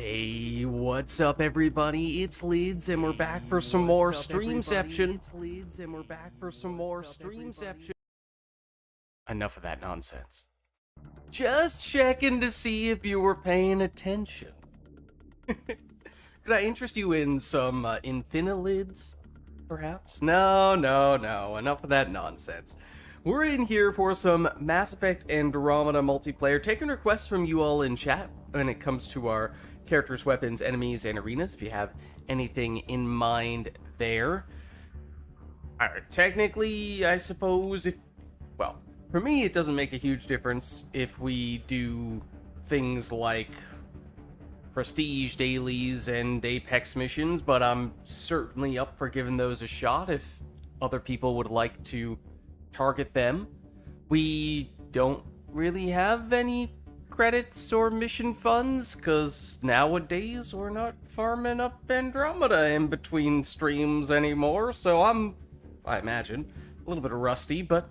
Hey, what's up, everybody? It's Leeds, and we're back for some more Streamception. Enough of that nonsense. Just checking to see if you were paying attention. Could I interest you in some Infinilids, perhaps? No. Enough of that nonsense. We're in here for some Mass Effect Andromeda multiplayer, taking requests from you all in chat when it comes to our characters, weapons, enemies, and arenas, if you have anything in mind there. Technically, I suppose, well, for me, it doesn't make a huge difference if we do things like prestige dailies and Apex missions, but I'm certainly up for giving those a shot if other people would like to target them. We don't really have any credits or mission funds, because nowadays we're not farming up Andromeda in between streams anymore, so I imagine, a little bit rusty, but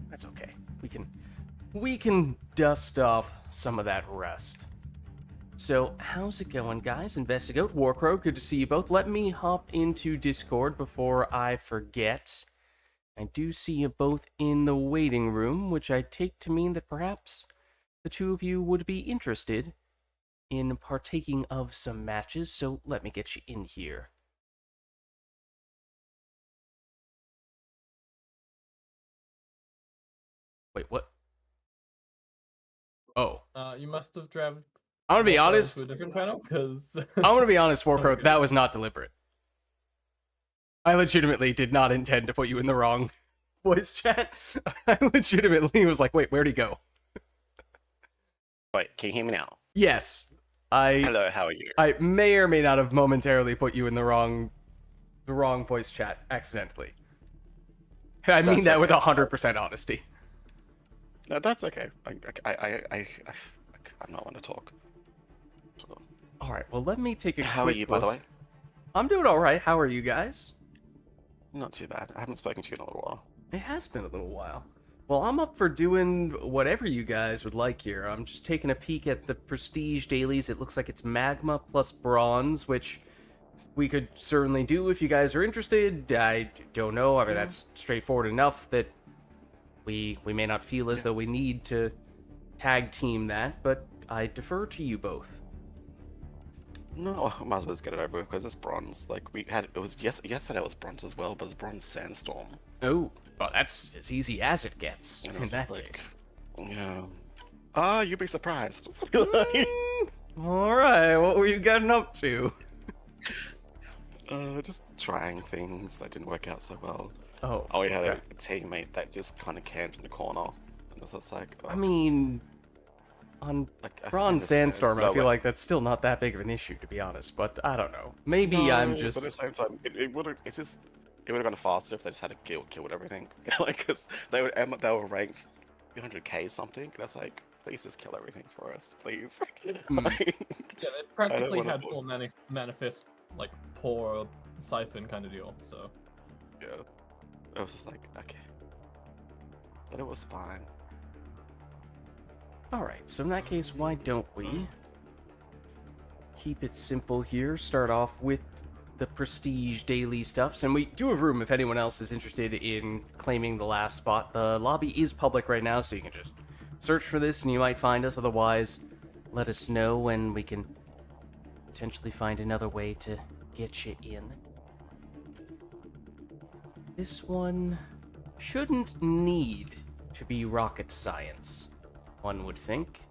that's okay. We can dust off some of that rust. So, how's it going, guys? Investigote, Warcrow, good to see you both. Let me hop into Discord before I forget. I do see you both in the waiting room, which I take to mean that perhaps the two of you would be interested in partaking of some matches, so let me get you in here. Wait, what? Oh. You must have traveled. I'm gonna be honest. To a different channel, because I'm gonna be honest, Warcrow. Okay. That was not deliberate. I legitimately did not intend to put you in the wrong voice chat. I legitimately was like, wait, where'd he go? Wait, can you hear me now? Yes. Hello, how are you? I may or may not have momentarily put you in the wrong voice chat accidentally. I mean that with 100% honesty. No, that's okay. I'm not one to talk. So. All right. Well, let me take a. How are you, by the way? I'm doing all right. How are you guys? Not too bad. I haven't spoken to you in a little while. It has been a little while. Well, I'm up for doing whatever you guys would like here. I'm just taking a peek at the prestige dailies. It looks like it's magma plus bronze, which we could certainly do if you guys are interested. I don't know. I mean, that's straightforward enough that we may not feel as though we need to tag team that, but I defer to you both. No, I might as well just get it over with because it's bronze. Like yesterday it was bronze as well, but it's bronze sandstorm. Oh, well, that's as easy as it gets in that like, case. Yeah. You'd be surprised. All right, what were you getting up to? Just trying things that didn't work out so well. Oh, we had a teammate that just kind of camped in the corner, and it was like. I mean, on Bronze Sandstorm, I feel like that's still not that big of an issue, to be honest. But I don't know. Maybe I'm just. But at the same time, it would have gone faster if they just had a killed everything. Like, cause they were ranked 300k something. That's like, please just kill everything for us, please. Yeah, they practically had full manifest, like poor siphon kind of deal. So. Yeah. I was just like, okay. But it was fine. Alright, so in that case, why don't we keep it simple here? Start off with the prestige daily stuffs, and we do have room if anyone else is interested in claiming the last spot. The lobby is public right now, so you can just search for this and you might find us. Otherwise, let us know when we can potentially find another way to get you in. This one shouldn't need to be rocket science, one would think.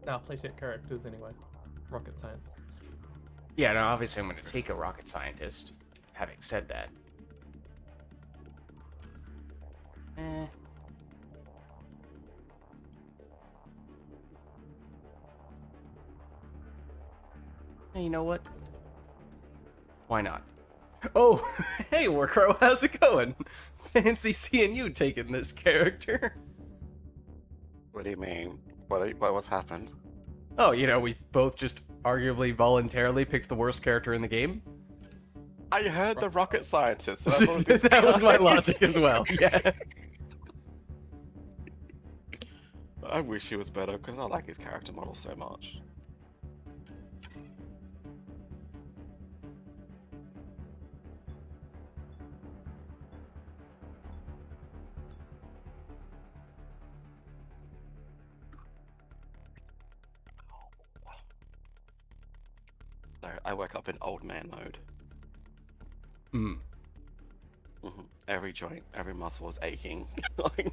Playset characters anyway. Rocket science. Yeah, no, obviously I'm going to take a rocket scientist, having said that. Hey, you know what? Why not? Oh, hey Warcrow, how's it going? Fancy seeing you taking this character. What do you mean? What's happened? Oh, you know, we both just arguably voluntarily picked the worst character in the game. I heard the rocket scientist. So that was my logic as well, yeah. I wish he was better, because I like his character model so much. I woke up in old man mode. Hmm. Every joint, every muscle is aching. Like,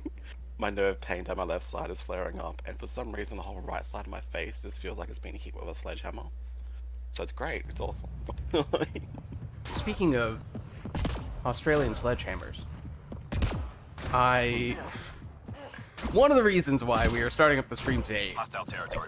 my nerve pain down my left side is flaring up, and for some reason the whole right side of my face just feels like it's being hit with a sledgehammer. So it's great. It's awesome. Speaking of Australian sledgehammers, one of the reasons why we are starting up the stream today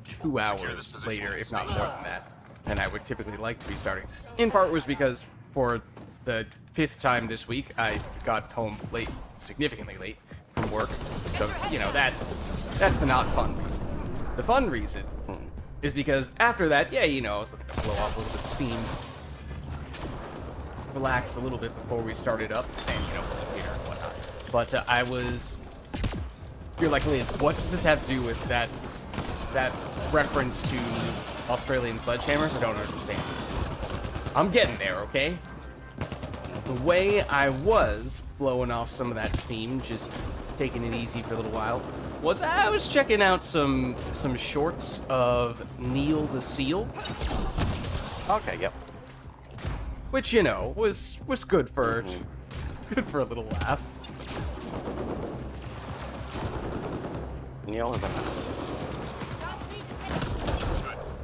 2 hours later, if not more than that, than I would typically like to be starting, in part was because for the 5th time this week, I got home late, significantly late, from work. So, you know, that's the not fun reason. The fun reason is because after that, yeah, you know, I was looking to blow off a little bit of steam, relax a little bit before we started up, and, you know, dinner and whatnot. But you're like, Liz, what does this have to do with that reference to Australian sledgehammers? I don't understand. I'm getting there, okay? The way I was blowing off some of that steam, just taking it easy for a little while, was I was checking out some shorts of Neil the Seal. Okay, yep. Which, you know, was good for good for a little laugh. Neil is a menace.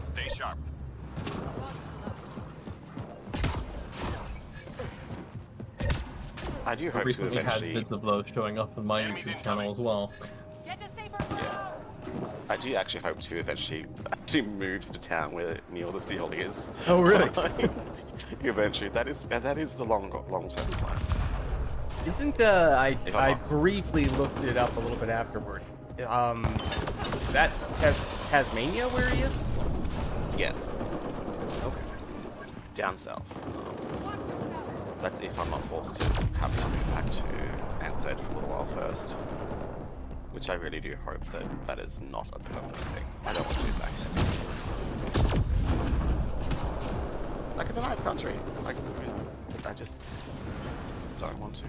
Stay sharp. I do I hope to recently had eventually. bits of those showing up on my YouTube channel as well. Yeah. I do actually hope to eventually move to the town where Neil the Seal is. Oh, really? Eventually, that is the long-term plan. Isn't I briefly looked it up a little bit afterward. Is that Tasmania where he is? Yes. Okay. Down south. Let's see if I'm not forced to have to move back to Ansett for a little while first. Which I really do hope that is not a permanent thing. I don't want to move back there. Like, it's a nice country. Like, you know, I just don't want to.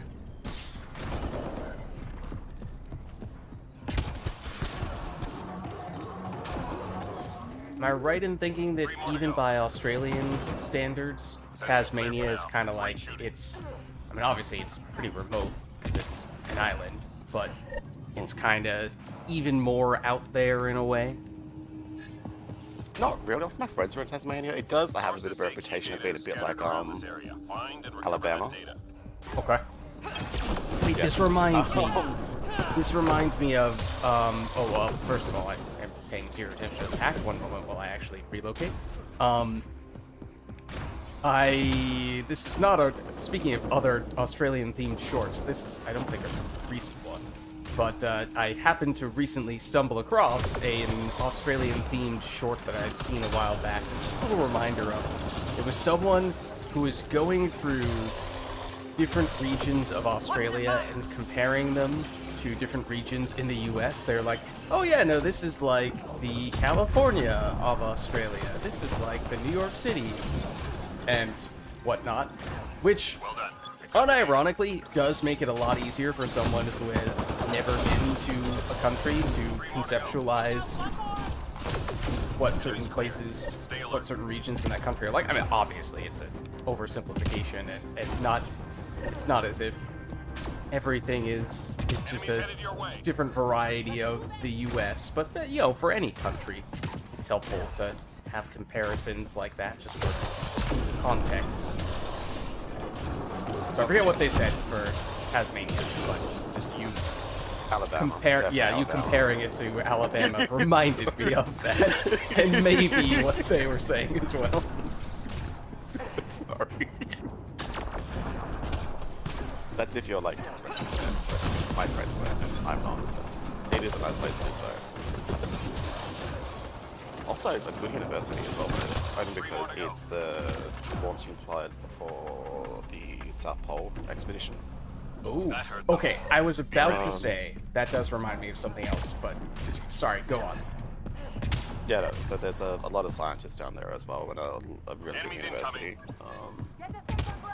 Am I right in thinking that even by Australian standards, Tasmania is kind of like it's... I mean, obviously it's pretty remote because it's an island, but it's kind of even more out there in a way. Not really. My friends are in Tasmania. It does have a bit of a reputation of being a bit like Alabama. Okay. Wait, this reminds me. This reminds me of, oh, well, first of all, I am paying zero attention to the pack one moment while I actually relocate. This is not a, speaking of other Australian-themed shorts, this is, I don't think, a recent one, but I happened to recently stumble across an Australian-themed short that I had seen a while back. Just a little reminder of, it was someone who was going through different regions of Australia and comparing them to different regions in the US. They're like, oh yeah, no, this is like the California of Australia. This is like the New York City and whatnot, which unironically does make it a lot easier for someone who has never been to a country to conceptualize what certain places, what certain regions in that country are like. I mean, obviously it's an oversimplification and it's not as if everything is just a different variety of the US, but you know, for any country, it's helpful to have comparisons like that just for context. So I forget what they said for Tasmania, but just you Alabama. Comparing it to Alabama reminded me of that, and maybe what they were saying as well. Sorry. That's if you're like my friends were. I'm not. It is a nice place to live though. Also, a good university as well, only because it's the launching pad for the South Pole expeditions. Ooh. Okay, I was about to say that does remind me of something else, but sorry, go on. Yeah, no, so there's a lot of scientists down there as well, and a really good university.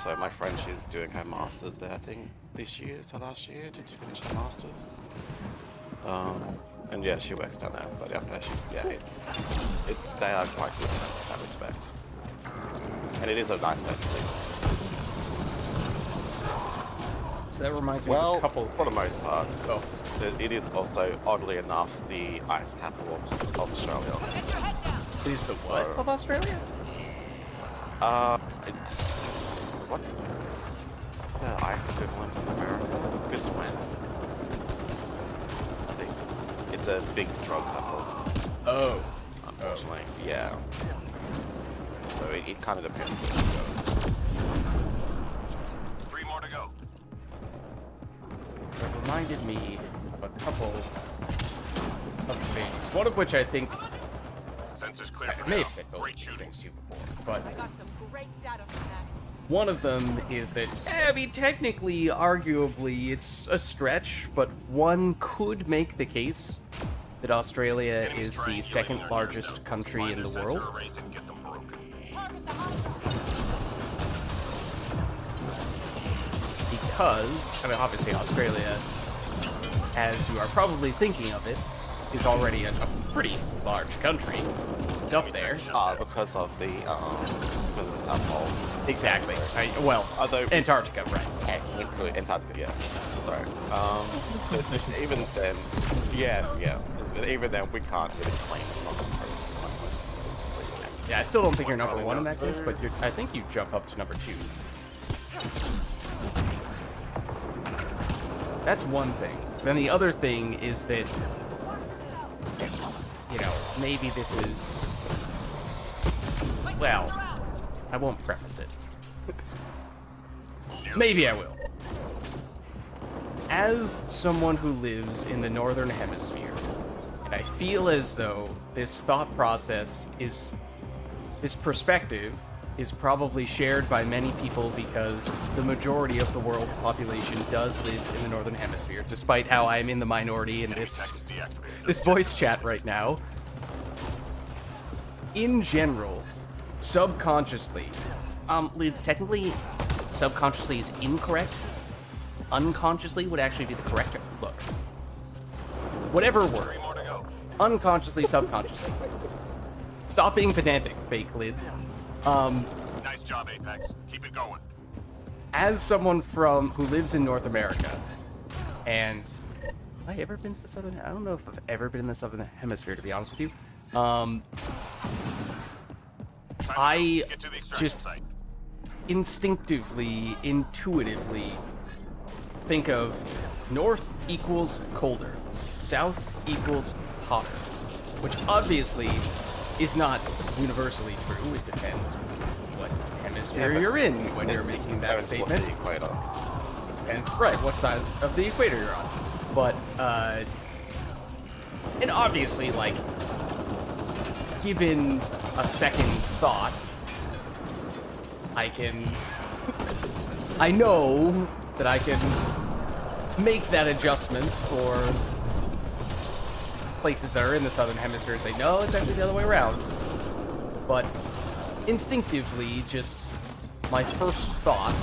So my friend, she's doing her masters there, I think this year, so last year, to finish her masters. And yeah, she works down there, but yeah, they are quite good in that respect. And it is a nice place to live. So that reminds me of a couple. For the most part. Oh. It is also, oddly enough, the ice capital of Australia. It is the what of Australia? What's the ice equivalent in America? Crystal Man. I think it's a big drug capital. Oh. Unfortunately, yeah. So it kind of depends where you go. 3 more to go. It reminded me of a couple of things. One of which I think Sensors clear. I may have said both of these things to you before, but I got some great data from that. one of them is that, I mean, technically, arguably, it's a stretch, but one could make the case that Australia is the second largest country in the world. Because, I mean, obviously Australia, as you are probably thinking of it, is already a pretty large country. It's up there. Because of the South Pole. Exactly. Although Antarctica, right. Antarctica, yeah. Sorry. But even then, yeah. But even then, we can't really claim it. Not supposed to. Yeah, I still don't think you're number one in that case, but I think you jump up to number 2. That's one thing. Then the other thing is that, you know, maybe this is... Well, I won't preface it. Maybe I will. As someone who lives in the Northern Hemisphere, and I feel as though this thought process this perspective is probably shared by many people because the majority of the world's population does live in the Northern Hemisphere, despite how I'm in the minority in this voice chat right now. In general, subconsciously, Lids, technically, subconsciously is incorrect. Unconsciously would actually be the correct look. Whatever word. Unconsciously, subconsciously. Stop being pedantic, fake Lids. Nice job, Apex. Keep it going. As someone who lives in North America, and have I ever been to the Southern? I don't know if I've ever been in the Southern Hemisphere, to be honest with you. I just instinctively, intuitively think of north equals colder, south equals hotter, which obviously is not universally true. It depends what hemisphere you're in when you're making that statement. Depends, right, what side of the equator you're on. But, and obviously, like, given a second's thought, I know that I can make that adjustment for places that are in the Southern Hemisphere and say, no, it's actually the other way around. But instinctively, just my first thought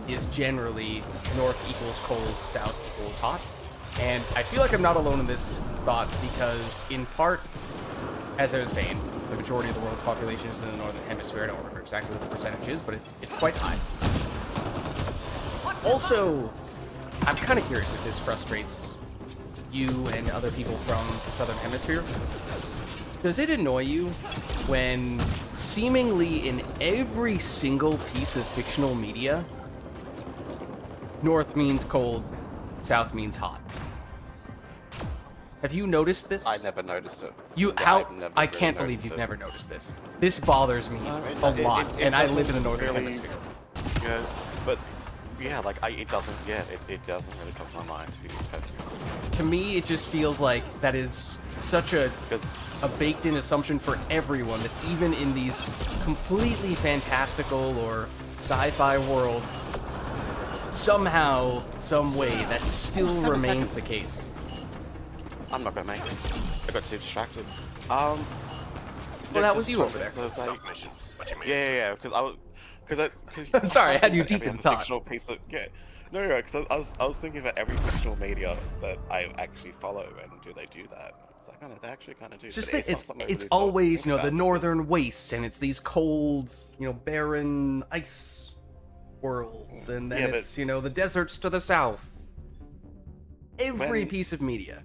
is generally north equals cold, south equals hot. And I feel like I'm not alone in this thought because, in part, as I was saying, the majority of the world's population is in the Northern Hemisphere. I don't remember exactly what the percentage is, but it's quite high. Also, I'm kind of curious if this frustrates you and other people from the Southern Hemisphere. Does it annoy you when seemingly in every single piece of fictional media, north means cold, south means hot? Have you noticed this? I never noticed it. I can't believe you've never noticed this. This bothers me a lot, and I live in the Northern Hemisphere. Yeah, but yeah, like it doesn't really cross my mind to be perfectly honest. To me, it just feels like that is such a baked-in assumption for everyone that even in these completely fantastical or sci-fi worlds, somehow, some way, that still remains the case. I'm not gonna make it. I got too distracted. Well, that was you over there. So it's like, yeah, because I'm sorry, I had you deep in thought. Fictional piece of, No, because I was thinking about every fictional media that I actually follow, and do they do that? It's like, oh, no, they actually kind of do. Just but that not something I it's really thought to always, think you know, the about northern because- wastes, and it's these cold, you know, barren ice worlds, and then Yeah, but- it's, you know, the deserts to the south. Every When- piece of media.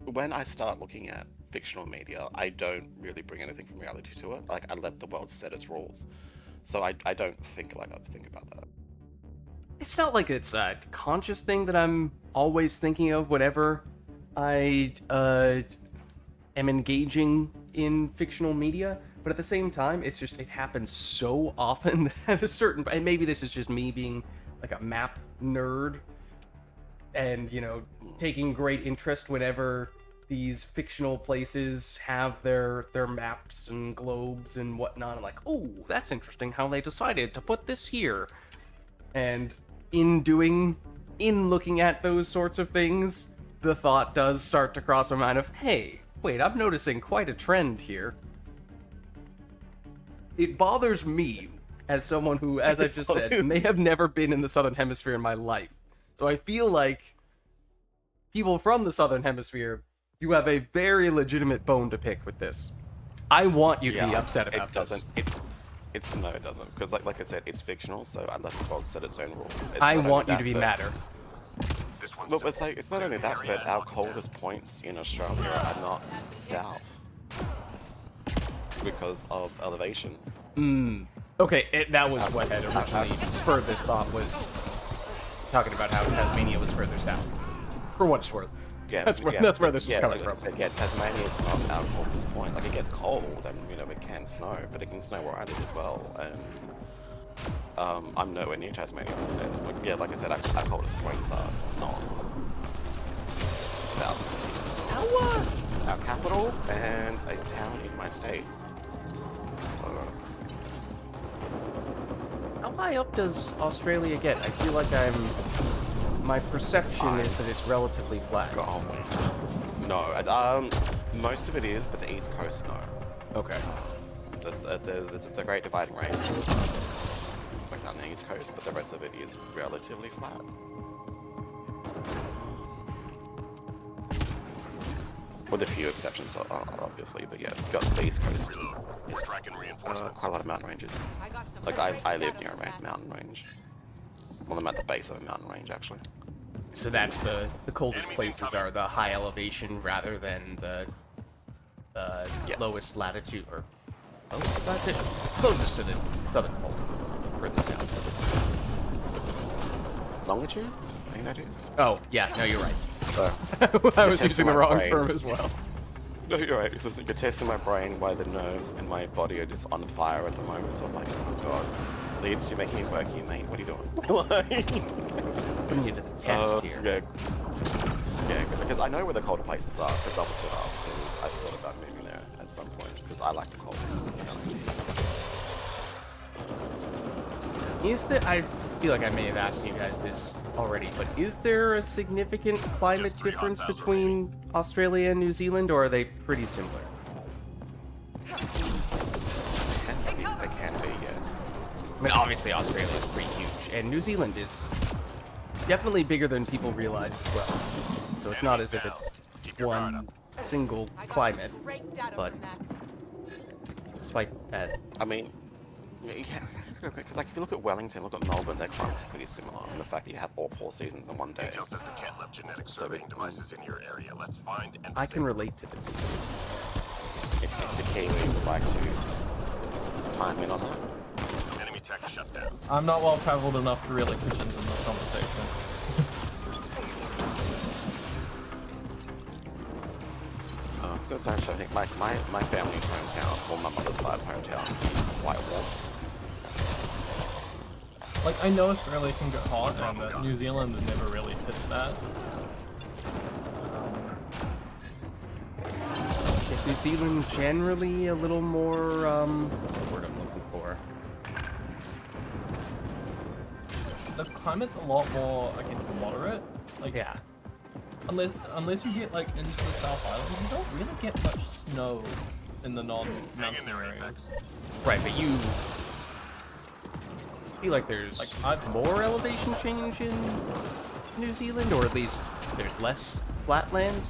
When I start looking at fictional media, I don't really bring anything from reality to it. Like, I let the world set its rules. So I don't think like I think about that. It's not like it's a conscious thing that I'm always thinking of whenever I am engaging in fictional media, but at the same time, it's just, it happens so often that at a certain, and maybe this is just me being like a map nerd, and, you know, taking great interest whenever these fictional places have their maps and globes and whatnot. I'm like, oh, that's interesting how they decided to put this here. And in looking at those sorts of things, the thought does start to cross my mind of, hey, wait, I'm noticing quite a trend here. It bothers me as someone who, as I just said, may have never been in the Southern Hemisphere in my life. So I feel like people from the Southern Hemisphere, you have a very legitimate bone to pick with this. I want you to be upset about it doesn't, this. No, it doesn't. Because like I said, it's fictional, so I let the world set its own rules. It's I not want only you to be that, madder. This one's But it's like, it's not only that, but our coldest points in Australia are not south. Because of elevation. Okay, that was what had originally spurred this thought, was talking about how Tasmania was further south. For what it's worth. Yeah, That's where this was coming like from. I said, yeah, Tasmania is not our coldest point. Like, it gets cold, and you know it can snow, but it can snow where I live as well. And I'm nowhere near Tasmania. And, like, yeah, like I said, our coldest points are not south. Our capital and a town in my state. So How high up does Australia get? I feel like my perception is that it's relatively flat. no, most of it is, but the east coast, no. Okay. There's the Great Dividing Range. It's like down the east coast, but the rest of it is relatively flat. With a few exceptions, obviously, but yeah, got the east coast. striking reinforcements. Quite a lot of mountain ranges. I got some Like, great I live data near from a that. mountain range. Well, I'm at the base of a mountain range, actually. So that's the coldest places are the high elevation rather than the lowest latitude, or lowest latitude, closest to the southern pole, or the south. Longitude? I think that is. Oh, yeah, no, you're right. So, I was testing using the my wrong brain. term as well. no, you're right. It's just, you're testing my brain why the nerves in my body are just on fire at the moment. So I'm like, oh god. Leeds, you're making me work here, mate. What are you doing? Like, Putting you to the test here. Yeah, because I know where the colder places are, because I've looked it up, and I thought about moving there at some point, because I like the cold. Is there, I feel like I may have asked you guys this already, but is there a significant climate difference between Australia and New Zealand, or are they pretty similar? They can be, yes. I mean, obviously Australia is pretty huge, and New Zealand is definitely bigger than people realize as well. So it's not as if it's one single climate, Great data but from that. despite that, I mean, yeah, because like if you look at Wellington, look at Melbourne, their climates are pretty similar. And the fact that you have all 4 seasons in one day. Intel system can't left genetic So surveying it- devices in your area. Let's find and I can disable relate to this. If the Kiwi would like to chime in on that. them. Enemy tech shut down. I'm not well traveled enough to really push into this conversation. So essentially, I think my family's hometown, well, my mother's side hometown, is quite warm. Like, I know Australia can get hot, and New Zealand never really hit that. Is New Zealand generally a little more, what's the word I'm looking for? The climate's a lot more, I guess, moderate. Like, Yeah. Unless you get like into the South Island, you don't really get much snow in the Hang in non-mountain there, areas. Apex. Right, but feel like there's Like, I've- more elevation change in New Zealand, or at least there's less flat land.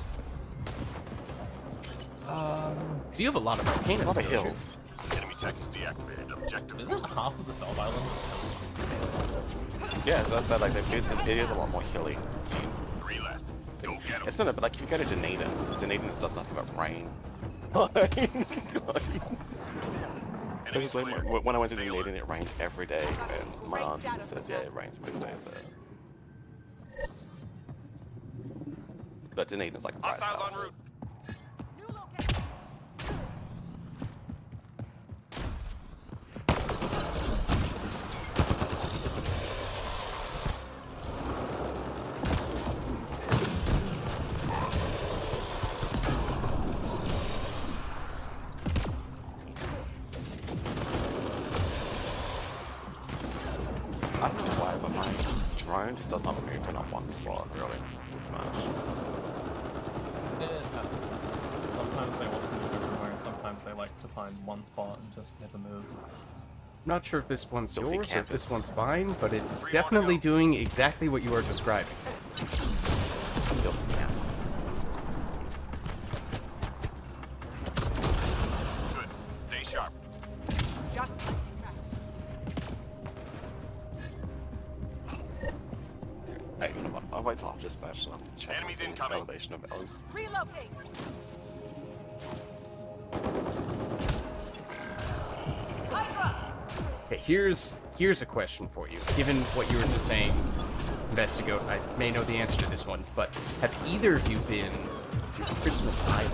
Because you have a lot of volcanoes, A lot of don't you? hills. Enemy tech is deactivated. Objective. Isn't half of the South Island? Yeah, as I said, like, it is a lot more hilly. 3 left. Go get them. Isn't it? But like, if you go to Dunedin, Dunedin does nothing but rain. Because when I went to Dunedin, it rained every day, and my aunt says, yeah, it rains most days there. But Dunedin's like right Hostiles south. en route. I don't know why, but my drone just does not move in one spot, really, this much. It happens. Sometimes they want to move everywhere, and sometimes they like to find one spot and just never move. I'm not sure if this one's Filthy yours or if this campus. one's mine, but it's 3 more to definitely go. doing exactly what you are describing. Yeah. Good. Stay sharp. Hey, you know what? I'll wait till after dispatch so I can check Enemies the incoming. elevation of ours. Relocate. Hydra. Okay, here's a question for you. Given what you were just saying, Investigate, I may know the answer to this one, but have either of you been to Christmas Island?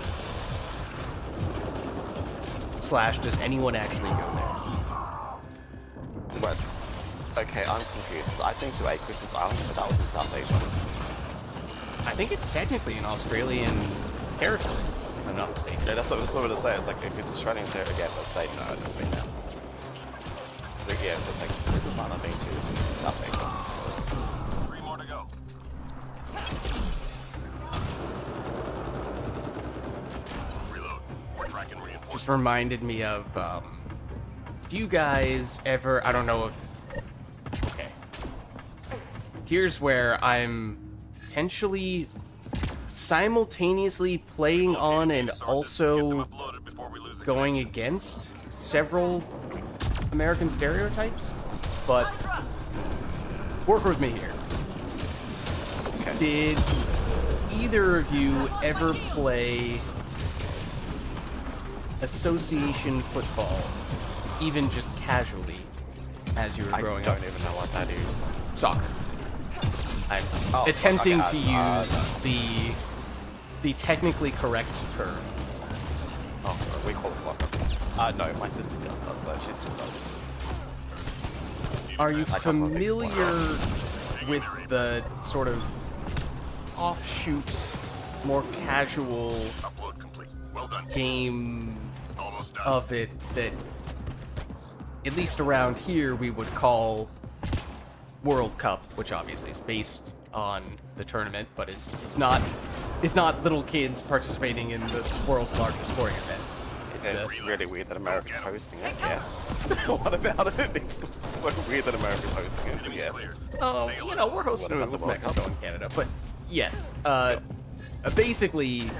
/ does anyone actually go there? But, okay, I'm confused. I've been to a Christmas Island, but that was in South Asia. I think it's technically an Australian territory, if I'm not mistaken. Yeah, that's what I was going to say. It's like, if it's Australian territory, again, let's say no, I've never been there. But yeah, it's like, Christmas Island I've been to is in South Asia. 3 more to go. Reload. We're tracking reinforcements. Just reminded me of, do you guys ever, I don't know if, okay. Here's where I'm potentially simultaneously playing on and also going against several American stereotypes, but work with me here. Did either of you ever play association football, even just casually, as you were I growing don't up? even know what that is. Soccer. I'm Oh, attempting okay, to use the technically correct term. Oh, we call it soccer. No, my sister just does, so she still does. Are you I don't know if it's familiar with the sort of offshoot, more casual Upload complete. Well done. game Almost done. of it that, at least around here, we would call World Cup, which obviously is based on the tournament, but is not little kids participating in the world's largest sporting event. It's really weird that America's hosting it, yes. What about it? It's so weird that America's hosting it, yes. You know, we're hosting What it about with the World Mexico Cup? and Canada, but yes, basically,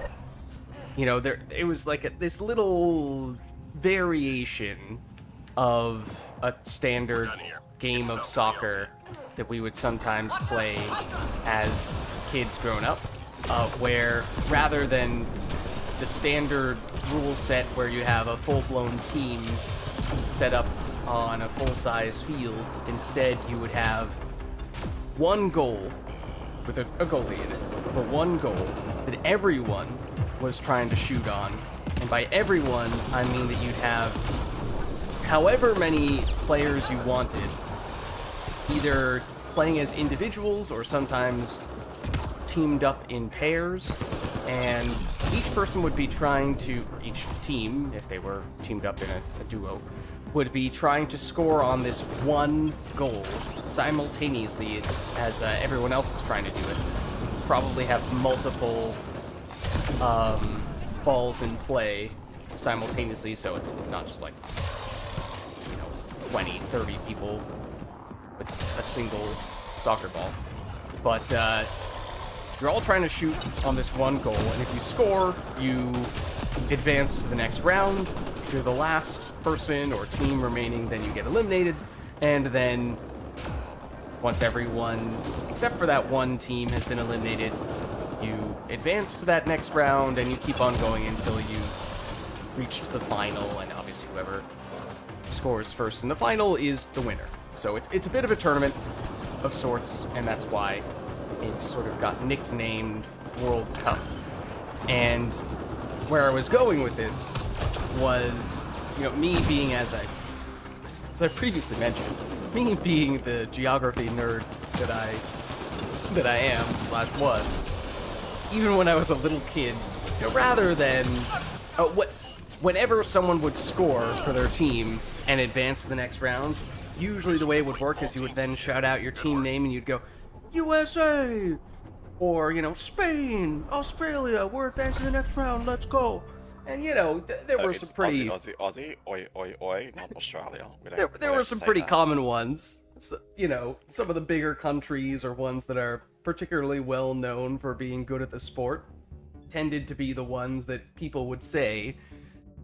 you know, it was like this little variation of a standard game of soccer that we would sometimes play as kids growing up, where rather than the standard rule set where you have a full-blown team set up on a full-size field, instead you would have one goal with a goalie in it, but one goal that everyone was trying to shoot on. And by everyone, I mean that you'd have however many players you wanted, either playing as individuals or sometimes teamed up in pairs, and each person would be trying to, each team, if they were teamed up in a duo, would be trying to score on this one goal simultaneously as everyone else is trying to do it. Probably have multiple balls in play simultaneously, so it's not just like, you know, 20, 30 people with a single soccer ball. But you're all trying to shoot on this one goal, and if you score, you advance to the next round. If you're the last person or team remaining, then you get eliminated, and then once everyone, except for that one team, has been eliminated, you advance to that next round, and you keep on going until you reach the final, and obviously whoever scores first in the final is the winner. So it's a bit of a tournament of sorts, and that's why it's sort of got nicknamed World Cup. And where I was going with this was, me being, as I previously mentioned, me being the geography nerd that I am / was, even when I was a little kid, rather than whenever someone would score for their team and advance to the next round, usually the way it would work is you would then shout out your team name and you'd go, USA! Or, Spain, Australia, we're advancing to the next round, let's go. And, there were some pretty... Aussie, oi, not Australia. There were some pretty common ones. So, some of the bigger countries or ones that are particularly well known for being good at the sport tended to be the ones that people would say.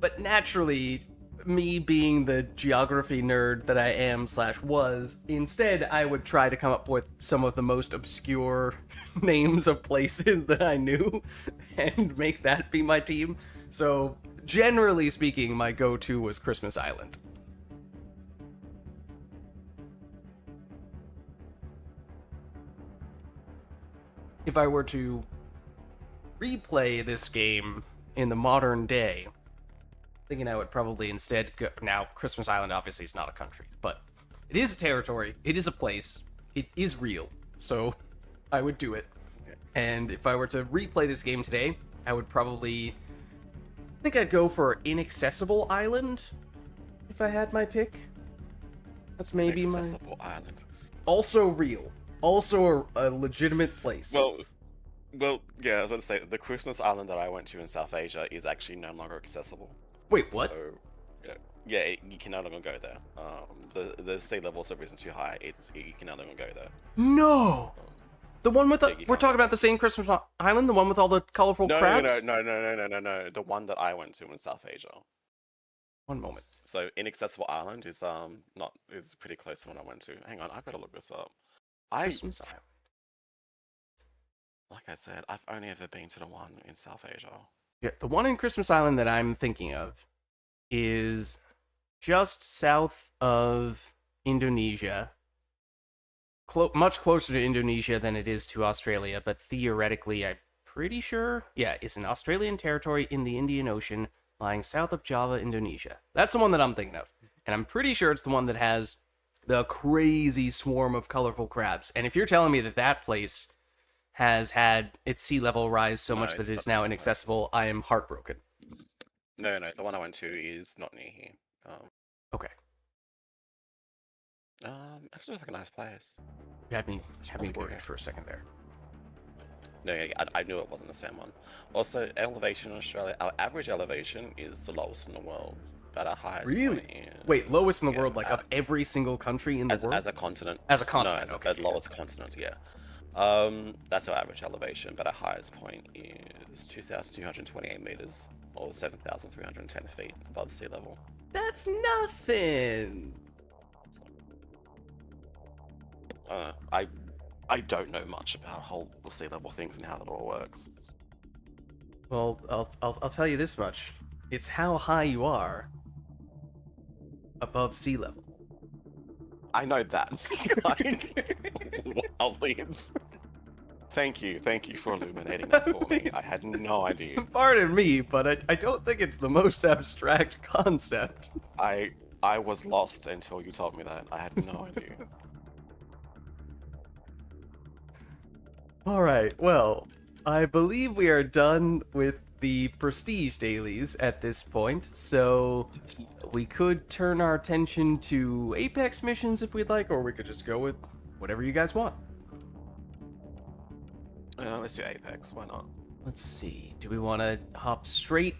But naturally, me being the geography nerd that I am / was, instead I would try to come up with some of the most obscure names of places that I knew and make that be my team. So, generally speaking, my go-to was Christmas Island. If I were to replay this game in the modern day, thinking I would probably instead go... Now, Christmas Island obviously is not a country, but it is a territory, it is a place, it is real, so I would do it. And if I were to replay this game today, I would probably... I think I'd go for Inaccessible Island, if I had my pick. That's maybe Inaccessible Island. Also real. Also a legitimate place. Well, yeah, I was going to say, the Christmas Island that I went to in South Asia is actually no longer accessible. Wait, what? So, yeah, you can no longer go there. The sea levels have risen too high. You can no longer go there. No! The one with the... We're talking about the same Christmas Island? The one with all the colorful crabs? No. The one that I went to in South Asia. One moment. So, Inaccessible Island is is pretty close to one I went to. Hang on, I better look this up. Christmas Island. Like I said, I've only ever been to the one in South Asia. Yeah, the one in Christmas Island that I'm thinking of is just south of Indonesia. Much closer to Indonesia than it is to Australia, but theoretically, I'm pretty sure, it's an Australian territory in the Indian Ocean, lying south of Java, Indonesia. That's the one that I'm thinking of. And I'm pretty sure it's the one that has the crazy swarm of colorful crabs. And if you're telling me that place has had its sea level rise so much that it's now inaccessible, I am heartbroken. No, the one I went to is not near here. Okay. Actually, it's like a nice place. You had me worried for a second there. No, I knew it wasn't the same one. Also, elevation in Australia, our average elevation is the lowest in the world, but our highest point is... Wait, lowest in the world, like of every single country in the world? As a continent. As a continent, no, okay. The lowest continent, yeah. That's our average elevation, but our highest point is 2,228 meters, or 7,310 feet above sea level. That's nothing! I don't know much about whole sea level things and how that all works. Well, I'll tell you this much. It's how high you are above sea level. I know that. Wow, Lance. Thank you for illuminating that for me. I had no idea. Pardon me, but I don't think it's the most abstract concept. I was lost until you told me that. I had no idea. Alright, well, I believe we are done with the prestige dailies at this point, so we could turn our attention to Apex missions if we'd like, or we could just go with whatever you guys want. Let's do Apex, why not? Let's see, do we want to hop straight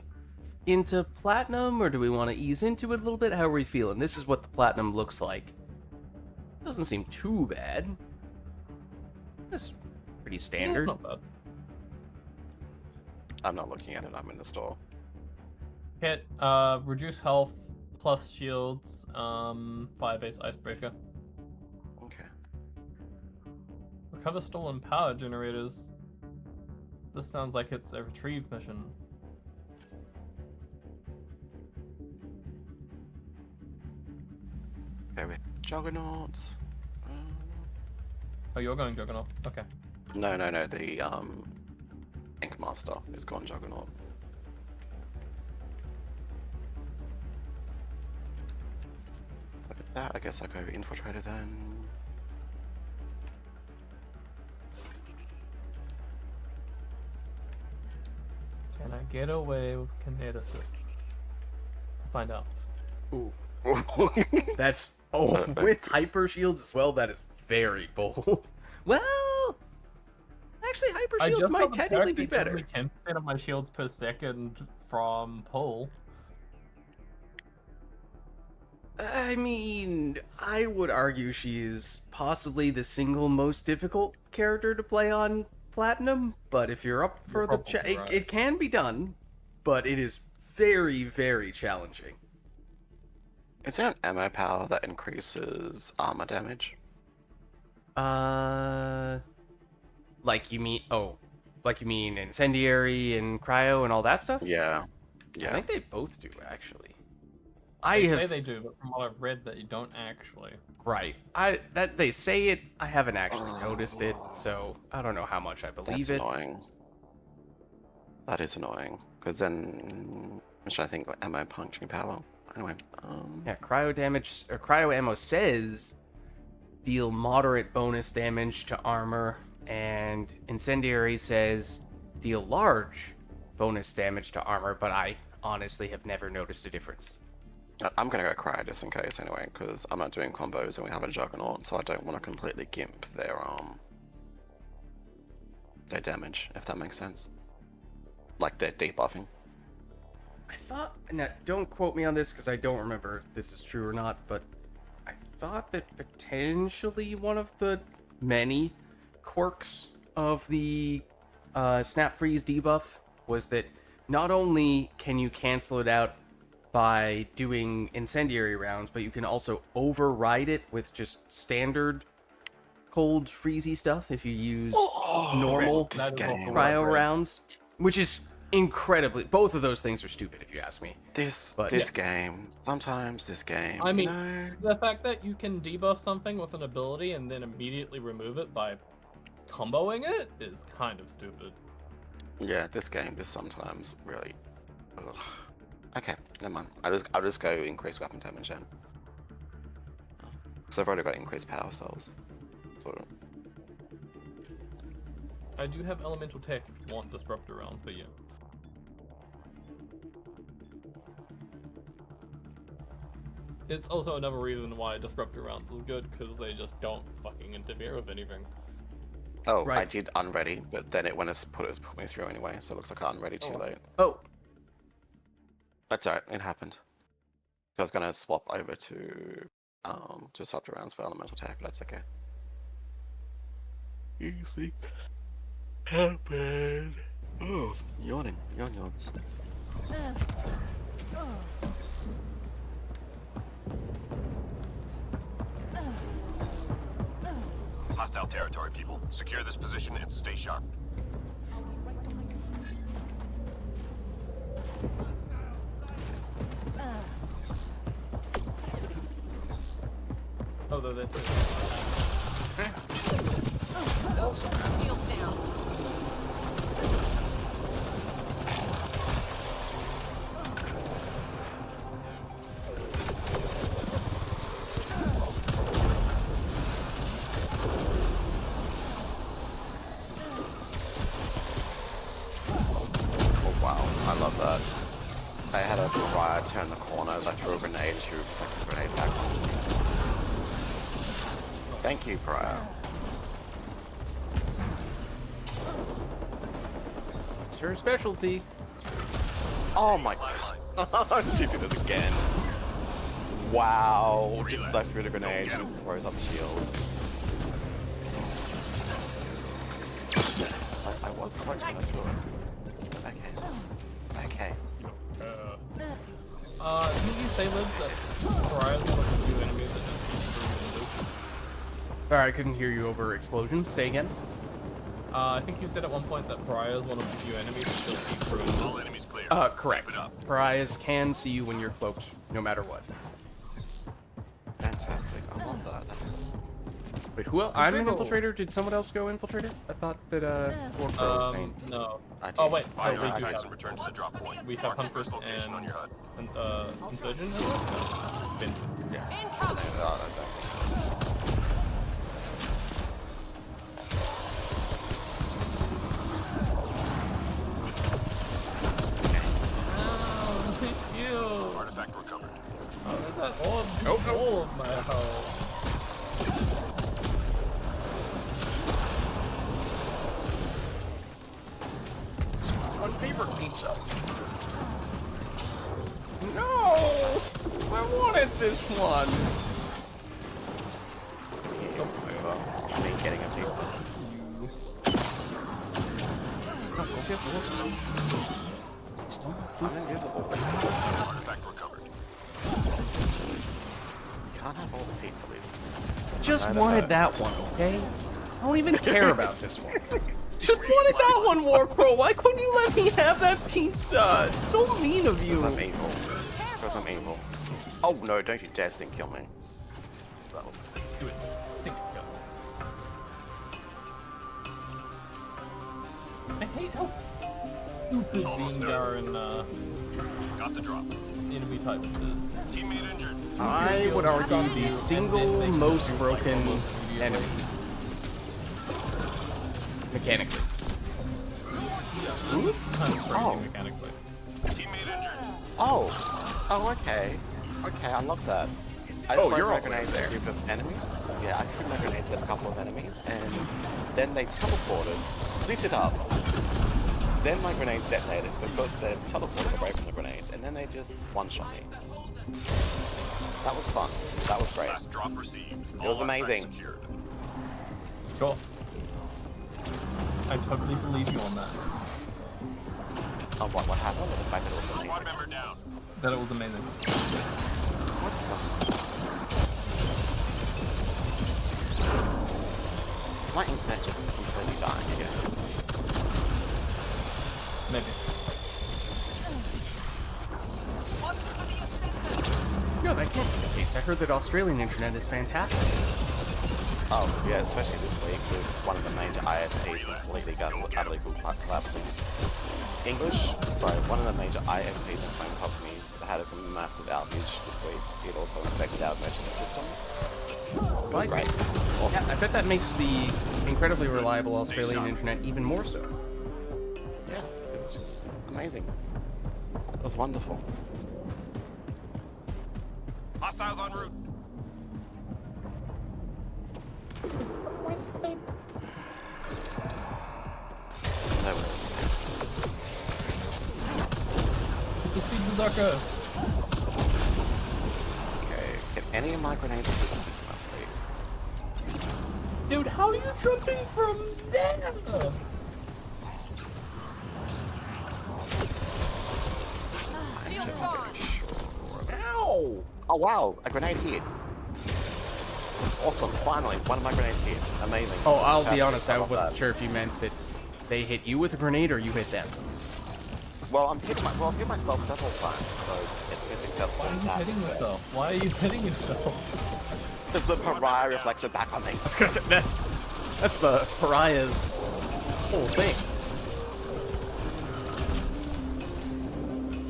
into Platinum, or do we want to ease into it a little bit? How are we feeling? This is what the Platinum looks like. Doesn't seem too bad. That's pretty Yeah, standard. not bad. I'm not looking at it. I'm in the store. Hit, reduce health, plus shields, fire base icebreaker. Okay. Recover stolen power generators. This sounds like it's a retrieve mission. Okay, we Juggernauts. Oh, you're going Juggernaut. Okay. No. The Ink Master is gone Juggernaut. Look at that. I guess I go Infiltrator then. Can I get away with Kineticus? Find out. Ooh. That's with hyper shields as well. That is very bold. Well, actually, hyper I shields just might technically be better. 10% of my shields per second from pull. I mean, I would argue she is possibly the single most difficult character to play on Platinum. But if you're up for the probably right. it can be done, but it is very, very challenging. Is there an ammo power that increases armor damage? Like you mean incendiary and cryo and all that stuff? Yeah. I Yeah. think they both do actually. They say they do, but from what I've read, that you don't actually. Right. That they say it. I haven't actually noticed it, so I don't know how much I believe That's it. annoying. That is annoying. Because then I'm trying to think what ammo puncturing power. Anyway, Yeah, cryo damage or cryo ammo says deal moderate bonus damage to armor, and incendiary says deal large bonus damage to armor. But I honestly have never noticed a difference. I'm gonna go cryo just in case anyway, because I'm not doing combos and we have a Juggernaut, so I don't want to completely gimp their damage, if that makes sense. Like they're debuffing. I thought, now don't quote me on this because I don't remember if this is true or not, but I thought that potentially one of the many quirks of the snap freeze debuff was that not only can you cancel it out by doing incendiary rounds, but you can also override it with just standard cold freezy stuff if you use normal this game. cryo rounds, which is incredibly, both of those things are stupid if you ask me. This But- game, sometimes this game. I mean, you know, the fact that you can debuff something with an ability and then immediately remove it by comboing it is kind of stupid. yeah, this game just sometimes really. Ugh. Okay, never mind. I'll just go increase weapon damage then. So I've already got increased power cells. So I do have elemental tech if you want disruptor rounds, but yeah. It's also another reason why disruptor rounds is good, because they just don't fucking interfere with anything. I Right. did unready, but then it put me through anyway, so it looks like I unready too late. Oh, That's alright, it happened. I was gonna swap over to disruptor rounds for elemental tech, but that's okay. Easy. Happen. Oh, yawning. Yawns. Hostile territory, people. Secure this position and stay sharp. Oh, they're there too. Shield down. Oh wow, I love that. I had a riot turn the corner as I threw a grenade to reflect the grenade back. Thank you, Pariah. it's her specialty. Oh my god. She did it again. Wow, just so through the grenade, just throws up shield. I was quite sure. Okay. Didn't you say, Liz, that Pariah's one of the few enemies that just keeps through Sorry, I couldn't hear you over explosions. Say again. I think you said at one point that Pariah is one of the few enemies that just keeps through All enemies clear. Correct. Keep it up. Pariahs can see you when you're cloaked, no matter what. Fantastic. I love that. Wait, who else? I'm an sure- infiltrator. Did someone else go infiltrator? I thought that, or Same. No. I do. Oh, wait. Buy No, your we do attacks have. and return to the drop point. We have Mark the Huntress first location on and your HUD. Insurgent, is it? No. Finn. Yes. Incoming. Oh, it's you. Artifact recovered. Oh, there's that all of my health. it's my favorite pizza. No! I wanted this one. Me getting a pizza. I'm invisible. Artifact recovered. You can't have all the pizza leaves. Just I know wanted that one, okay? I don't even care about this one. Just wanted that one, Warcrow. Why couldn't you let me have that pizza? It's so mean of you. I'm evil. Because I'm evil. Oh no, don't you dare sink kill me. That was nice. Do it. Sink it, go. I hate how stupid Almost the there. Garen Got the drop. enemy type is. Teammate injured. I would argue the single most broken enemy. Mechanically. Oops. Kind of crazy Oh. mechanically. Teammate injured. Oh, okay. Okay, I love that. I Oh, throw you're my all the way grenades at there. a group of enemies. Yeah, I threw my grenades at a couple of enemies, and then they teleported, split it up. Then my grenades detonated because they teleported away from the grenades, and then they just one-shot me. That was fun. That was great. Last drop received. It was amazing. Secured. Sure. I totally believe you on that. Oh, what happened? The fact that it was Squad amazing. member down. That it was amazing. What the? Is my internet just completely dying again? Maybe. No, that can't be the case. I heard that Australian internet is fantastic. Oh, yeah, especially this week with one of the major ISPs completely utterly collapsing. One of the major ISPs and phone companies had a massive outage this week. It also affected our emergency systems. It was great. Awesome. Yeah, I bet that makes the incredibly reliable Australian internet even more so. Yes, it was just amazing. It was wonderful. Hostiles en route. It's somewhere safe. That was Defeat Berserker. okay. Can any of my grenades hit this enough, please? Dude, how are you jumping from there? Shield gone. Ow! Oh wow, a grenade hit. Awesome, finally, one of my grenades hit. Amazing. Oh, I'll be Fantastic. honest, I love wasn't that. sure if you meant that they hit you with a grenade or you hit them. Well, I've hit myself several times, so it's been successful. Why are in you that hitting respect. yourself? Why are you hitting yourself? Because the pariah reflects it back on me. I was gonna say that's the pariah's whole thing.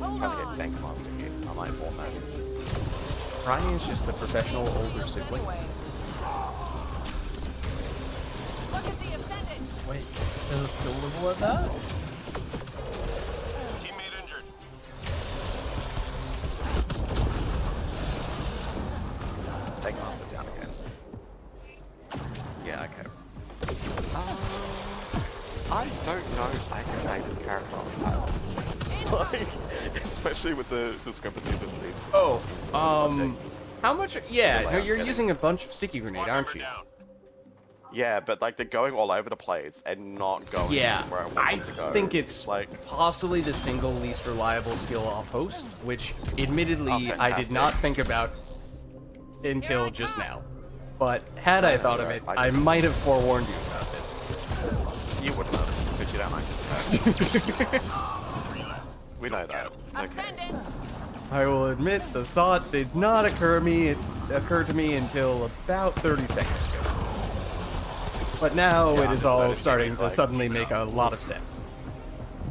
Hold Trying to get on. Dank Master here. I might inform that. Pariah is just the professional older sibling. Anyway. Look at the ascendant. Wait, there's a skill level at that? Teammate injured. Dank Master down again. Yeah, okay. I don't know if I can make this character on file. Like, especially with the discrepancies of leads. Oh, How much? Yeah, Like, no, I'm you're getting- using a bunch of sticky grenade, aren't you? Down. Yeah, but like they're going all over the place and not going Yeah, where I want I them to go. think it's like possibly the single least reliable skill off host, which admittedly I did fantastic. not think about until just now. But had I thought of it, I might have forewarned you about this. you wouldn't have, but you don't like it. We know that. It's okay. Ascendant. I will admit the thought did not occur to me until about 30 seconds ago. But now Yeah, it I'm is just all noticing starting it's to like, suddenly make a lot of sense.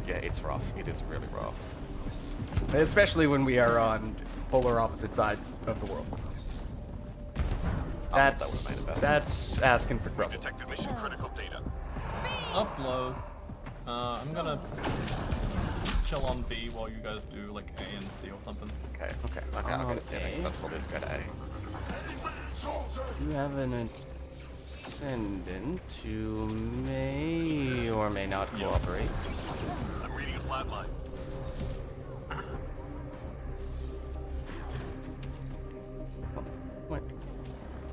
Yeah, it's rough. It is really rough. Especially when we are on polar opposite sides of the world. I thought that would've made it better. That's asking for trouble. Detected mission critical data. Upload. I'm gonna chill on B while you guys do like A and C or something. Okay. I'll go to C. Okay. That's what let's go to A. You have an ascendant who may or may not cooperate. I'm reading a flat line. What?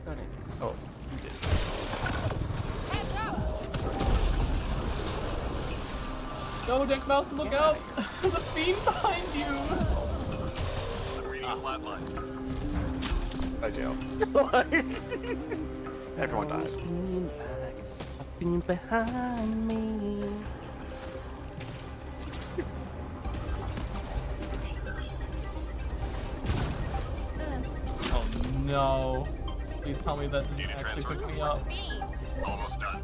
Got it. Oh, you did. Heads up. Go, Dick Mouse, look out! There's a fiend behind you! I'm reading a flat line. Oh dear. Everyone dies. Fiends behind me. Oh no. Please tell me that didn't actually pick me up. Fiend. Almost done.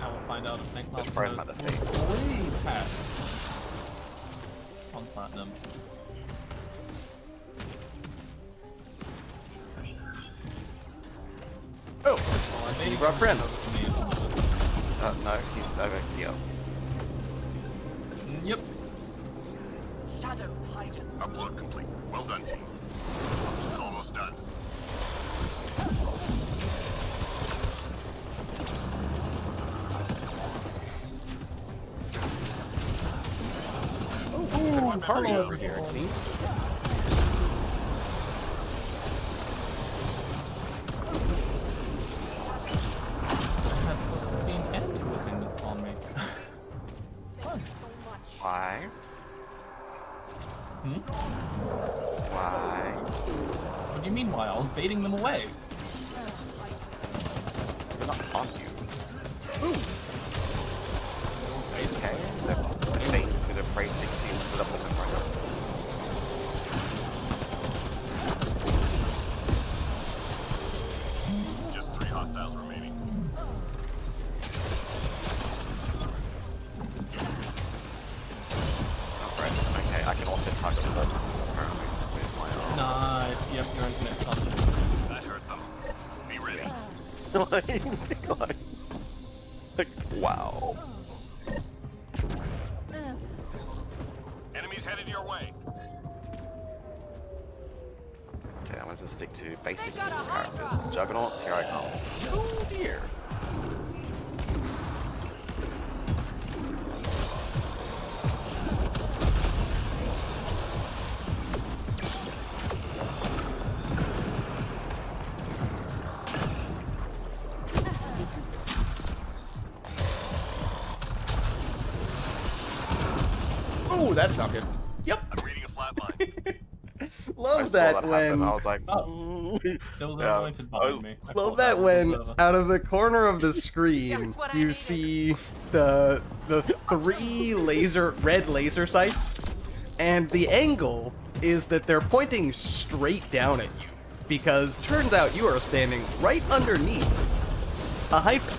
I will find out if Nick Mouse Just burn knows by the feet. way past on platinum. Oh, I see you brought friends. No, he's over here. Yep. Upload complete. Well done, team. Almost done. Ooh, party over here, it seems. I had 15 and 2 ascendants on me. Why? Hmm? Why? What do you mean why? I was baiting them away. They're not on you. Okay, they're bait instead of prey 60 instead of looking right now. Just 3 hostiles remaining. Alright, okay, I can also target corpses apparently with my arm. Nice. Yep, your internet something. That hurt them. Be ready. like, wow. Enemies headed your way. Okay, I'm gonna just stick to basic simple characters. Juggernauts, here I come. Oh dear. Oh, that's not good. Yep. I'm reading a flat line. Love I saw that that when. happen. I was like, There was an Yeah, anointed I behind was- me. I Love called that with when observer. out of the corner of the screen Just what I you needed. see the 3 red laser sights, and the angle is that they're pointing straight down at you, because turns out you are standing right underneath a hyper,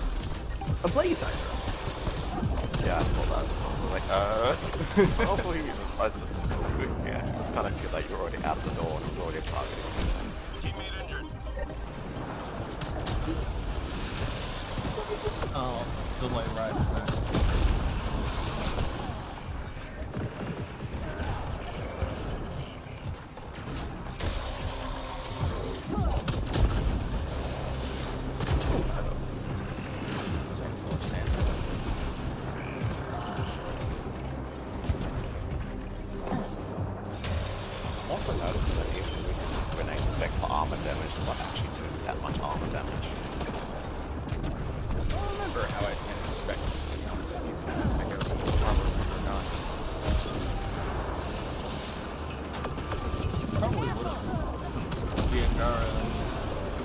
a blaze hyper. yeah, I saw that. I was like, I don't believe you. Yeah, it's kind of cute that you're already out the door and you're already targeting. Teammate injured. Oh, delay right. Okay. damage, but actually doing that much armor damage. I don't remember how I can expect it, to be honest with you. I go armor or not. Probably would have. The Angara and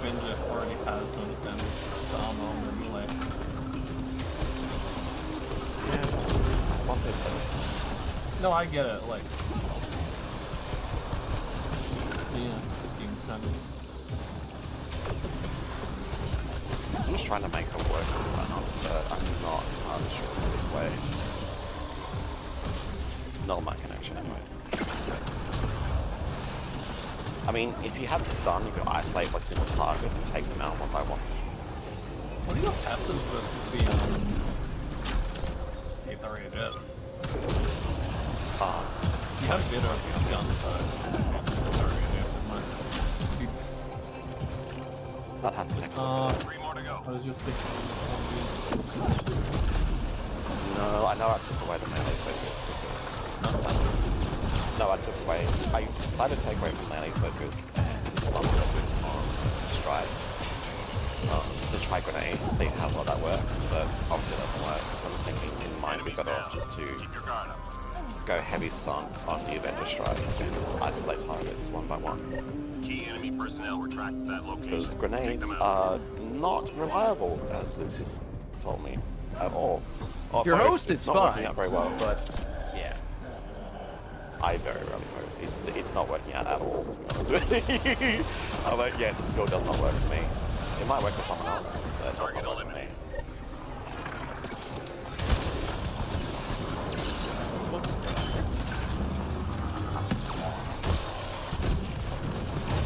Avenger already has bonus damage to armor on their melee. Yeah, I wanted to. No, I get it. Like, yeah, it seems kind of. I'm just trying to make her work with run up, but I'm not entirely sure this way. Not my connection anyway. I mean, if you have stun, you could isolate by single target and take them out one by one. What are your passives with the HRHS? You have bit of gun, I'll have to take Three more to go. I was just thinking. No, I know I took away the melee focus. No, I took away. I decided to take away from melee focus and stun focus on stride. Just to try grenades to see how well that works, but obviously it doesn't work. So I'm thinking in mind we better off just to Keep your guard up. go heavy stun on the Avenger stride and just isolate targets one by one. Key enemy personnel were tracked to that location. Because Take grenades them out. are not reliable, as Lucius told me, at all. Or Your post, host it's is not working fine, out very well. but yeah. I very rarely post. It's not working out at all, to be honest with you. I'm like, yeah, this build does not work for me. It might work for someone else, but it does Target not work for me. eliminated.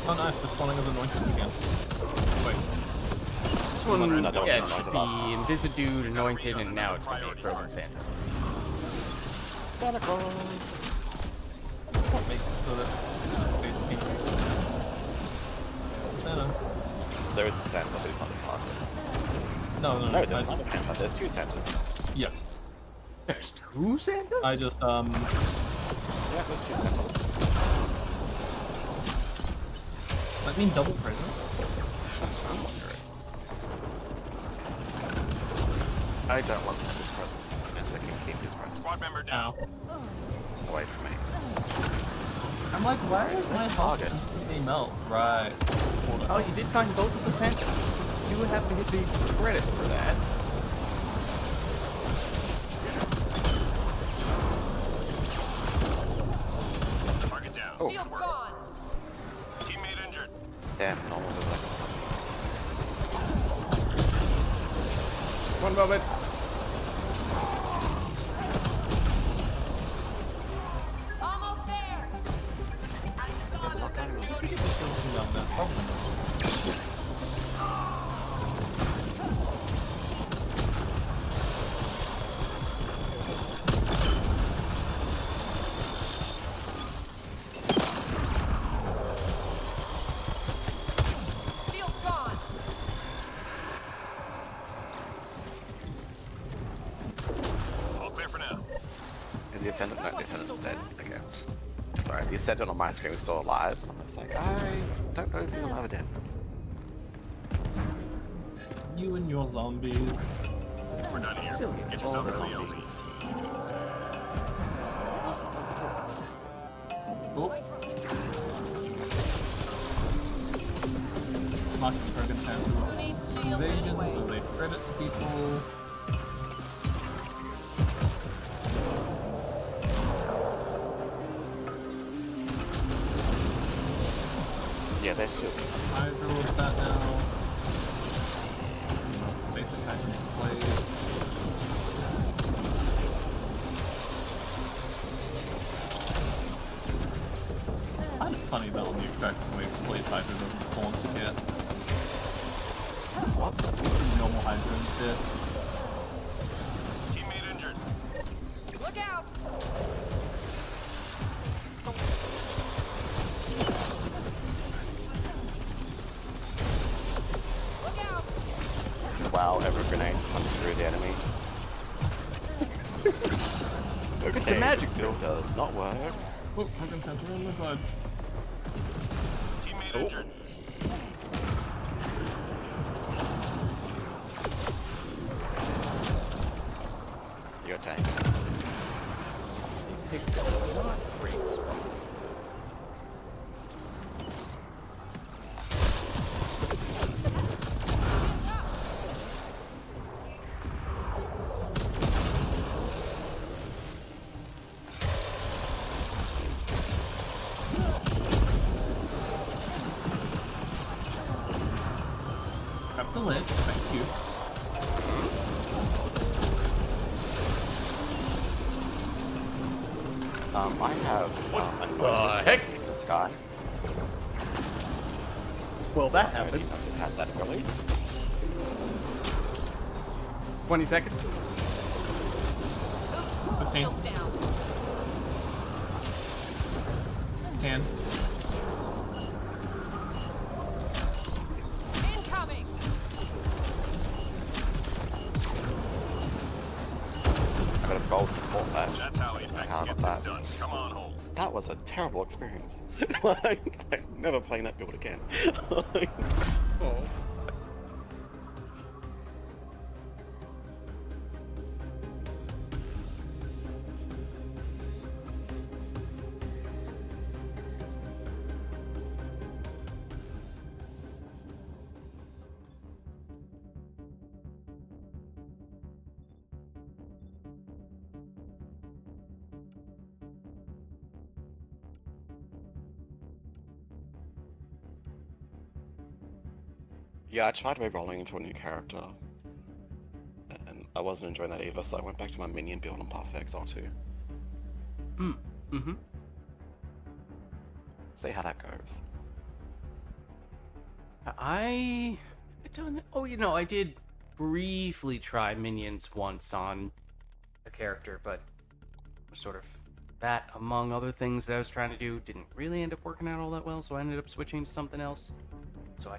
Oh nice, the spawning of anointed again. Wait. This one, No, don't yeah, it anoint should us. be Invisidude, Anointed, and now it's going to be Frozen Santa. Santa Claus! What makes it so that basically Santa? There is a Santa, but he's not a target. No, No, I there's not a just Santa. There's two Santas. yeah. There's two Santas? I just Yeah, there's two Santas. that mean double present? I'm wondering. I don't want Santa's presence. Santa can keep his presence Squad member down. Ow. away from me. I'm like, why is my heart Target. instantly melt? Right. Hold Oh, on. you did find both of the Santas. You would have to hit the credit for that. Target down. Oh. Shield gone. Teammate injured. Damn, almost was like One moment. Almost there. Shield gone. All clear for now. Is the Ascendant? No, the Ascendant's dead. Okay. Sorry, the Ascendant on my screen is still alive. I'm just like, I don't know if he's alive or dead. You and your zombies. We're done here. Silly. Get All yourself the to the LZ. zombies. Oh. Mark the Kurgan Who needs shield invasion, anyway? so they spread it to people. Yeah, that's just. Hydro with that now. Basic hydro plays. Kind of funny that when you extract the way plays hydro doesn't spawn yet. What? Normal hydro instead. Teammate injured. Look out. Look out. Wow, every grenade comes through the enemy. Okay, It's a magic this build does not work. Oh, Kurgan Center on my side. Teammate Oh. injured. Grab the ledge, thank you. I have anointed heck? the sky. Well, that I don't know if happened. you noticed had that ability. 20 seconds. 15, Shield down. 10. Incoming. I got a gold support badge. That's how Apex Out gets of that. it done. Come on, hold. That was a terrible experience. Like, I'm never playing that build again. Like, Oh. yeah, I tried re-rolling into a new character, and I wasn't enjoying that either, so I went back to my minion build on Path of Exile 2. Mm-hmm. See how that goes. I don't know. Oh, I did briefly try minions once on a character, but sort of that, among other things that I was trying to do, didn't really end up working out all that well, so I ended up switching to something else. So I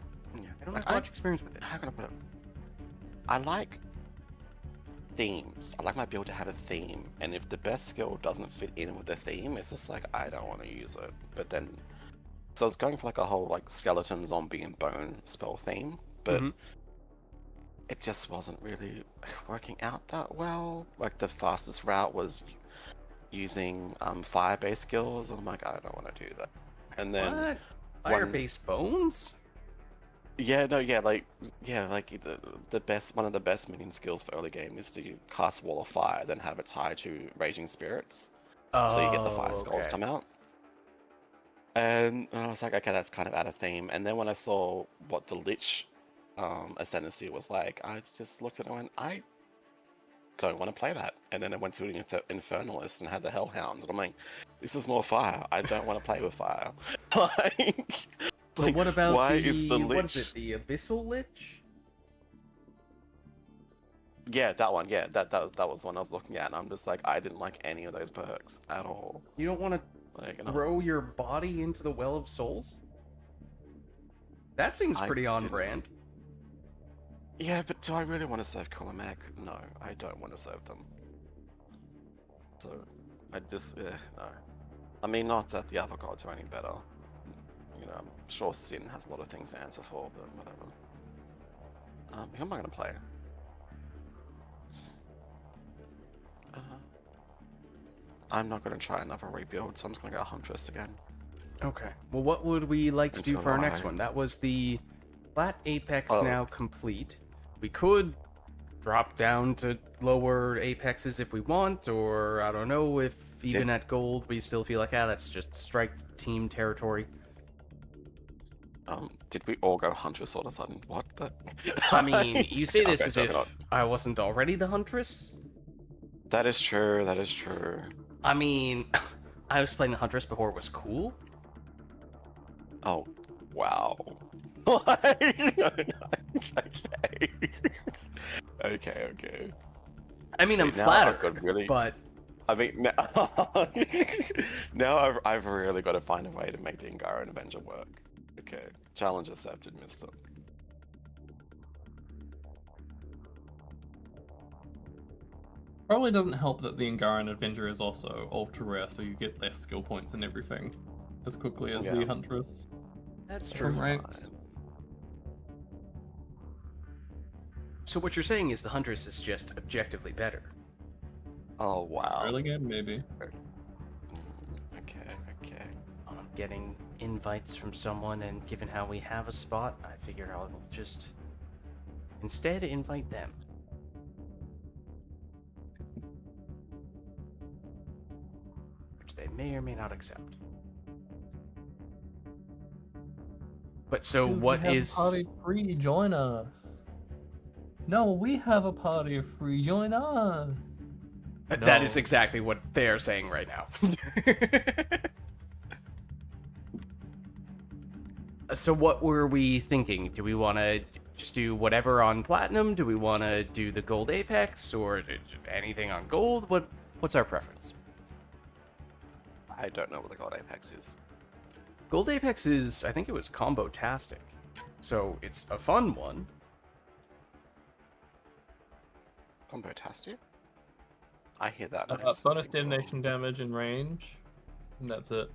don't Like, have much experience with it. How can I put it? I like themes. I like my build to have a theme, and if the best skill doesn't fit in with the theme, it's just like, I don't want to use it. But then, so I was going for like a whole like skeleton, zombie, and bone spell theme, but it just wasn't really working out that well. Like the fastest route was using fire-based skills, and I'm like, I don't want to do that. And then What? Fire-based bones? like the best one of the best minion skills for early game is to cast Wall of Fire, then have it tied to Raging Spirits, so you get the fire skulls come out. And I was like, okay, that's kind of out of theme. And then when I saw what the Lich ascendancy was like, I just looked at it and went, I don't want to play that. And then I went to an Infernalist and had the Hellhounds, and I'm like, this is more fire. I don't want to play with fire. So what about why the, is the what is Lich? it, the Abyssal Lich? Yeah, that one. Yeah, that was the one I was looking at, and I'm just like, I didn't like any of those perks at all. You don't want to Like, throw your body into the Well of Souls? That seems I pretty on didn't. brand. Yeah, but do I really want to serve Kulamag? No, I don't want to serve them. So, I just, no. I mean, not that the other gods are any better. I'm sure Sin has a lot of things to answer for, but whatever. Who am I going to play? I'm not going to try another rebuild, so I'm just going to go Huntress again. Okay. Well, what would we like to do for our next Why? one? That was the flat Apex Oh. now complete. We could drop down to lower Apexes if we want, or I don't know if even at gold we still feel like, that's just strike team territory. Did we all go Huntress all of a sudden? What the? I mean, you say this Okay, as so if I wasn't already the Huntress? That is true, that is true. I mean, I was playing the Huntress before it was cool. Oh, wow. Okay. Okay. I mean, See, I'm now flattered, I've got really- but I mean, now I've really got to find a way to make the Angaran Avenger work. Okay, challenge accepted, mister. Probably doesn't help that the Angaran Avenger is also ultra rare, so you get less skill points and everything as quickly as the Yeah. Huntress. that's true. From ranks. So what you're saying is the Huntress is just objectively better. Oh, wow. Early game, maybe. Okay. I'm getting invites from someone, and given how we have a spot, I figured I'll just instead invite them. Which they may or may not accept. But so Dude, what we have is? a party free? Join us. No, we have a party free. Join us. That is No. exactly what they're saying right now. So what were we thinking? Do we want to just do whatever on platinum? Do we want to do the gold apex or anything on gold? What's our preference? I don't know what the gold apex is. Gold apex is, I think it was combo-tastic. So it's a fun one. Combo-tastic? I hear that. Bonus something detonation wrong. damage and range. And that's it.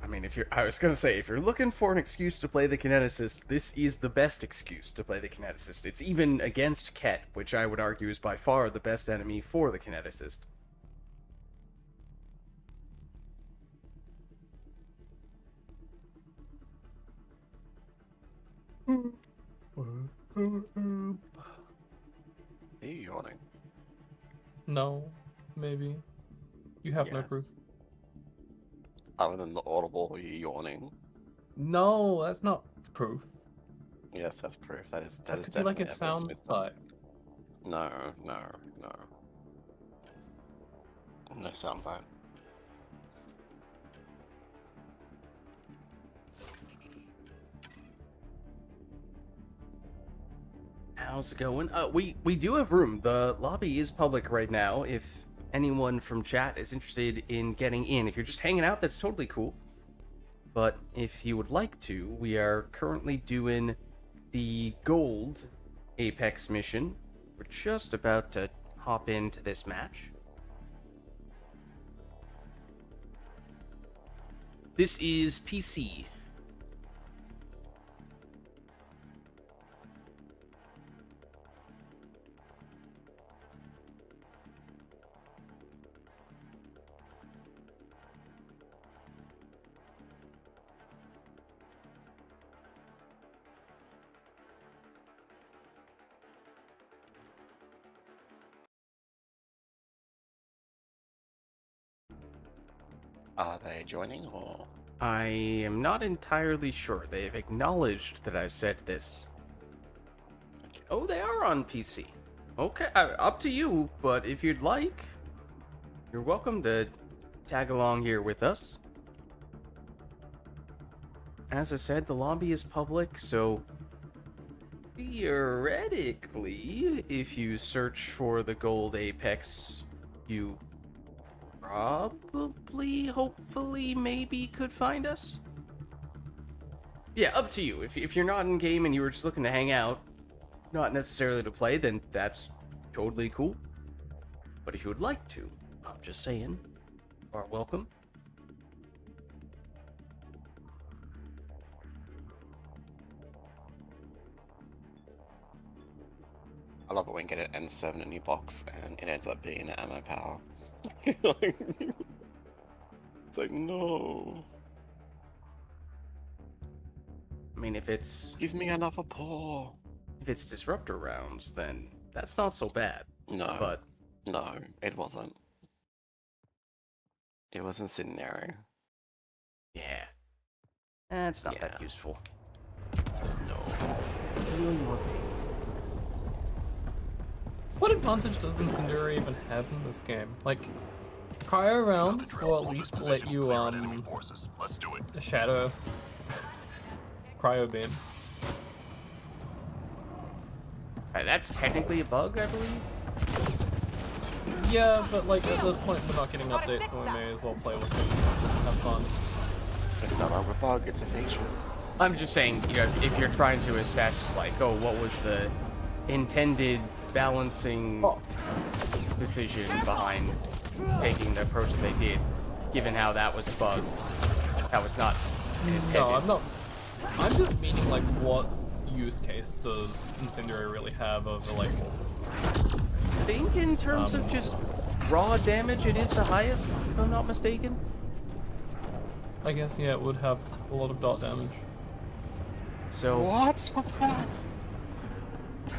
I mean, I was gonna say, if you're looking for an excuse to play the Kineticist, this is the best excuse to play the Kineticist. It's even against Ket, which I would argue is by far the best enemy for the Kineticist. Are you yawning? No, maybe. You have no Yes. proof. Other than the audible yawning. No, that's not proof. Yes, that's proof. That is That could be definitely like a evidence, sound mister. bite. No. No soundbite. How's it going? We do have room. The lobby is public right now. If anyone from chat is interested in getting in, if you're just hanging out, that's totally cool. But if you would like to, we are currently doing the gold Apex mission. We're just about to hop into this match. This is PC. Are they joining or? I am not entirely sure. They've acknowledged that I said this. Oh, they are on PC. Okay, up to you, but if you'd like, you're welcome to tag along here with us. As I said, the lobby is public, so theoretically, if you search for the gold Apex, you probably, hopefully, maybe could find us. Yeah, up to you. If you're not in game and you were just looking to hang out, not necessarily to play, then that's totally cool. But if you would like to, I'm just saying, you are welcome. I love it when you get an N7 in your box and it ends up being an ammo power. It's like, no. I mean, if it's Give me another paw. disruptor rounds, then that's not so bad. No. But No, it wasn't. It was incendiary. yeah, that's not that Yeah. useful. No. What advantage does Incendiary even have in this game? Like, cryo rounds will at least let you, Forces. Let's do it. shadow cryo beam. That's technically a bug, I believe. Yeah, but like at this point we're not getting updates, so we may as well play with it. Have fun. It's not a bug, it's a feature. I'm just saying, you know, if you're trying to assess, like, oh, what was the intended balancing decision behind taking the approach that they did, given how that was a bug, that was not intended. No, I'm not. I'm just meaning like what use case does Incendiary really have over like I think in terms of just raw damage, it is the highest, if I'm not mistaken. I guess yeah, it would have a lot of dot damage. So What? What's that?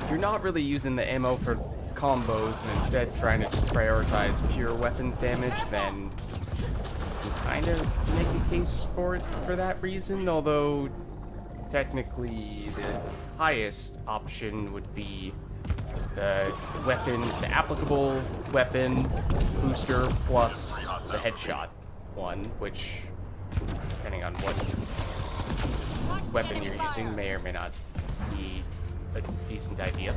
you're not really using the ammo for combos and instead trying to just prioritize pure weapons damage, then you kind of make a case for it for that reason, although technically the highest option would be the weapon, the applicable weapon booster plus the headshot one, which, depending on what weapon you're using, may or may not be a decent idea.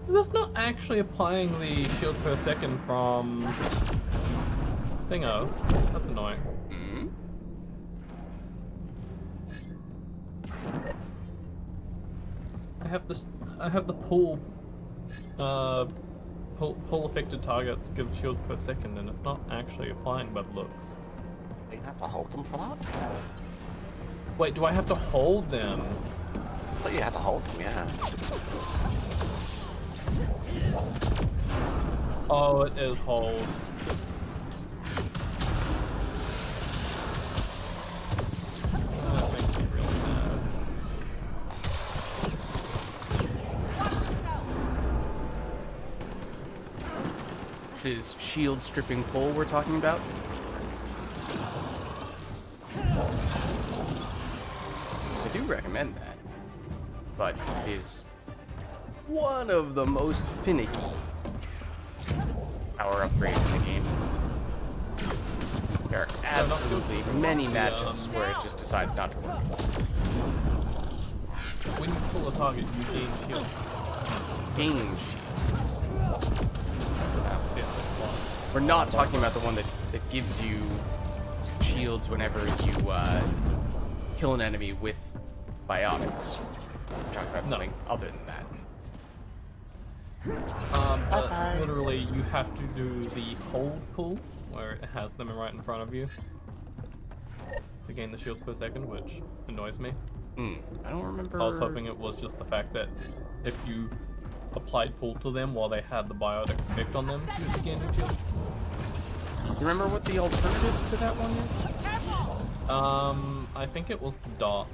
Is this not actually applying the shield per second from Thingo? That's annoying. Hmm? I have the pull affected targets give shield per second, and it's not actually applying by the looks. You have to hold them for that? Wait, do I have to hold them? I thought you had to hold them, yeah. Oh, it is hold. That makes me really mad. This is shield stripping pull we're talking about. I do recommend that, but it is one of the most finicky power upgrades in the game. There are absolutely many matches where it just decides not to work. When you pull a target, you gain shield. Gain shields. Yes, We're not talking about the one that gives you shields whenever you kill an enemy with biotics. We're talking about something other than that. but it's literally you have to do the hold pull, where it has them right in front of you to gain the shield per second, which annoys me. I don't remember. I was hoping it was just the fact that if you applied pull to them while they had the biotic effect on them, you would gain new shields. You remember what the alternative to that one is? I think it was the dart.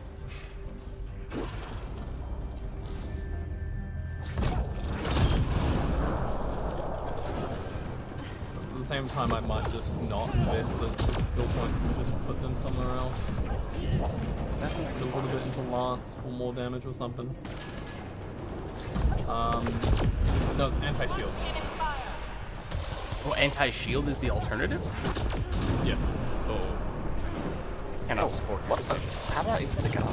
At the same time, I might just not invest those skill points and just put them somewhere else. It's a little bit into Lance for more damage or something. No, it's anti-shield. Well, anti-shield is the alternative? Yes. Oh. Cannot support your What the? decision. How about instant gun?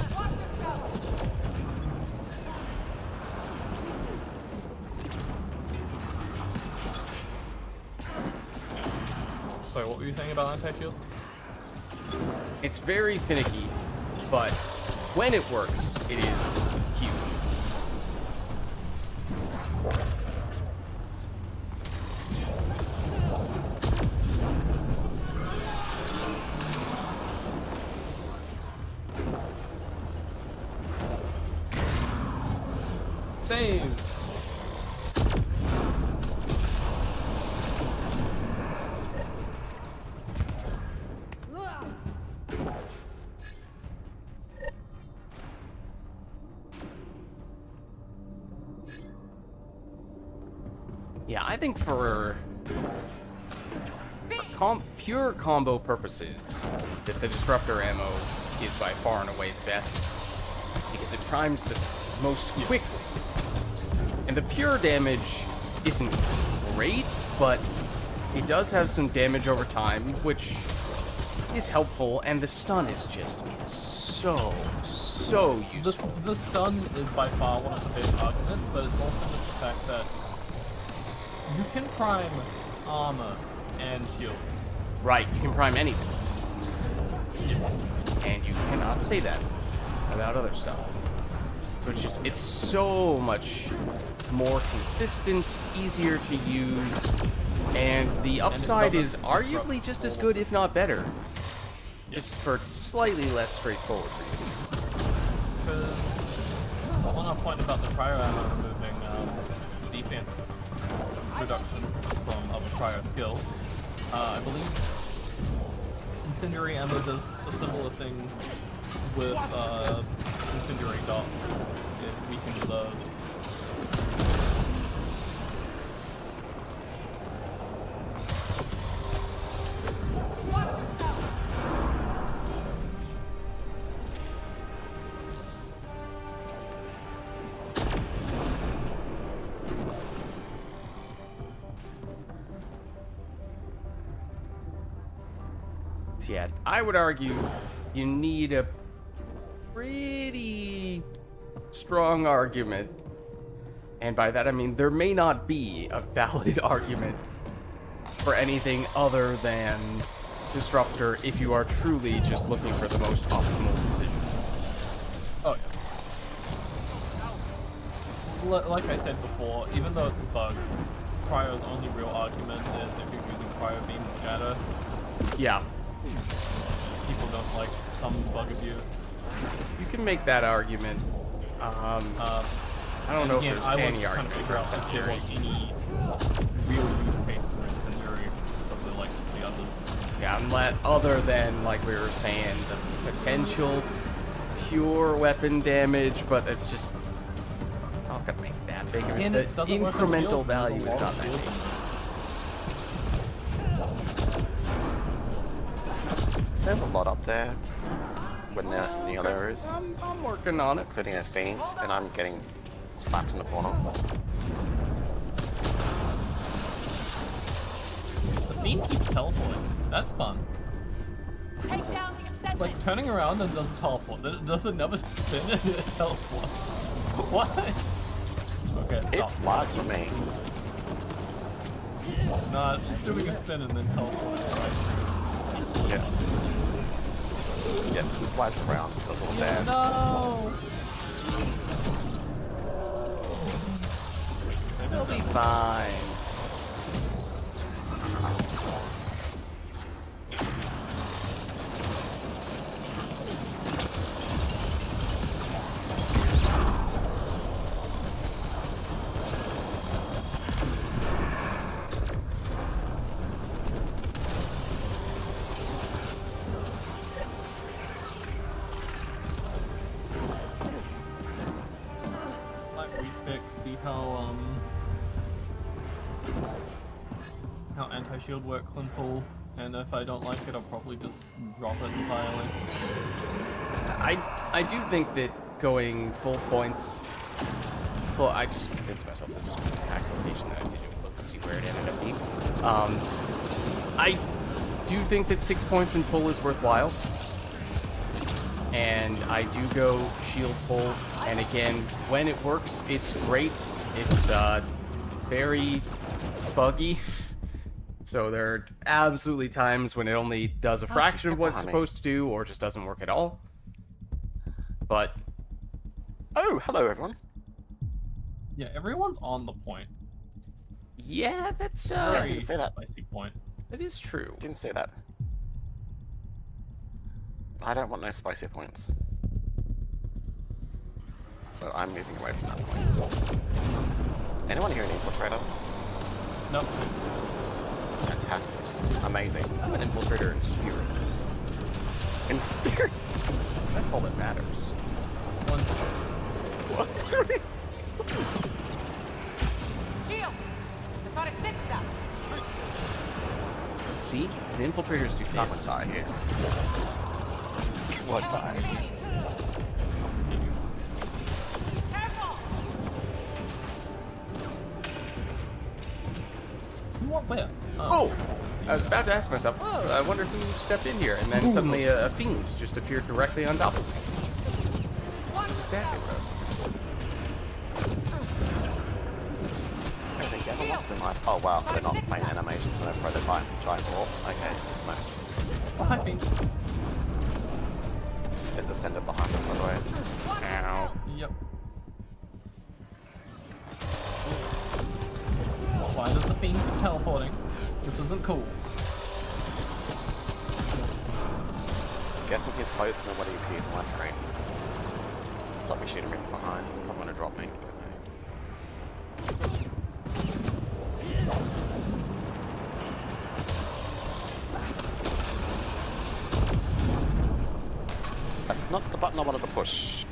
Sorry, what were you saying about anti-shield? It's very finicky, but when it works, it is huge. Save! Yeah, I think for pure combo purposes, that the disruptor ammo is by far and away the best, because it primes the most quickly. And the pure damage isn't great, but it does have some damage over time, which is helpful, and the stun is just so useful. The stun is by far one of the best arguments, but it's also just the fact that you can prime armor and shield. Right, you can prime anything. And you cannot say that about other stuff. So it's so much more consistent, easier to use, and the upside is arguably just as good, if not better. Just for slightly less straightforward reasons. Because one point about the prior armor removing defense reductions from other prior skills, I believe incendiary ammo does a similar thing with incendiary dots. It weakens those. yet. I would argue you need a pretty strong argument. And by that I mean there may not be a valid argument for anything other than Disruptor if you are truly just looking for the most optimal decision. Oh yeah. Like I said before, even though it's a bug, Cryo's only real argument is if you're using Cryo Beam and Shatter. Yeah. People don't like some bug abuse. You can make that argument. I don't know if Again, there's I any was trying argument to for figure out if there was any real use case for Incendiary like the others. Yeah, unless, other than, like we were saying, the potential pure weapon damage, but it's just, it's not gonna make that big of And a, it the doesn't work on incremental shield, there's a value is lot not of that shield. big. There's a lot up there with near the areas, I'm working on it. including a Fiend, and I'm getting slapped in the corner. The Fiend keeps teleporting. That's fun. Take down the ascendant. Like turning around and doesn't teleport. It doesn't never spin and it teleports. What? Okay, It stop. slides for me. Nah, it's just doing a spin and then teleporting. Right? Yeah. Yeah, it slides around, does a little dance. No! It'll be fine. Like respec, see how anti-shield works on pull, and if I don't like it, I'll probably just drop it entirely. I do think that going full points. Well, I just convinced myself this was just a hack location that I didn't even look to see where it ended up being. I do think that 6 points in pull is worthwhile, and I do go shield pull. And again, when it works, it's great. It's very buggy. So there are absolutely times when it only does a fraction of what it's supposed to do, or just doesn't work at all. But Oh, hello everyone. Yeah, everyone's on the point. yeah, that's I Very didn't say that. spicy point. that is true. Didn't say that. I don't want no spicy points. So I'm moving away from that point. Anyone here an infiltrator? Nope. Fantastic. Amazing. I'm an infiltrator in spirit. In spirit? That's all that matters. One. What? Sorry. Shields. I thought I fixed that. See, the infiltrators do I'm this. gonna die here. What die? Careful. What? Where? Oh! I was about to ask myself, oh, I wonder who stepped in here, and then suddenly a fiend just appeared directly on top of me. Watch the Exactly what I was thinking. I think everyone lost their mind. Oh wow, they're not playing animations when they throw the giant ball. Okay, it's nice. Behind me. There's a sender behind us, by the way. Ow. Yep. Why does the Fiend keep teleporting? This isn't cool. Guessing he's closer than what he appears on my screen. Stop me shooting me from behind. Probably gonna drop me. But no. That's not the button I wanted to push.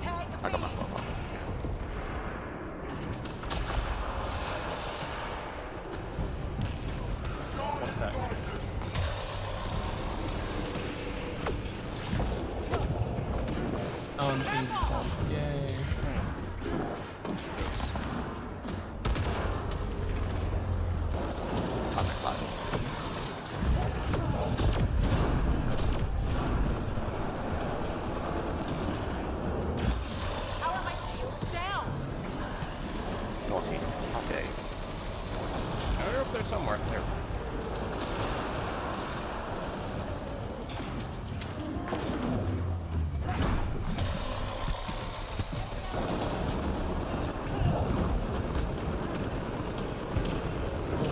tag the I got myself up. That's okay. What's that? Oh, and the Fiend is gone. Yay. I'm excited. he? How dare you? They're up there somewhere. There.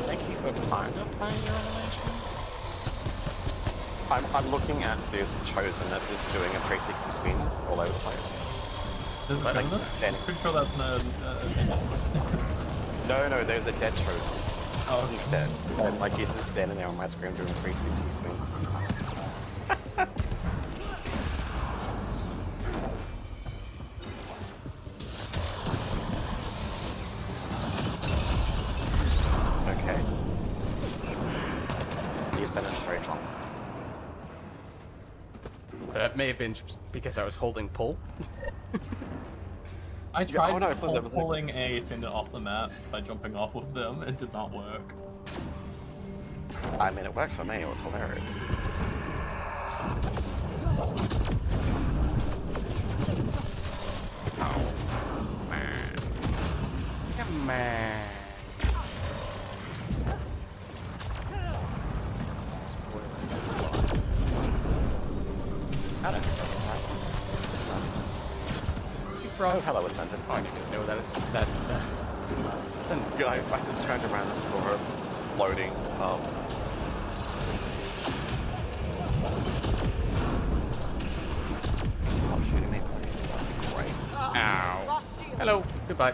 Thank you for kind of playing your animation. I'm looking at this chosen that is doing a 360 spins all over the place. Does it Like, show this? standing. Pretty sure that's No, there's a dead chosen Oh, instead. And like he's just standing there on my screen doing 360 spins. Okay. The ascendant's very strong. That may have been just because I was holding pull. I tried oh no, so there was a- pulling a Ascendant off the map by jumping off of them. It did not work. I mean, it worked for me. It was hilarious. Oh, man. Come on. Hello. Oh, hello, Ascendant. Oh, I didn't know that is that. Listen, Yeah, I just turned around and saw her floating. Stop shooting me, please. That'd be great. ow. Lost shield. Hello. Goodbye.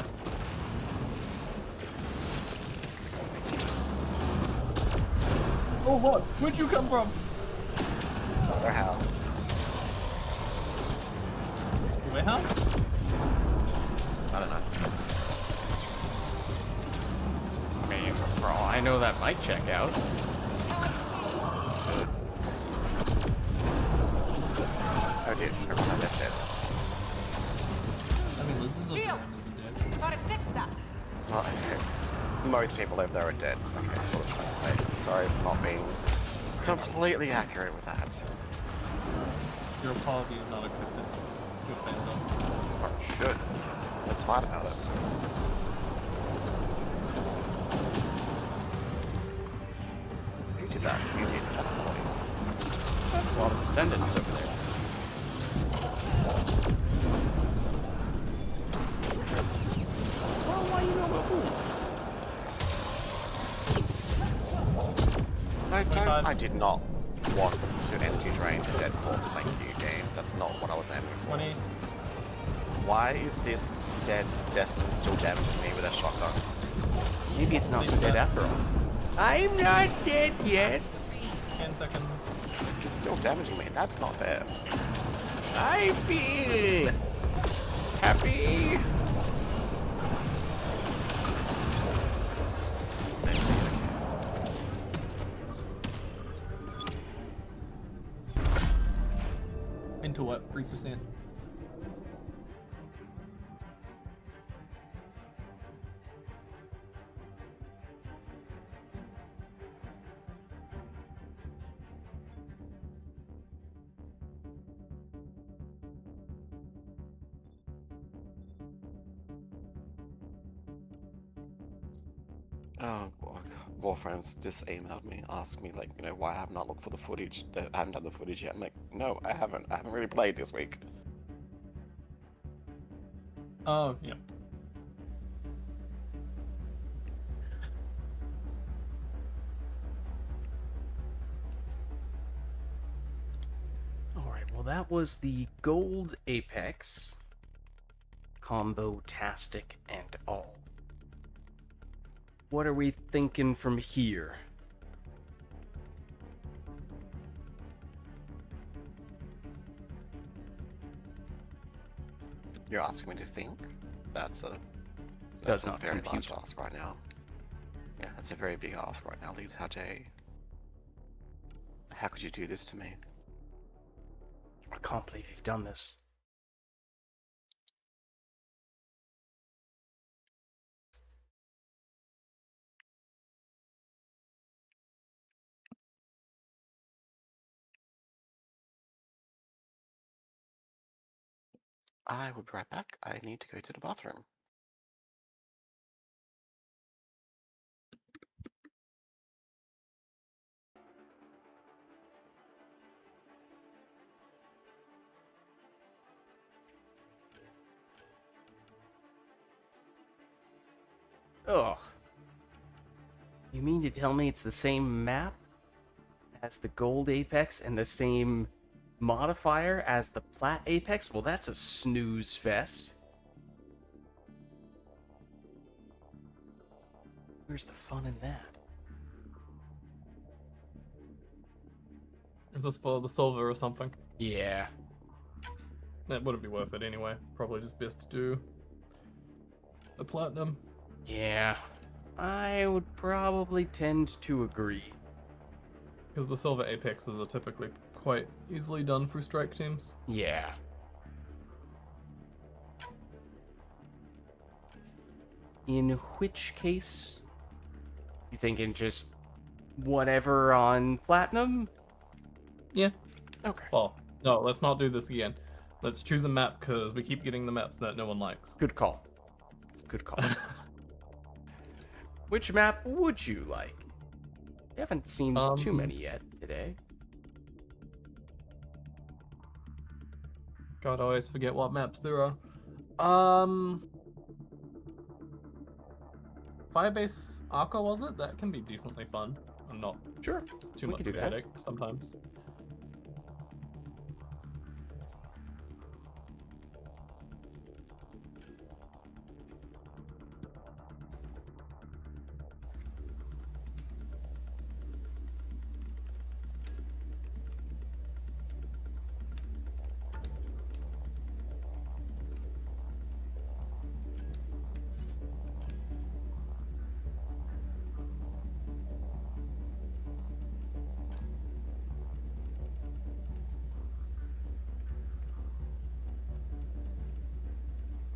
Oh, what? Where'd you come from? Their house. The warehouse? I don't know. I mean, for all I know, that might check out. Oh dear, never mind, that's dead. I mean, Liz is up there Shields. and isn't dead. Thought it fixed that. Well, okay. Most people over there are dead. Okay, that's what I was trying to say. I'm sorry for not being completely accurate with that. Your apology is not accepted. You offended us. Or should. Let's fight about it. You did that. You did. That's naughty. That's a lot of descendants over there. Well, why you know about I did not want to energy drain the dead corpse, thank you, game. That's not what I was aiming for. 20. Why is this dead Destin still damaging me with a shotgun? Maybe it's not so dead after all. I'm not dead yet. 10 seconds. It's still damaging me. That's not fair. I feel happy. Into what? 3%? Oh, more friends just emailed me, asked me, like, why I have not looked for the footage. I haven't done the footage yet. I'm like, no, I haven't. I haven't really played this week. Oh, yeah. Alright, well, that was the Gold Apex. Combo-tastic and all. What are we thinking from here? You're asking me to think? That's Does a not very compute. large ask right now. Yeah, that's a very big ask right now, Leeds. How could you do this to me? I can't believe you've done this. I will be right back. I need to go to the bathroom. Ugh. You mean to tell me it's the same map as the gold apex and the same modifier as the plat apex? Well, that's a snooze fest. Where's the fun in that? Is this for the silver or something? Yeah. That wouldn't be worth it anyway. Probably just best to do the platinum. Yeah. I would probably tend to agree. Because the silver apexes are typically quite easily done through strike teams. Yeah. In which case, you thinking just whatever on platinum? Yeah. Okay. Well, no, let's not do this again. Let's choose a map because we keep getting the maps that no one likes. Good call. Good call. Which map would you like? We haven't seen too many yet today. God, I always forget what maps there are. Firebase Arca, was it? That can be decently fun and not Sure. too We much could of do a that. headache sometimes.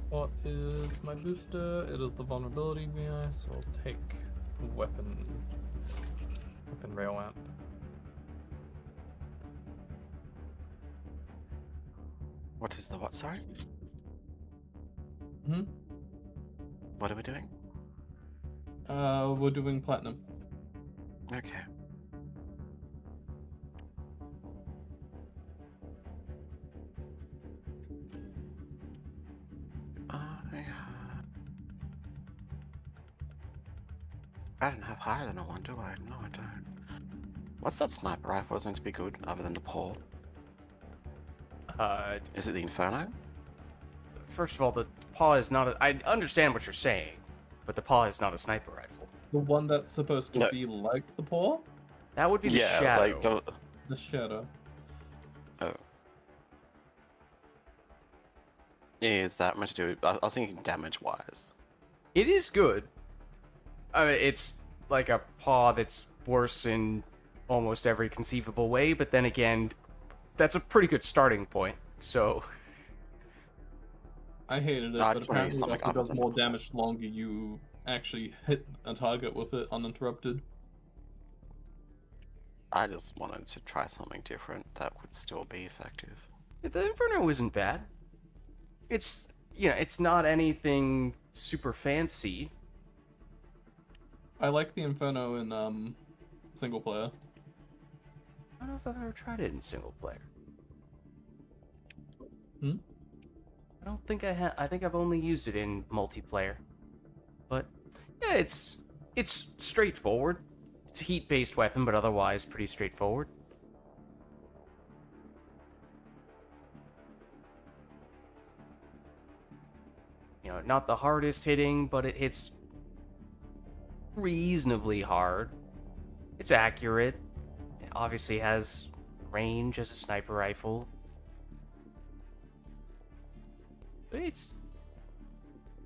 What is my booster? It is the vulnerability VI, so I'll take weapon rail amp. What is the what, sorry? Hmm? What are we doing? We're doing platinum. Okay. I don't have higher than a 1, do I? No, I don't. What's that sniper rifle is meant to be good, other than the pole? Is it the Inferno? First of all, the paw is not a... I understand what you're saying, but the paw is not a sniper rifle. The one that's supposed to No. be like the paw? That would be the Yeah, shadow. like, don't... The shadow. Oh. Is that much to do? I was thinking damage-wise. It is good. It's like a paw that's worse in almost every conceivable way, but then again, that's a pretty good starting point, so... I hated it, I but just wanna use apparently something it other does than more the paw. damage the longer you actually hit a target with it uninterrupted. I just wanted to try something different that would still be effective. The Inferno isn't bad. It's, you know, it's not anything super fancy. I like the Inferno in single player. I don't know if I've ever tried it in single player. Hmm? I don't think I have. I think I've only used it in multiplayer. But yeah, it's straightforward. It's a heat-based weapon, but otherwise pretty straightforward. You know, not the hardest hitting, but it hits reasonably hard. It's accurate. It obviously has range as a sniper rifle. But it's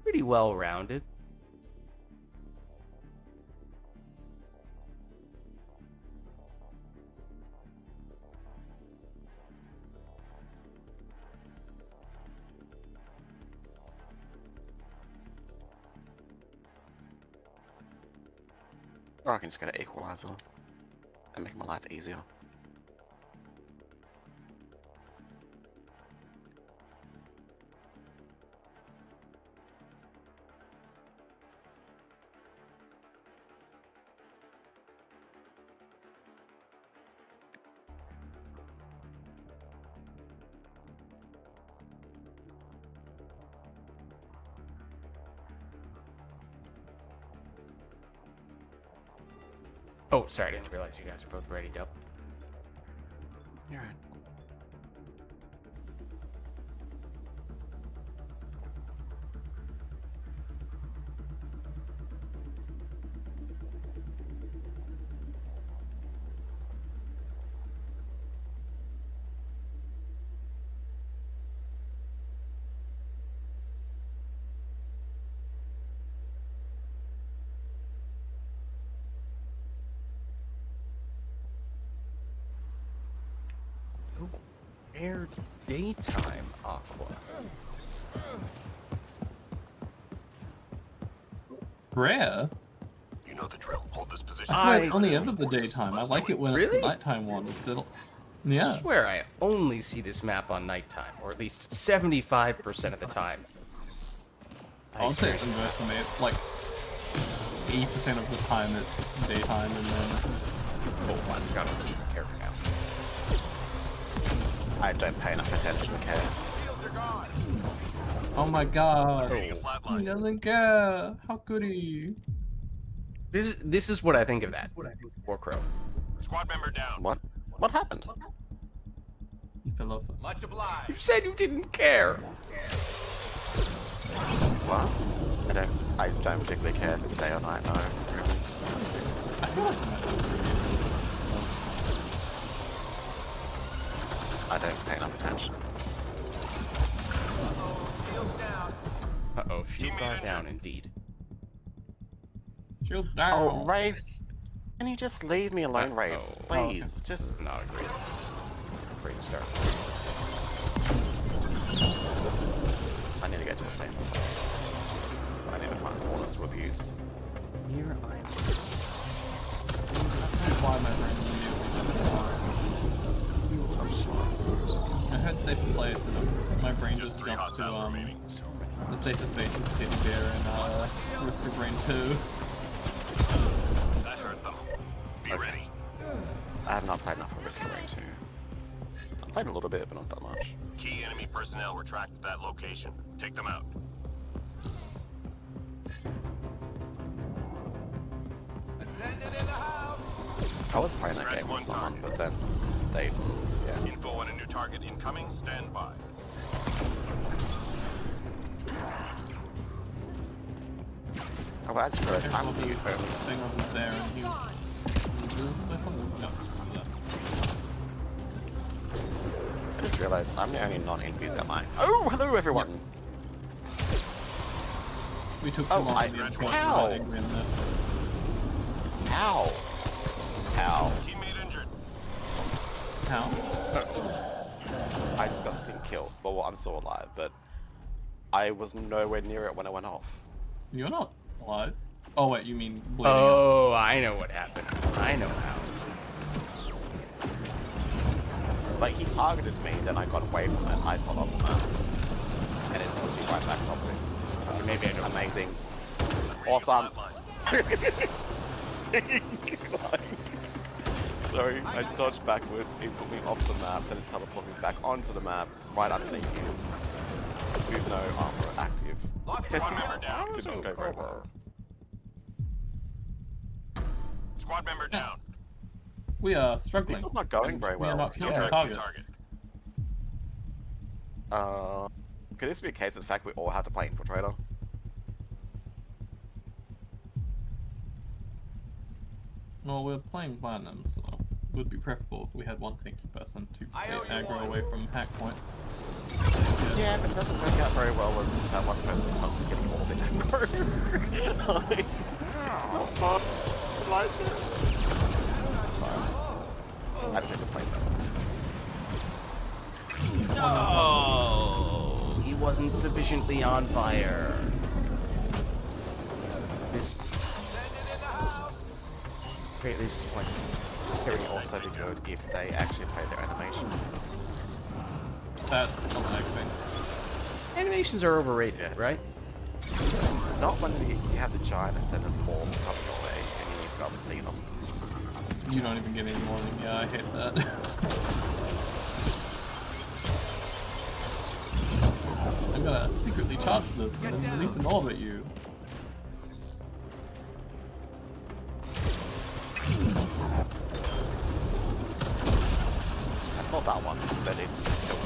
pretty well rounded. Or I can just get an equalizer and make my life easier. Oh, sorry, I didn't realize you guys are both ready, Dope. You're right. Ooh, aired daytime Aqua. Rare? You know the drill. Hold this position. I swear I- it's only ever the daytime. I like it when it's Really? the nighttime one. I Yeah. swear I only see this map on nighttime, or at least 75% of the time. I'll say it's inverse for me. It's like 80% of the time it's daytime and then... Oh, I've got to keep a character now. I don't pay enough attention to care. Oh my god. Creating a flat He line. doesn't care. How could he? This is what I think of that. War Crow. Squad member down. What? What happened? He fell off. Much obliged. You said you didn't care. What? I don't particularly care if it's day or night, no. Really. I feel like he might have I don't pay enough attention. Uh-oh, shields are down indeed. Shields down. Oh, Raves! Can you just leave me alone, Uh-oh. Raves? Oh, okay. Please, just... Not a great start. I need to get to a safe place. I need to find corners to abuse. Here I am. Why my brain immediately I heard safe place and my brain just Three jumps to hostiles remaining. the safest space is Teddy Bear and Risk of Rain 2. That hurt them. Be ready. I have not played enough of Risk of Rain 2. I played a little bit, but not that much. Key enemy personnel were tracked at that location. Take them out. I was playing that Scratch game one with someone, target. but then they... Yeah. Info on a new target incoming. Stand by. Oh, I just realized I'm Everyone new was home. thing over there and he was something. No. Yeah. I just realized I'm the only non-infuse at mine. Oh, hello everyone! We took too Oh, long I- to get to how? angry in there. How? How? Teammate injured. How? I just got sync killed. Well, I'm still alive, but I was nowhere near it when I went off. You're not alive. Oh wait, you mean bleeding out. Oh, I know what happened. I know how. Like, he targeted me, then I got away from it, I fell off the map. And it puts me right back properly. Maybe I don't. Amazing. Creating a Awesome. flat line. Sorry, I dodged backwards, it put me off the map, then it teleported me back onto the map, right underneath you. With no armor active. Lost squad member down. Did not go very well. Squad member down. We are struggling. This is not going very We are well. not killing Yeah. our Track new target. target. Could this be a case of the fact we all have to play Infiltrator? Well, we're playing Platinum, so it would be preferable if we had one tanky person to get aggro away from hack points. Yeah, but it doesn't work out very well when that one person comes to get all the aggro. Like, it's not fun. I like it. It's fine. I just need to play better. No, he wasn't sufficiently on fire. This greatly disappointing. It would also be good if they actually play their animations. That's something I think. Animations are overrated, right? Not when you have the giant ascendant forms coming your way and you need to be able to see them. You don't even get any warning. Yeah, I hate that. I'm gonna secretly charge this and then release an orb at you. not that one. That it killed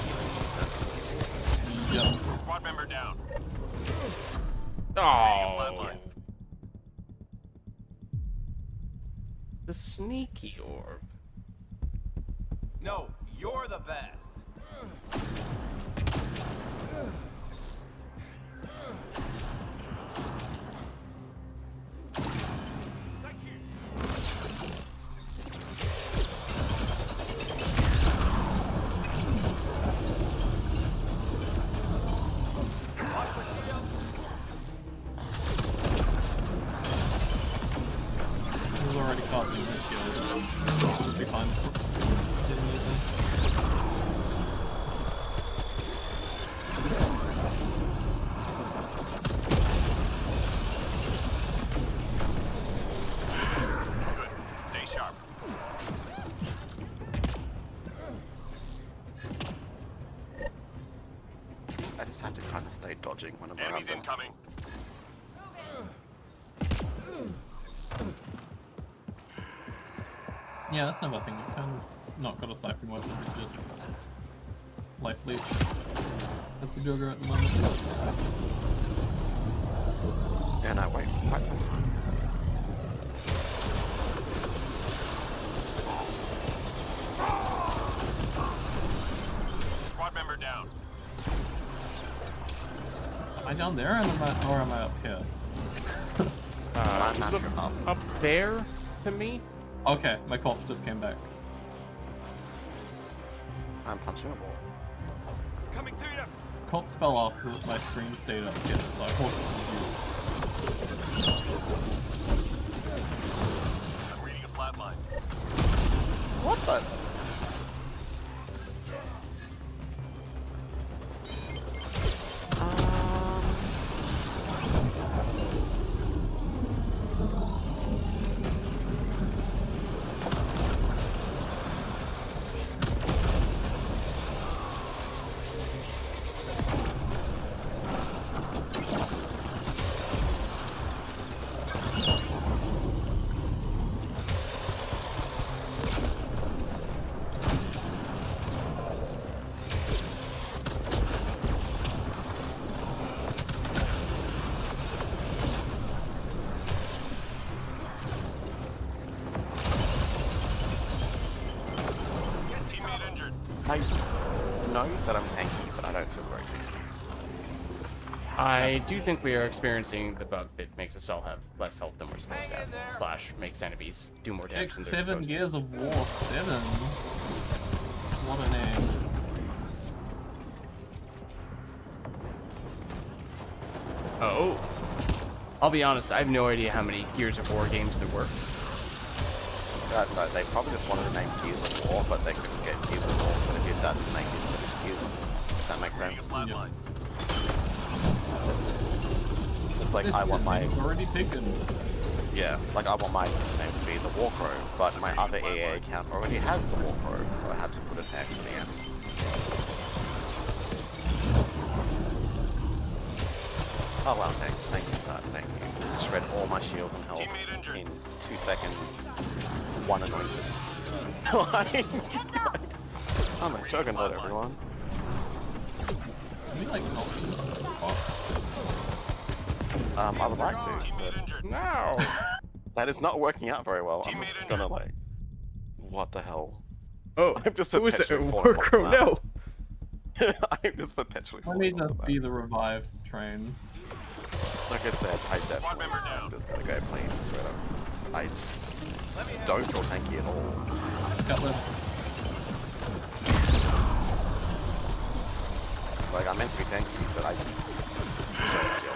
me. Yep. Squad member down. Oh, Flatline. the sneaky orb. No, you're the best. He's already casting his shield. Should be fine. Didn't use them. Stay sharp. I just have to kind of stay dodging when I'm around Enemies them. incoming. Yeah, that's another thing. You've kind of not got a siphon weapon, you just life lead. That's the Joker at the moment. Yeah, no, wait, quite some time. Squad member down. Am I down there or am I up here? I'm not Look sure. up there to me. Okay, my corpse just came back. I'm punching a ball. Coming to you. Corpse fell off, but my screen stayed up here, so I forced it to I'm reading a flatline. What the? Teammate injured. I know you said I'm tanky, but I don't feel very tanky. I do think we are experiencing the bug that makes us all have less health than we're supposed to have. Slash makes enemies do more damage than they're X7 supposed to. Gears of War 7. What a name. Oh. I'll be honest, I have no idea how many Gears of War games there were. No, they probably just wanted to name Gears of War, but they couldn't get Gears of War, so they did that to make it Gears. If that makes Reading a sense. flatline. It's like This I want my name's already taken. yeah, like I want my name to be the War Crow, but my other EA account already has the War Crow, so I had to put an X in the end. Oh wow, thanks, thank you for that, thank you. Just shred all my shields and health Teammate injured. in 2 seconds. One anointed. Like, I'm a juggernaut, everyone. Can we like not do that? I would like to, Teammate but injured. No. that is not working out very well. I'm Teammate just injured. gonna like, what the hell? Oh, I'm just who was it? perpetually falling off the Warcrow, map. no. I'm just perpetually Let falling me off just the be map. the revive train. Like I said, I definitely member down. am just gonna go plain Shredder. I don't feel tanky at all. Cutlet. Like I'm meant to be tanky, but I don't feel it.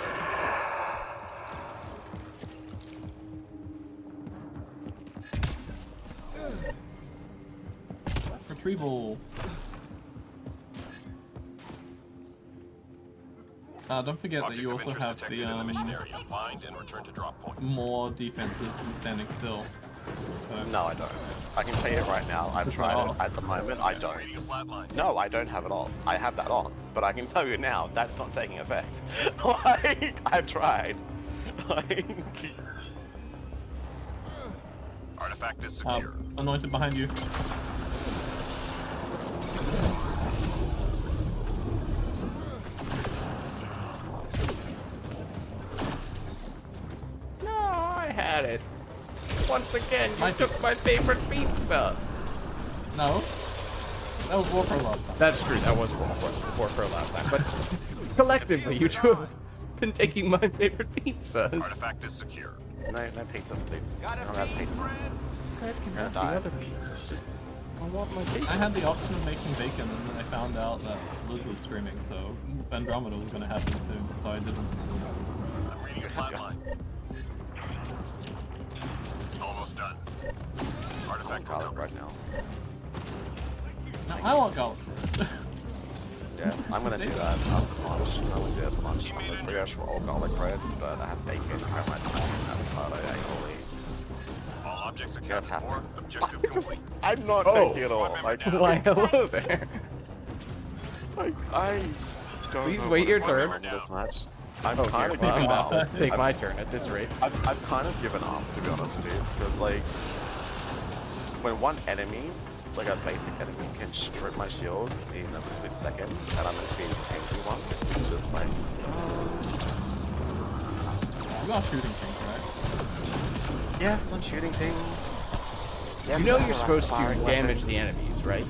Retrieval. Don't forget that Objects you of also interest have detected the in the mission area. Find and return to drop point. more defenses from standing still. So, No, I don't. I can tell you right now, I've It's tried not it. off. At the moment, I don't. Reading a flatline. No, I don't have it on. I have that on, but I can tell you now, that's not taking effect. Like, I've tried. Like, Artifact is secure. anointed behind you. had it. Once again, you Might took my favorite pizza. No. That was Warfare last time. That's true. That was Warfare last time, but collectively, you two have been taking my favorite pizzas. Artifact is secure. No pizza, please. I don't have pizza. You guys can have the die. other pizzas. Just, I want my pizza. I had the option of making bacon, and then I found out that Liz was streaming, so Andromeda was going to happen soon, so I didn't. I'm reading your flatline. Almost done. Artifact Garlic recovered. right now. No, I want garlic. Yeah, I'm gonna do that after lunch. I'm gonna do that for lunch. I'm gonna brioche for all garlic bread, but I have bacon, caramelized onion, avocado, aioli. All objects Yes, accounted for. happen. Objective complete. I'm not Oh. taking it all. Like, Why, hello there. I don't Please know wait what your is turn. going on with this match. I'm Oh, kind dear. of Well, I'm giving about up. to take my turn at this rate. I've kind of given up, to be honest with you, because like when one enemy, like a basic enemy, can strip my shields in a split second, and I'm just being tanky one, it's just like, You are shooting things, right? yes, I'm shooting things. Yes, You know I you're have a supposed to firing damage weapon. the enemies, right?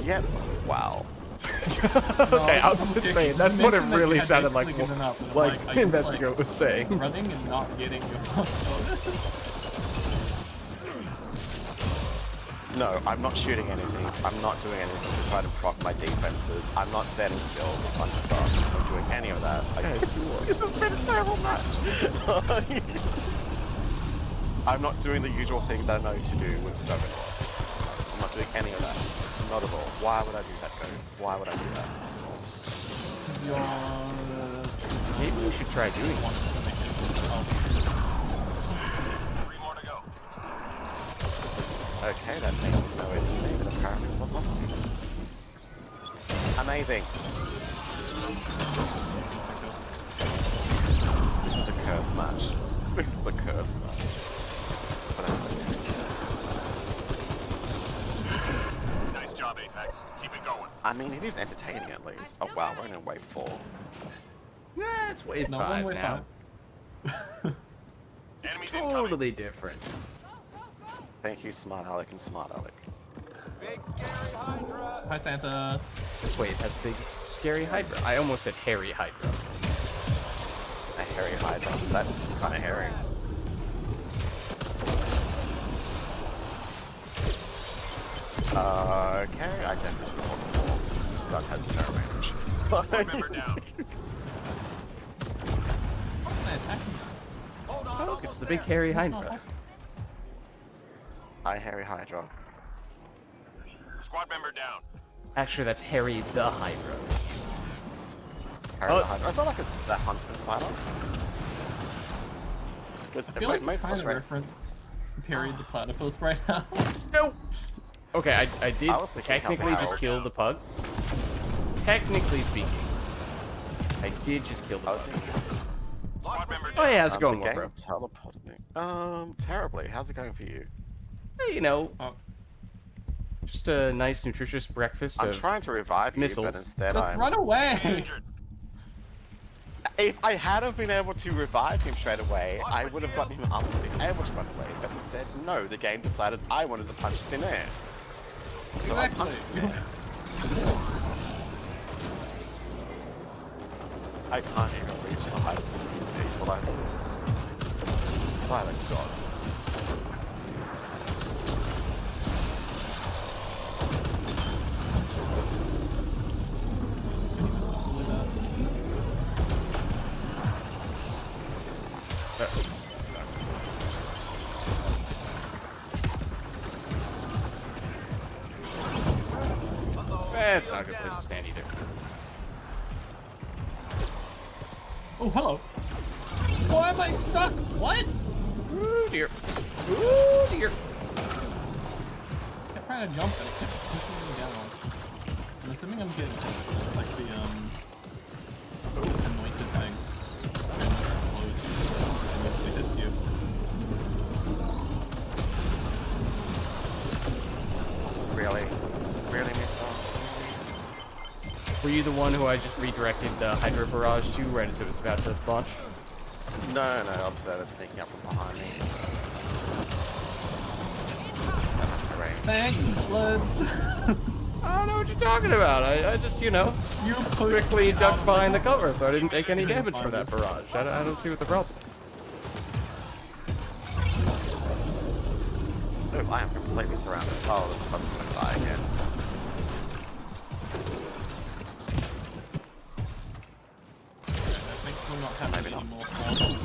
Yep. Wow. Okay, I was just saying, that's what it really sounded like, Are like you, Investigo was saying. running and not getting your No, I'm not shooting anything. I'm not doing anything to try to proc my defenses. I'm not standing still on stuff. I'm not doing any of that. It's been a terrible match. I'm not doing the usual thing that I know to do with Juggernaut. I'm not doing any of that. Not at all. Why would I do that, Go? Why would I do that? Maybe we should try doing one. 3 more to go. Okay, that makes no way to me, but apparently it was not. Amazing. This is a curse match. This is a curse match. But that's okay. Nice job, Apex. Keep it going. I mean, it is entertaining at least. Oh wow, we're in wave 4. Nah, it's wave No, 5 one way now. five. It's Enemies incoming. totally different. Thank you, Smart Alec and Smart Alec. Big scary Hydra. Hi, Santa. This wave has big, scary Hydra. I almost said hairy Hydra. A hairy Hydra. That's kind of hairy. Okay, I definitely should have more. This gun has no range. Member down. How am I attacking them? Hold on. Look, almost it's the big there. hairy That's not Hydra. possible. Hi, hairy Hydra. Squad member down. Actually, that's Harry the Hydra. Hairy Oh. Hydra. Is that like that huntsman spider? I feel like you're trying to reference Perry the Platypus right now. No! Okay, I did I was thinking technically Harold. just kill the pug. Technically speaking, I did just kill the I was pug. thinking. Squad member Oh down. yeah, how's it going, the game bro? teleported me. Terribly. How's it going for you? Hey, you know, Oh, just a nice, nutritious breakfast I'm of... trying to revive you, missiles. but instead just I'm... run away! Injured. If I had have been able to revive him straight away, I would have gotten him up and been able to run away. But instead, no, the game decided I wanted to punch thin air. So I Exactly. punched thin air. I can't even reach the height of the equalizer. By the gods. That's not a good place to stand either. Oh, hello. Why am I stuck? What? Ooh, dear. Ooh, dear. I'm trying to jump and it kept pushing me down. I'm assuming I'm getting hit. It's like the, anointed thing. Very much explodes and eventually hits you. Really? Really, mister? Were you the one who I just redirected the Hydra Barrage to right as it was about to launch? No, Observer sneaking up from behind me. Great. Thanks, Bloods. I don't know what you're talking about. I just, you know, You quickly ducked out behind the of cover, so I didn't take any damage Fine. from that barrage. I don't see what the problem is. Oh, I am completely surrounded. Oh, I'm just gonna die again. I think we're not having Maybe any not. more fun.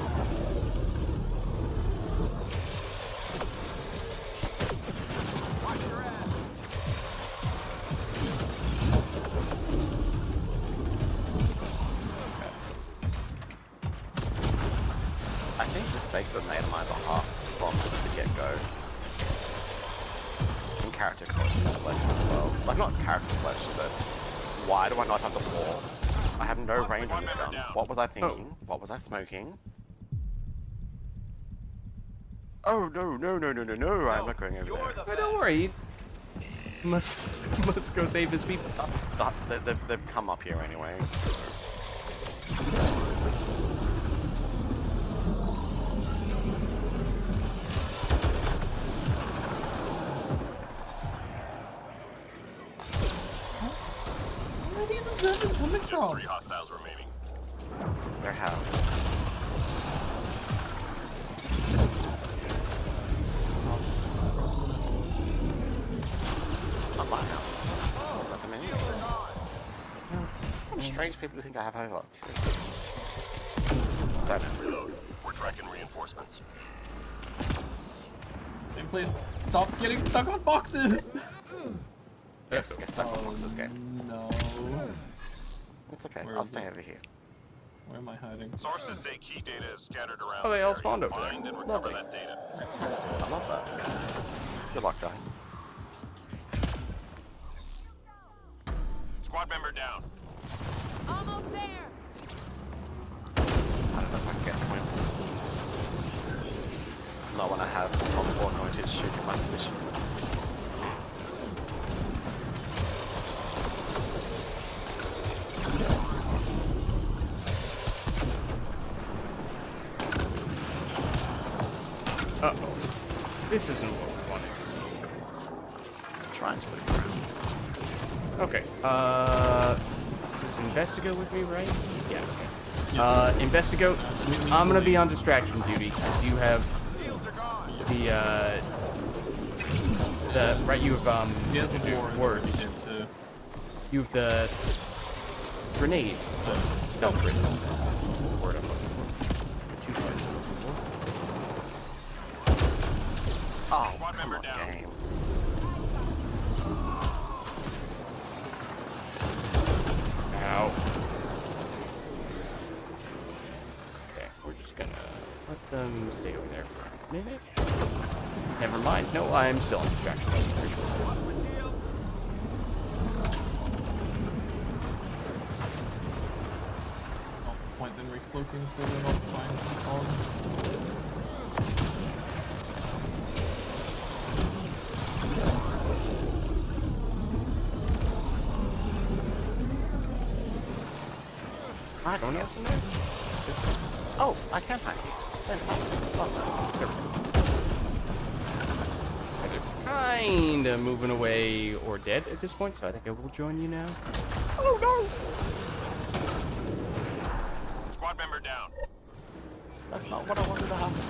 I think mistakes were made on my behalf from the get-go. And character selection as well. Like, not character selection, but why do I not have the wall? I have no range on this gun. What was I thinking? What was I smoking? Oh, no, I'm not going over there. Oh, don't worry. He must go save his people. They've come up here anyway. Where are these observers coming Just from? 3 hostiles remaining. Their house. Not my house. Let them in. Some strange people who think I have overlocked. Don't know. Reload. We're tracking reinforcements. Hey, please stop getting stuck on boxes. Yes, get stuck on boxes game. No. It's okay, Where I'll is stay it? over here. Where am I hiding? Sources say key data is scattered around. Oh, they this all area. spawned over there. Find and recover Lovely. that data. Fantastic, I love that. Good luck, guys. Squad member down. Almost there. I don't know if I can get points. Not when I have multiple anointed shooting my position. Uh-oh. This isn't what we wanted to see. Trying to move around. Okay, this is Investigo with me, right? Yeah, okay. Investigo, I'm gonna be on distraction duty, because you have right, you have, The other war words. is into You have the grenade, the stealth grenade. Word I'm looking for. 2 parts I'm looking for. Oh, Squad come member on, down. game. Ow. Okay, we're just gonna let them stay over there for a minute. Never mind. No, I'm still on distraction. For sure. point in recloaking so they're not trying to keep on. I don't know what's in there. Oh, I can hide. Fantastic. Love that. There we go. Kinda moving away or dead at this point, so I think I will join you now. Oh no! Squad member down. That's not what I wanted to happen.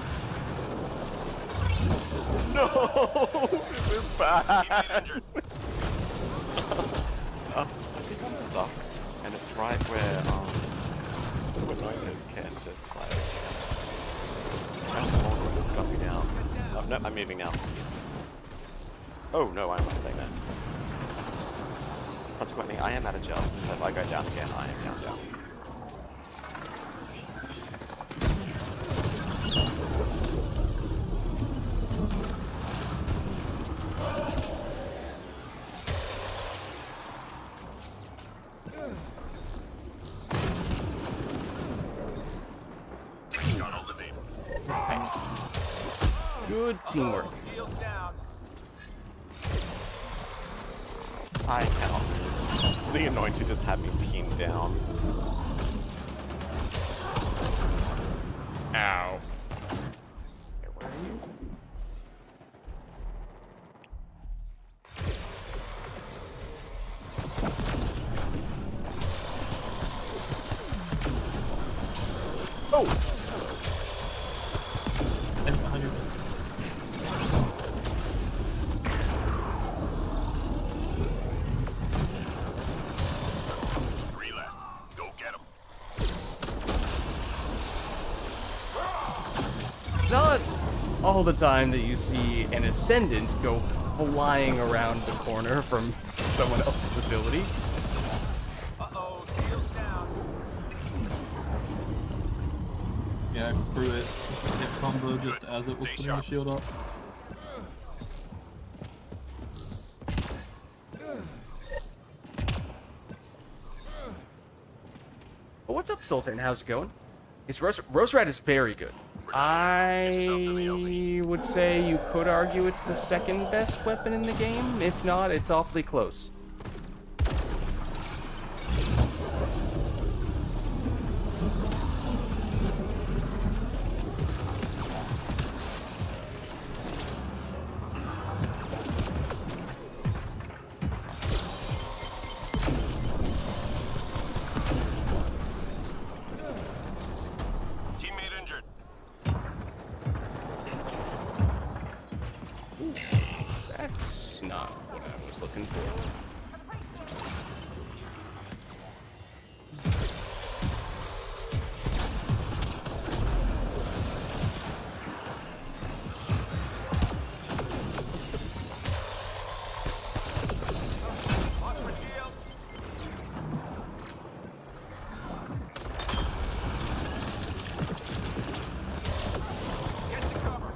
No! This is bad! Teammate injured. I think I'm stuck. And it's right where, so anointed can just, like, transform and got me down. Oh, no, I'm moving now. Oh, no, I must stay there. Consequently, I am out of gel, so if I go down again, I am down. Gun eliminated. Nice. Good teamwork. Shields down. I cannot move. The anointed just had me pinned down. Ow. Where are you? Oh! It's 100. Three left. Go get them. Not all the time that you see an Ascendant go flying around the corner from someone else's ability. Uh-oh, shields down. Yeah, I threw it. Hit combo just as it was putting the shield up. But what's up, Sultan? How's it going? His Rose Rat is very good. I would say you could argue it's the second best weapon in the game. If not, it's awfully close. Teammate injured. That's not what I was looking for. Watch for shields. Get to cover.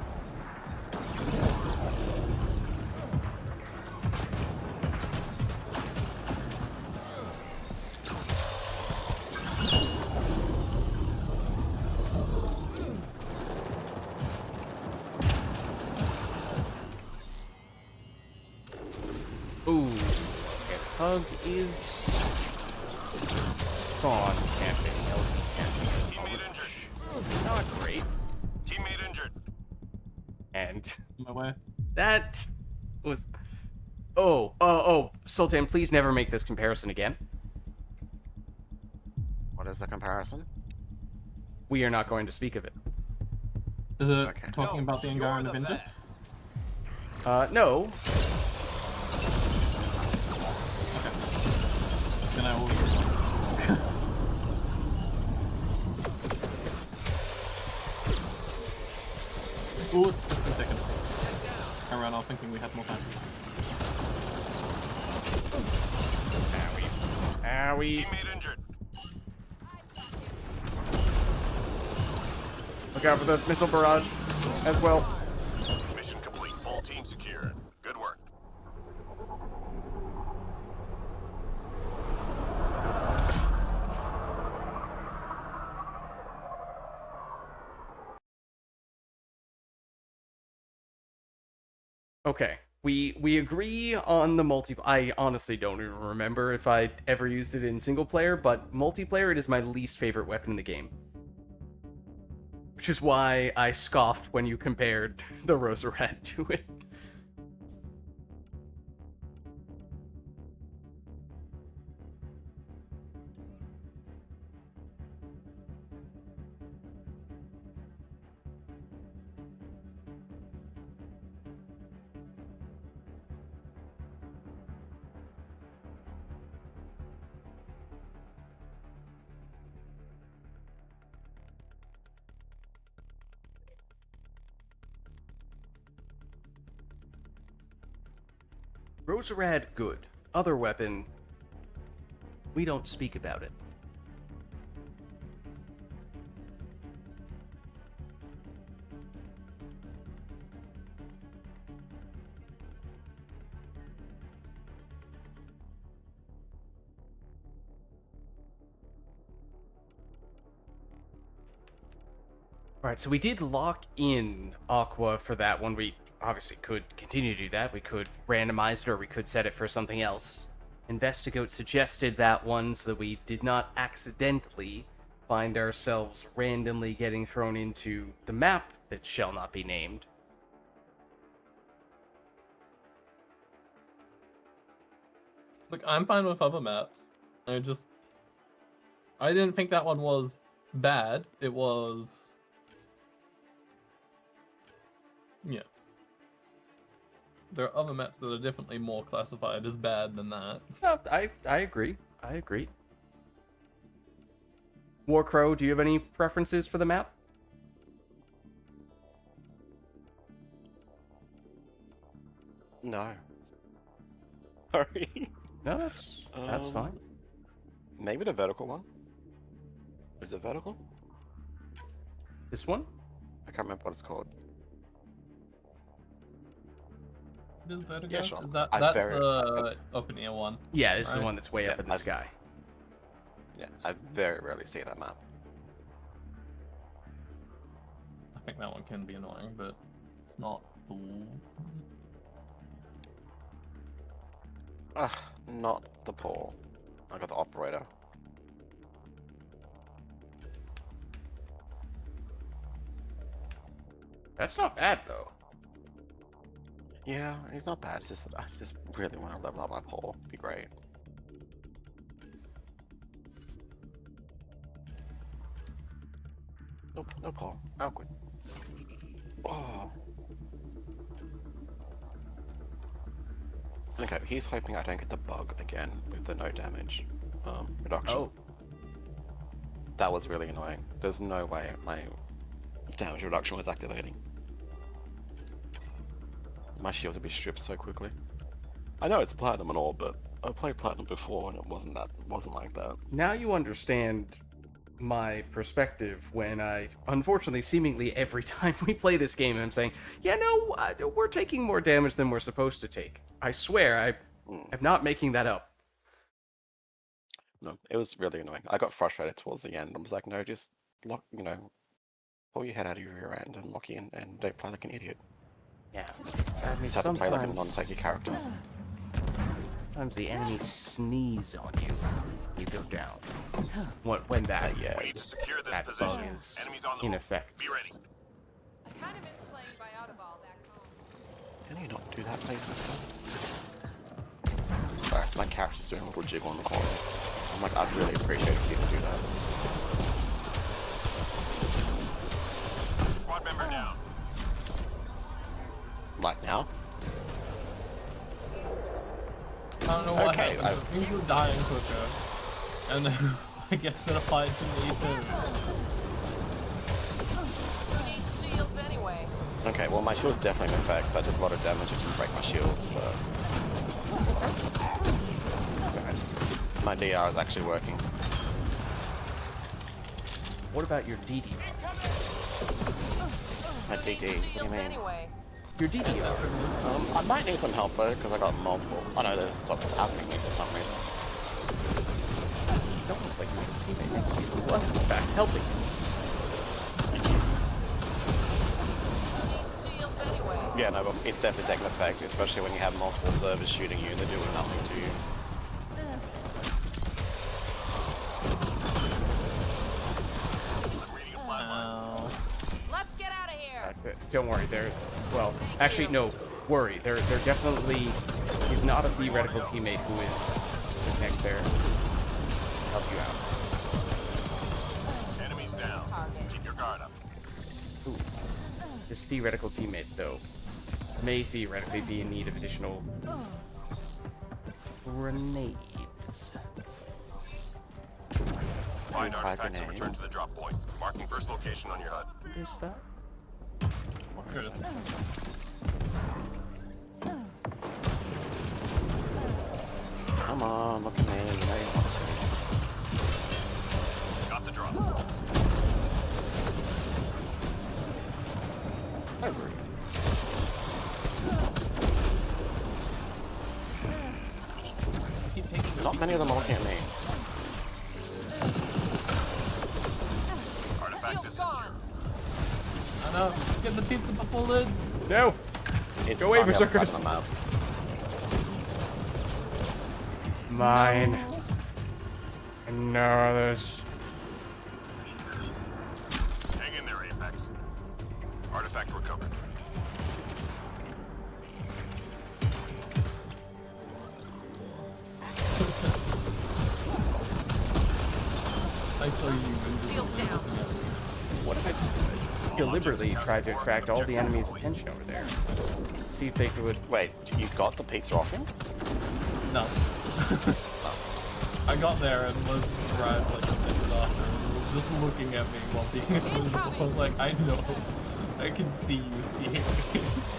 Ooh. Okay, Hug is spawn camping. LZ camping. Teammate injured. Not great. Teammate injured. And On my way. that was... Oh, Sultan, please never make this comparison again. What is the comparison? We are not going to speak of it. Is it Okay. talking about the You're Angaran the Avenger? best. No. Okay. Then I will leave it alone. Ooh, it's 15 seconds. I ran off thinking we had more time. Owie. Teammate injured. Look out for the missile barrage as well. Mission complete. Full team secured. Good work. Okay. We agree on the multi... I honestly don't even remember if I ever used it in single player, but multiplayer, it is my least favorite weapon in the game. Which is why I scoffed when you compared the Rosarat to it. Rosarat, good. Other weapon, we don't speak about it. Alright, so we did lock in Aqua for that one. We obviously could continue to do that. We could randomize it, or we could set it for something else. Investigate suggested that one so that we did not accidentally find ourselves randomly getting thrown into the map that shall not be named. Look, I'm fine with other maps. I didn't think that one was bad. It was... Yeah. There are other maps that are definitely more classified as bad than that. No, I agree. I agree. Warcrow, do you have any preferences for the map? No. Sorry. No, that's fine. Maybe the vertical one. Is it vertical? This one? I can't remember what it's called. Is Vertigo? Yeah, sure. Is that's very- the open air one. Yeah, this is the Right. one that's way up Yeah, in the sky. Yeah, I very rarely see that map. I think that one can be annoying, but it's not. Not the pool. I got the operator. That's not bad, though. Yeah, he's not bad. It's just that I just really want to level up my pole. Be great. Nope, no pole. Awkward. Oh. Okay, he's hoping I don't get the bug again with the no damage reduction. Oh, That was really annoying. There's no way my damage reduction was activating. My shield would be stripped so quickly. I know it's platinum and all, but I played platinum before and it wasn't like that. now you understand my perspective when I, unfortunately, seemingly every time we play this game, I'm saying, yeah, no, we're taking more damage than we're supposed to take. I swear, I'm not making that up. No, it was really annoying. I got frustrated towards the end. I was like, no, just lock, pull your head out of your rear end and lock in and don't play like an idiot. Yeah, I mean, You just have to play like a non-tanky character. sometimes the enemies sneeze on you, you go down. When that, Yeah. We need to secure this that position. bug is Enemies on the in move. effect. Be ready. I kind of miss playing by Audible back home. Can you not do that, please, mister? Sorry, my character's doing a little jiggle in the corner. I'm like, I'd really appreciate if you could do that. Squad member down. Like now? I don't know what Okay, happened. Things were dying quicker. And then I guess it applied to me too. Who needs shields anyway? Okay, well my shield's definitely in effect. I did a lot of damage to break my shield, so... My DR is actually working. What about your DDR? My DD, what do you Shields mean? anyway. Your DDR. I might need some help though, because I got multiple. I know that it's happening to me for some reason. It's almost like your teammate next to you who was, in fact, helping you. Who needs shields anyway? Yeah, no, but it's definitely taking effect, especially when you have multiple observers shooting you and they're doing nothing to you. I'm reading a flat line. Let's get out of here. Don't worry, well, actually, no, worry. There definitely is not a theoretical teammate who is next there to help you out. Enemies down. Keep your guard up. Ooh. This theoretical teammate, though, may theoretically be in need of additional grenades. Find Five artifacts and return grenades. to the drop point. Marking first location on your HUD. Is that? Here it is. Come on, look at me, you know you want to. Got the drop. Over it. Keep taking Not many of them are looking at me. Artifact Shield's is secure. gone. I know. Get the pizza before lids. No! It's Go away, on the other side Berserkers. of the map. Mine. And no others. I saw you invisibly Shields looking down. at me. What if I just deliberately tried to attract all the enemy's attention over there? See if they could. Wait, you got the pizza off him? No. I got there and was arrived like a second after and was just looking at me while being invisible. I was like, I know. I can see you seeing me.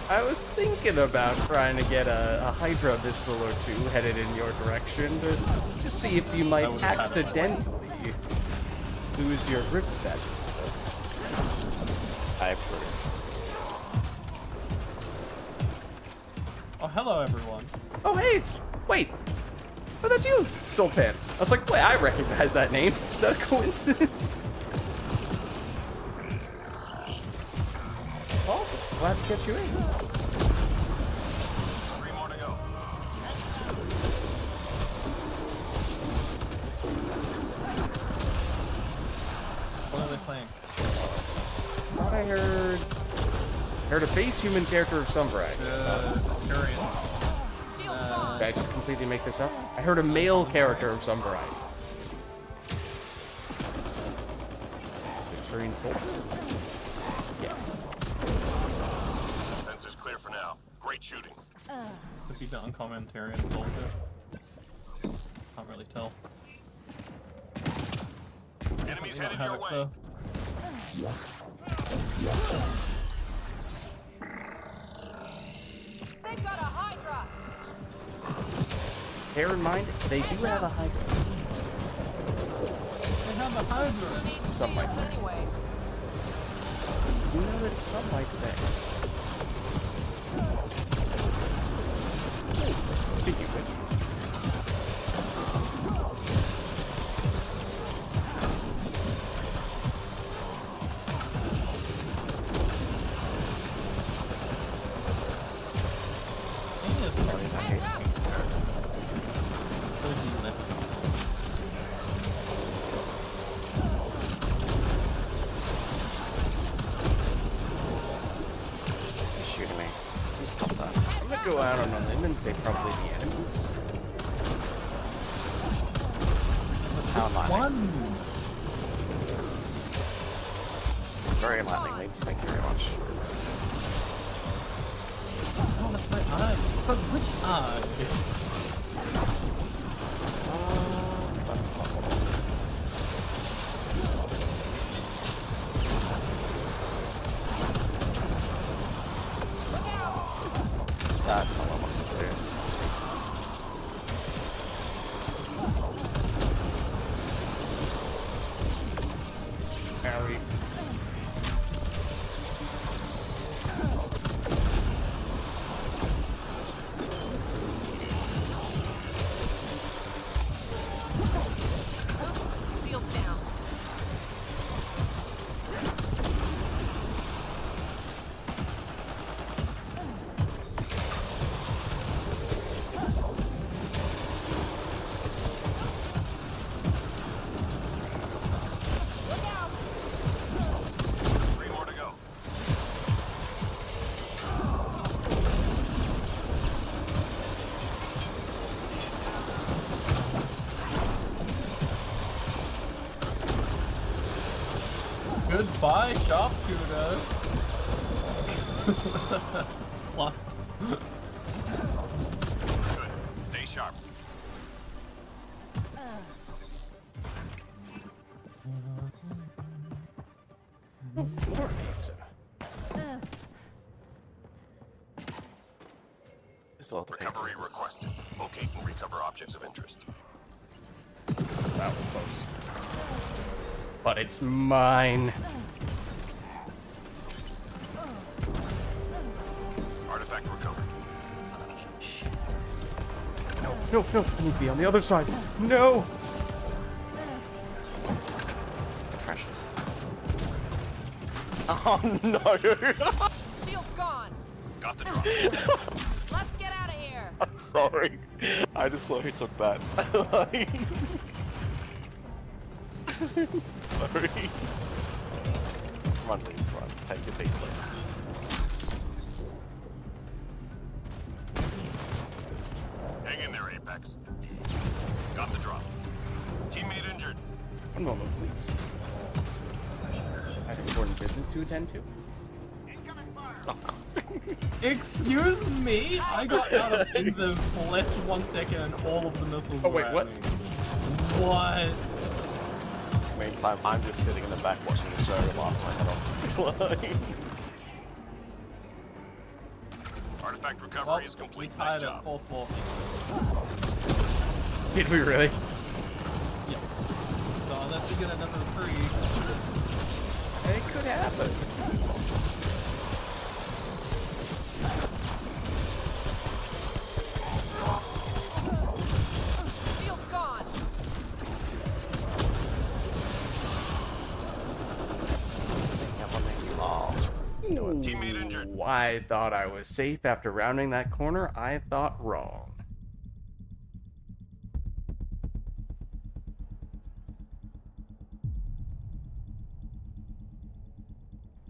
I was thinking about trying to get a Hydra missile or two headed in your direction to see if you might would've had it. accidentally lose your grip with that missile. I approve. Oh, hello everyone. Oh, hey, wait. Oh, that's you, Sultan. I was like, wait, I recognize that name. Is that a coincidence? Awesome. Glad to get you in. 3 more to go. What are they playing? Thought I heard a base human character of some variety. Turian. Shields gone. Did I just completely make this up? I heard a male character of some variety. Is it Turian soldier? Yeah. Sensors clear for now. Great shooting. Could be the uncommon Turian soldier. Can't really tell. Enemies You don't headed have your it way. though. They've got a Hydra. Bear in mind, they do have a Hydra. They have a Hydra. Who needs Some might shields say. anyway? You know that some might say. Speaking of which. Sorry, I hate Heads up. He's shooting me. You stop that. I'm gonna go out on a limb and say probably the enemies. How enlightening. One. Very enlightening, mates. Thank you very much. Oh, that's my eye. But which eye? That's not what I That's not what I wanted to do. Harry. Shields down. Look out. 3 more to go. Goodbye, sharpshooter. What? Good. Stay sharp. More pizza. It's all the Recovery requested. Locate and recover objects of interest. That was close. But it's mine. Artifact recovered. No, no, no. I need to be on the other side. No. precious. Oh no! Shield's gone. Got the drop. Let's get out of here. I'm sorry. I just saw who took that. Sorry. Come on, please, run. Take your pizza. One moment, please. I have important business to attend to. Excuse me? I got out of Invos for less than 1 second and all of the missiles Oh, were wait, at what? me. What? Meantime, I'm just sitting in the back watching the show and laughing my head off. Artifact Well, recovery is we complete. Nice tied at job. 440. Did we really? Yeah. So unless you get another 3, It could happen. Shield's gone. Teammate injured. Ooh, I thought I was safe after rounding that corner. I thought wrong.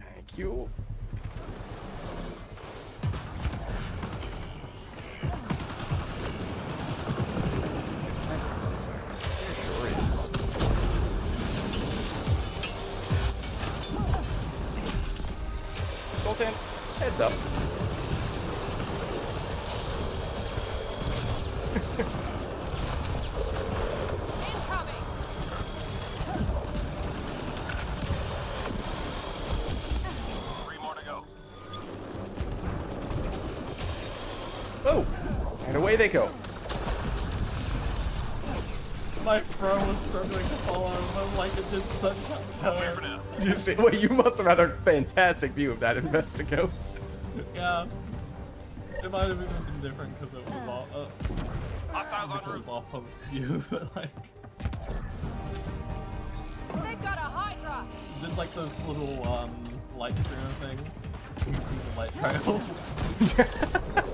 Thank you. There sure is. Sultan, heads up. Incoming. Three more to go. Oh, and away they go. my bro was struggling to follow him. I'm like, it did such Clear for a now. You see, well, you must have had a fantastic view of that Investigo. Yeah. It might have even been different because it was all Hostiles en because route. of our post view, but like They've got a Hydra. did like those little light streamer things. You see the light trail.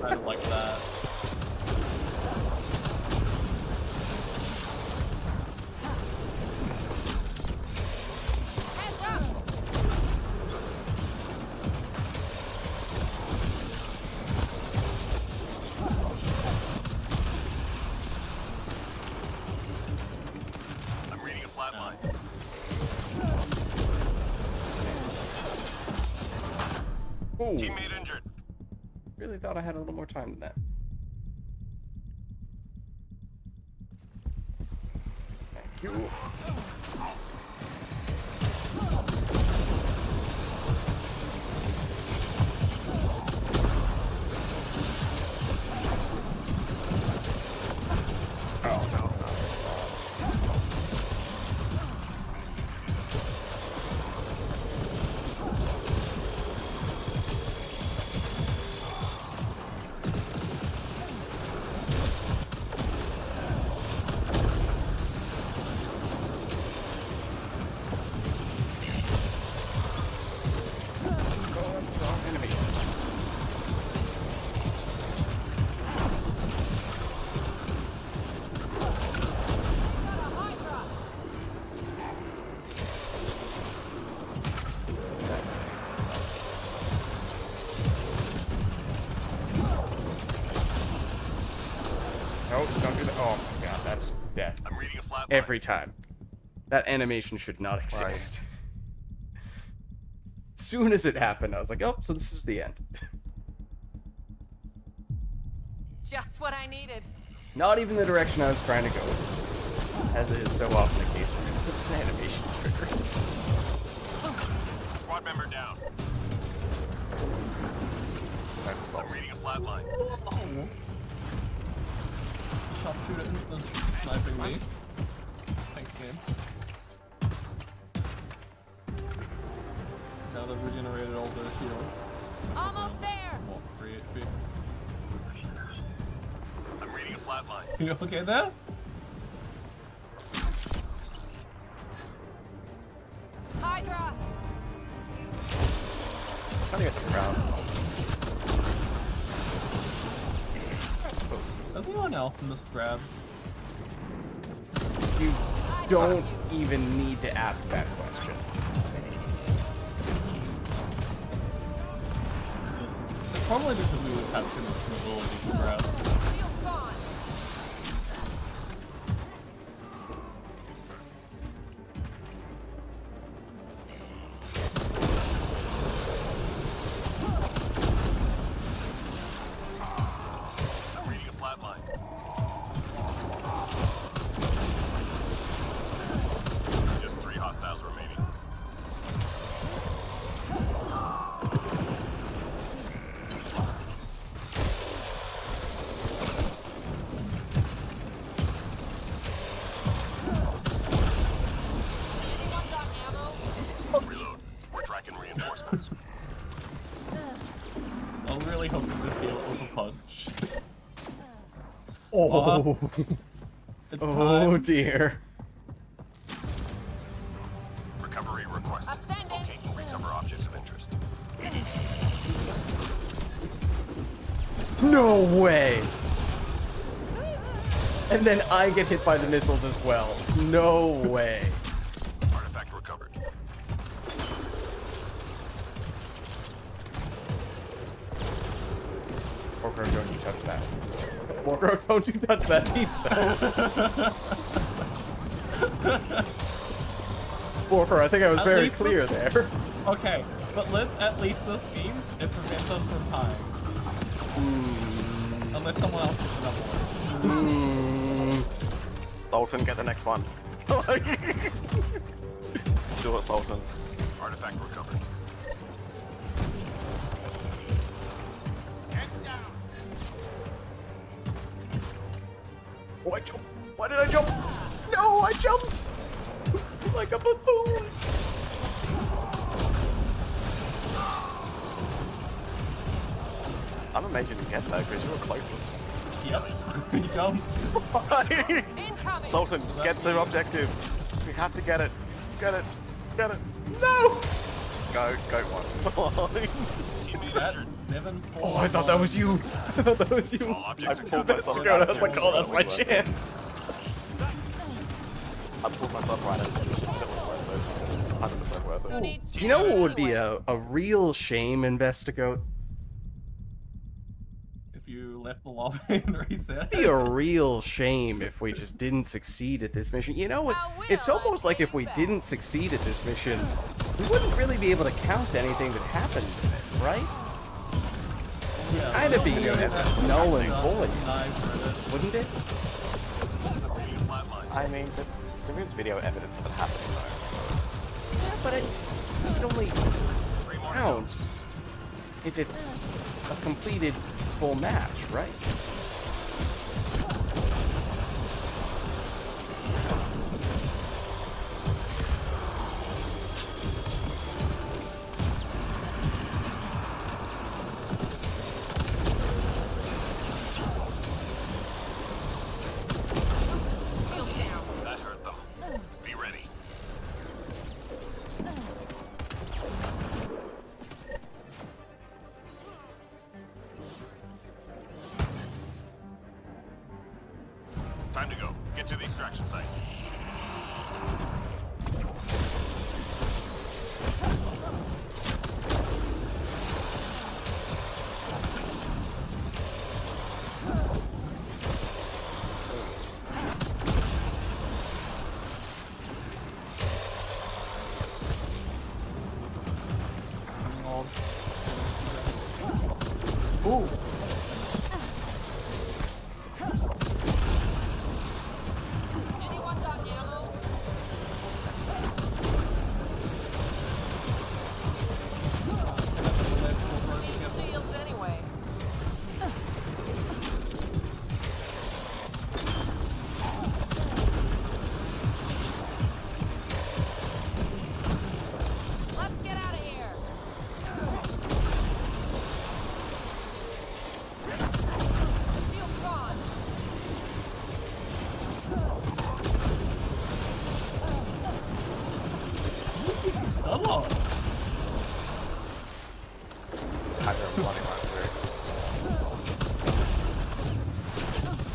Kind of like that. Heads up. I'm reading a flat line. Ooh, Teammate injured. really thought I had a little more time than that. Thank you. Oh no, not this time. Oh, that's the wrong enemy. Got a Hydra. No, don't do that. Oh my god, that's death. I'm reading a flat line. Every time. That animation should not exist. As soon as it happened, I was like, oh, so this is the end. Just what I needed. Not even the direction I was trying to go, as is so often the case when animation triggers. Squad member down. I'm reading a flat line. Whoa! Sharpshooter instant sniping me. Thanks, game. Now they've regenerated all their shields. Almost there. Well, 3 HP. I'm reading a flat line. You okay there? Hydra. Trying to get to the ground. Does anyone else miss grabs? You don't even need to ask that question. It's probably because we would have too much mobility to grab. Shield's gone. something to steal with a punch. Oh, It's oh time. dear. Recovery requested. Ascendant. Locate and recover objects of interest. No way. And then I get hit by the missiles as well. No way. Artifact recovered. Porco, don't you touch that. Porco, don't you touch that pizza. Porco, I think I was At very least clear there. Okay, but let's at least this means it prevents us from tying. Unless someone else gets another one. Sultan, get the next one. Do it, Sultan. Artifact recovered. Head down. Oh, I jumped. Why did I jump? No, I jumped! Like a buffoon! I'm amazed you didn't get that because you were closest. Yep. You jump. Incoming. Sultan, get the objective. We have to get it. Get it. Get it. No! Go one. That's 7 Oh, I thought that was you. I thought that was you. All I objects pulled myself Mr. Goat, I was like, out. oh, that's my chance. I pulled myself right into the position. It was worth it. 100% worth Who it. needs You know what would be anyway? a real shame, Investigoat? If you left the lobby and reset. Be a real shame if we just didn't succeed at this mission. You know what? How will It's almost I like if pay we back? didn't succeed at this mission, we wouldn't really be able to count anything that happened in it, right? Yeah, Kind of be so null and void, nice Reddit. wouldn't it? I mean, there is video evidence of it happening though, so... Yeah, but it only counts if it's a completed full match, right? Shield down. That hurt them. Be ready. Time to go. Get to the extraction site. Ooh. Anyone got ammo? Need shields anyway. Let's get out of here. Shield gone. Hello. I don't bloody right through.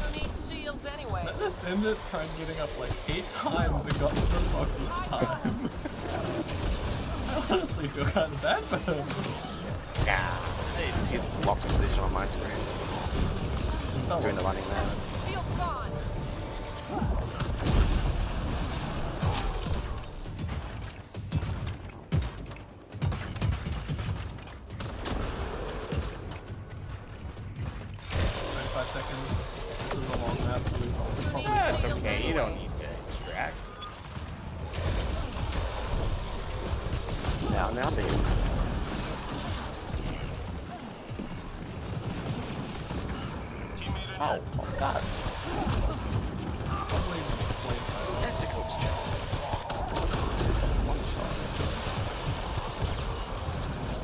Who needs shields anyway? That Ascendant tried getting up like 8 times and got smoked each time. I honestly feel kind of bad for him. Yeah. He's locked position on my screen. Oh, Doing the running man. Shield gone. Seconds. This is a long map, so we probably That's okay, you don't need to extract. Now, beans. Oh, what's that? probably play that. Testicles job. One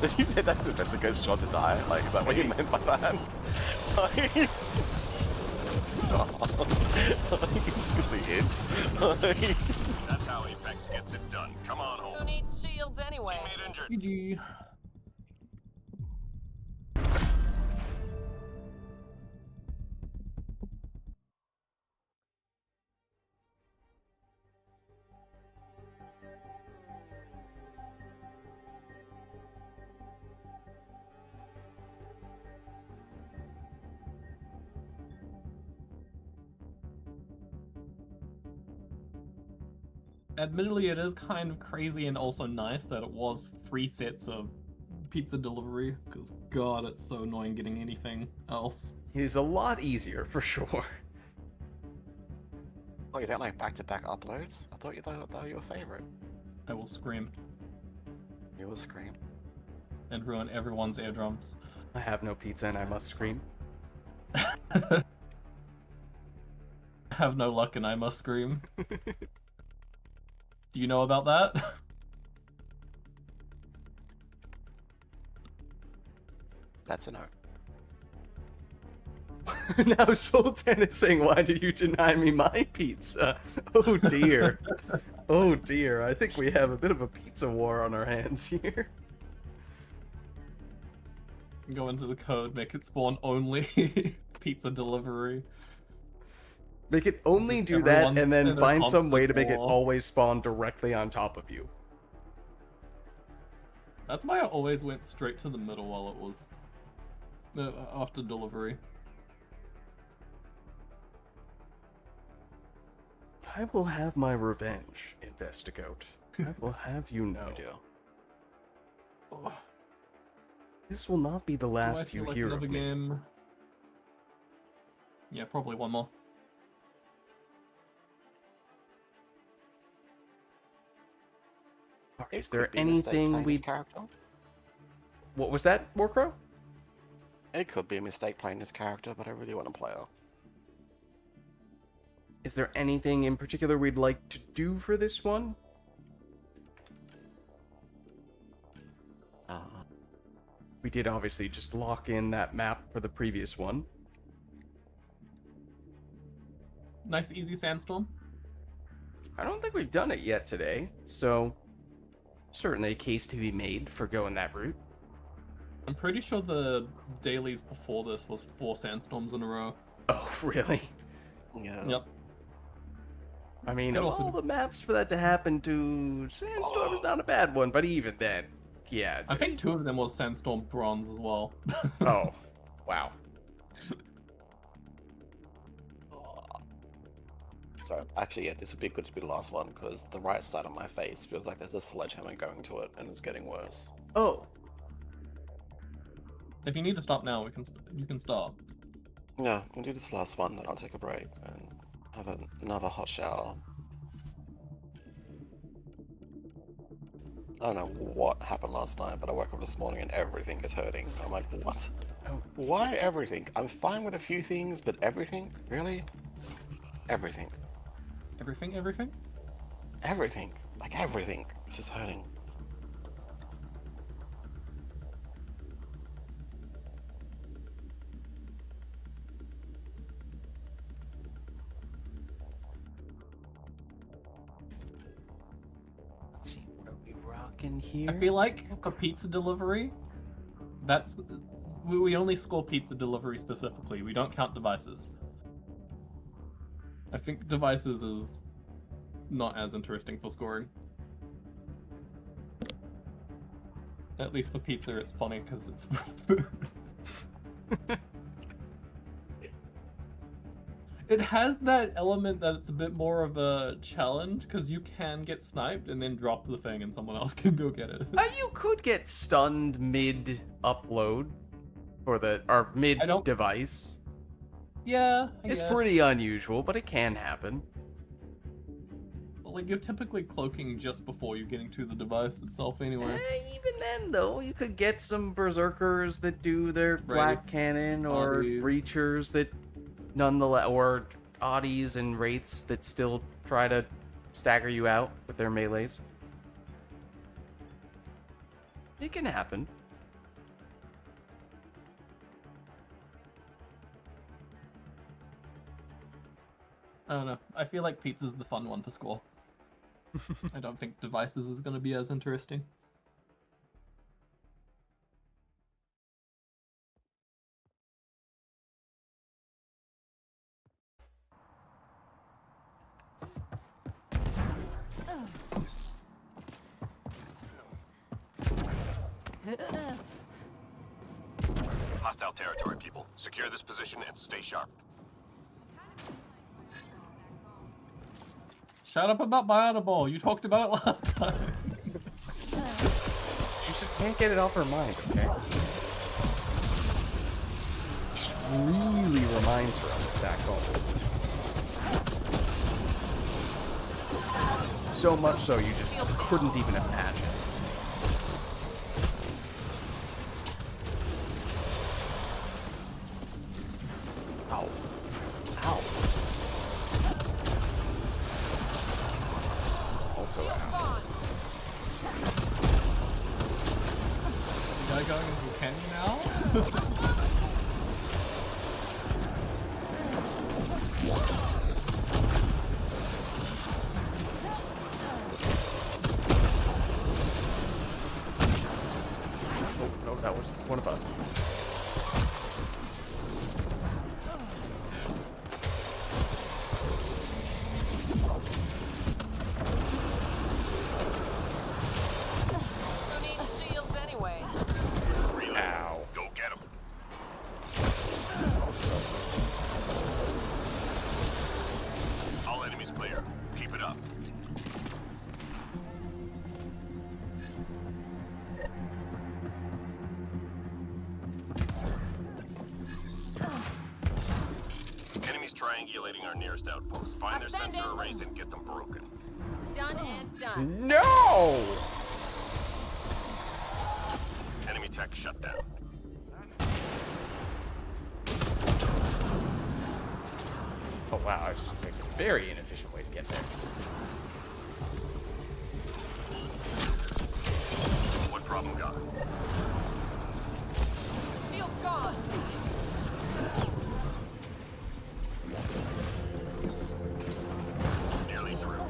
shot. Did you say that's the Mexico's shot to die? Like, is that what you meant by that? Like, the hits. Like, That's how Apex gets it done. Come on Who home. needs shields anyway? Teammate injured. GG. Admittedly, it is kind of crazy and also nice that it was 3 sets of pizza delivery, because god, it's so annoying getting anything else. It is a lot easier, for sure. oh, you don't like back-to-back uploads? I thought they were your favorite. I will scream You will scream. and ruin everyone's eardrums. I have no pizza and I must scream. Have no luck and I must scream. Do you know about that? That's a no. Now Sultan is saying, why did you deny me my pizza? Oh dear. Oh dear, I think we have a bit of a pizza war on our hands here. Go into the code, make it spawn only pizza delivery. Make it only Just do that everyone and then in a find some way to constant make it war. always spawn directly on top of you. That's why I always went straight to the middle while it was after delivery. I will have my revenge, Investigoat. I will have you know. I do. Oh, This will not be the do I last feel you like hear another of me. game? Yeah, probably one more. Is It there could be a mistake anything playing we... this character. What was that, Warcrow? It could be a mistake playing this character, but I really want to play her. Is there anything in particular we'd like to do for this one? We did obviously just lock in that map for the previous one. Nice easy sandstorm. I don't think we've done it yet today, so certainly a case to be made for going that route. I'm pretty sure the dailies before this was 4 sandstorms in a row. Oh, really? Yeah. Yep. I mean, Could of also- all the maps for that to happen to, Sandstorm is not a bad one, but even then, yeah. I think 2 of them was sandstorm bronze as well. Oh, wow. So, actually, yeah, this would be good to be the last one, because the right side of my face feels like there's a sledgehammer going to it, and it's getting worse. Oh, If you need to stop now, you can stop. Yeah, we'll do this last one, then I'll take a break, and have another hot shower. I don't know what happened last night, but I woke up this morning and everything is hurting. I'm like, what? Oh. Why everything? I'm fine with a few things, but everything? Really? Everything. Everything? Everything. Like everything. This is hurting. let's see, what are we rocking here? I feel like for pizza delivery, that's we only score pizza delivery specifically. We don't count devices. I think devices is not as interesting for scoring. At least for pizza, it's funny because it's. It has that element that it's a bit more of a challenge because you can get sniped and then drop the thing and someone else can go get it. You could get stunned mid-upload, or I don't- mid-device. Yeah, I It's guess. pretty unusual, but it can happen. Like, you're typically cloaking just before you're getting to the device itself anyway. Even then, though, you could get some berserkers that do their flak Wraiths, cannon, or Oddies. breachers that nonetheless, or oddies and wraiths that still try to stagger you out with their melees. It can happen. I don't know. I feel like pizza's the fun one to score. I don't think devices is going to be as interesting. Hostile territory, people. Secure this position and stay sharp. Shut up about Bionible. You talked about it last time. She just can't get it off her mind, okay? Just really reminds her of it back home. So much so you just couldn't even imagine. Ow. Ow. Also ow. You guy going into a canyon now? Oh, no, that was one of us. Who needs shields anyway? Ow. Go get him. Also. All enemies clear. Keep it up. Enemies triangulating our nearest outpost. Find their Ascending. sensor arrays and get them broken. Done and done. No! Enemy tech shut down. Oh wow, I just picked a very inefficient way to get there. What problem got? Shield's gone. Nearly through.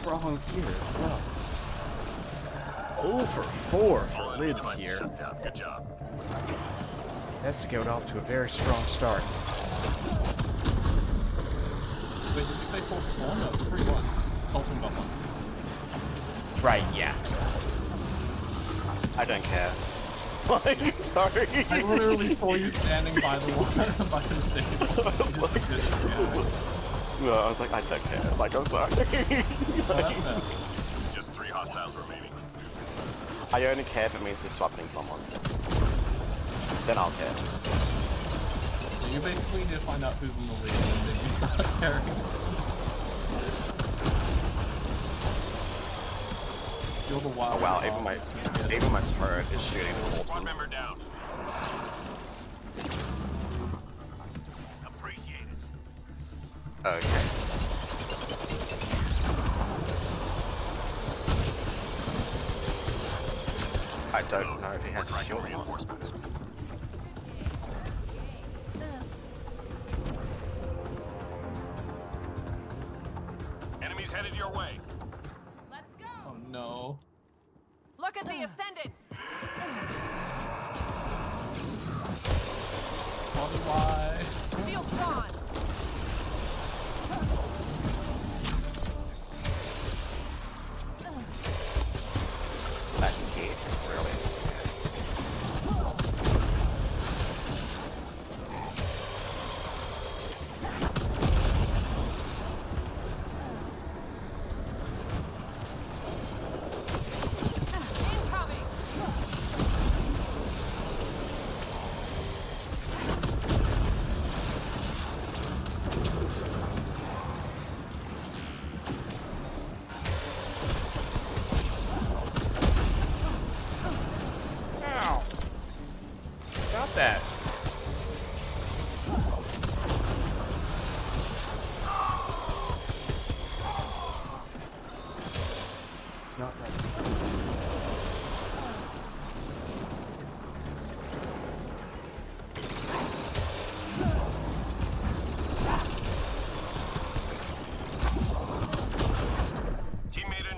Wrong here as well. 0 for 4 for All enemy lids devices here. shut down. Good job. Has to get off to a very strong start. Wait, did you say full spawn? No, 3-1. Dalton got one. Right, yeah. I don't care. Like, sorry. I literally saw you standing by the water by the stage. You just didn't react. No, I was like, I don't care. Like, I'm sorry. Oh, that's fair. Just 3 hostiles remaining. I only care if it means disrupting someone. Then I'll care. You basically need to find out who's in the lead and then you start caring. Feel the wild. Oh wow, even my turret is shooting Squad corpses. member down. Appreciate it. Okay. I don't know if he has a Tracking shield or not. reinforcements. Enemies headed your way. Let's go. Oh no. Look at the ascendant. Probably why. Shield's gone. That kid, really. Incoming. Ow! Stop that. It's not right.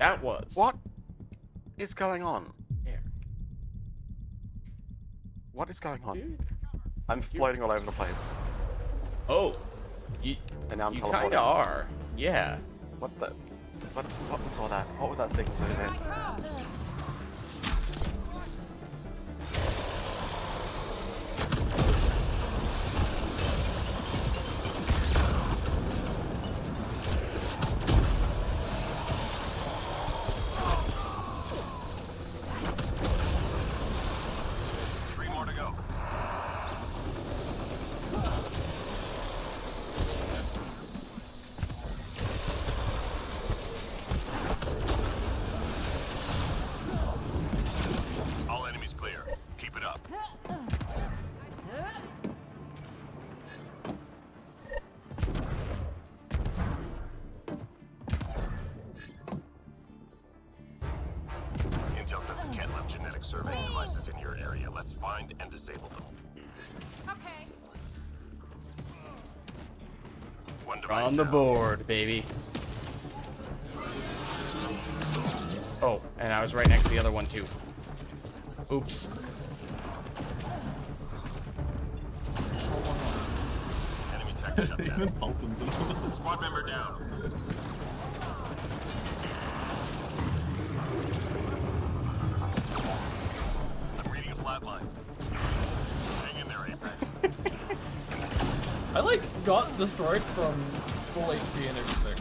That was. What is going on? There. What is going on? Dude. I'm floating all over the place. Oh. You, And now I'm you teleporting. kinda are. Yeah. What the? What was all that? What was that sequence of events? Three more to go. All enemies clear. Keep it up. Intel says the cat left genetic surveying devices in your area. Let's find and disable them. Okay. One device On the down. board, baby. Oh, and I was right next to the other one too. Oops. Enemy tech shut down. Even Sultan's in it. Squad member down. I'm reading a flat line. Hang in there, Apex. I like got destroyed from full HP and everything.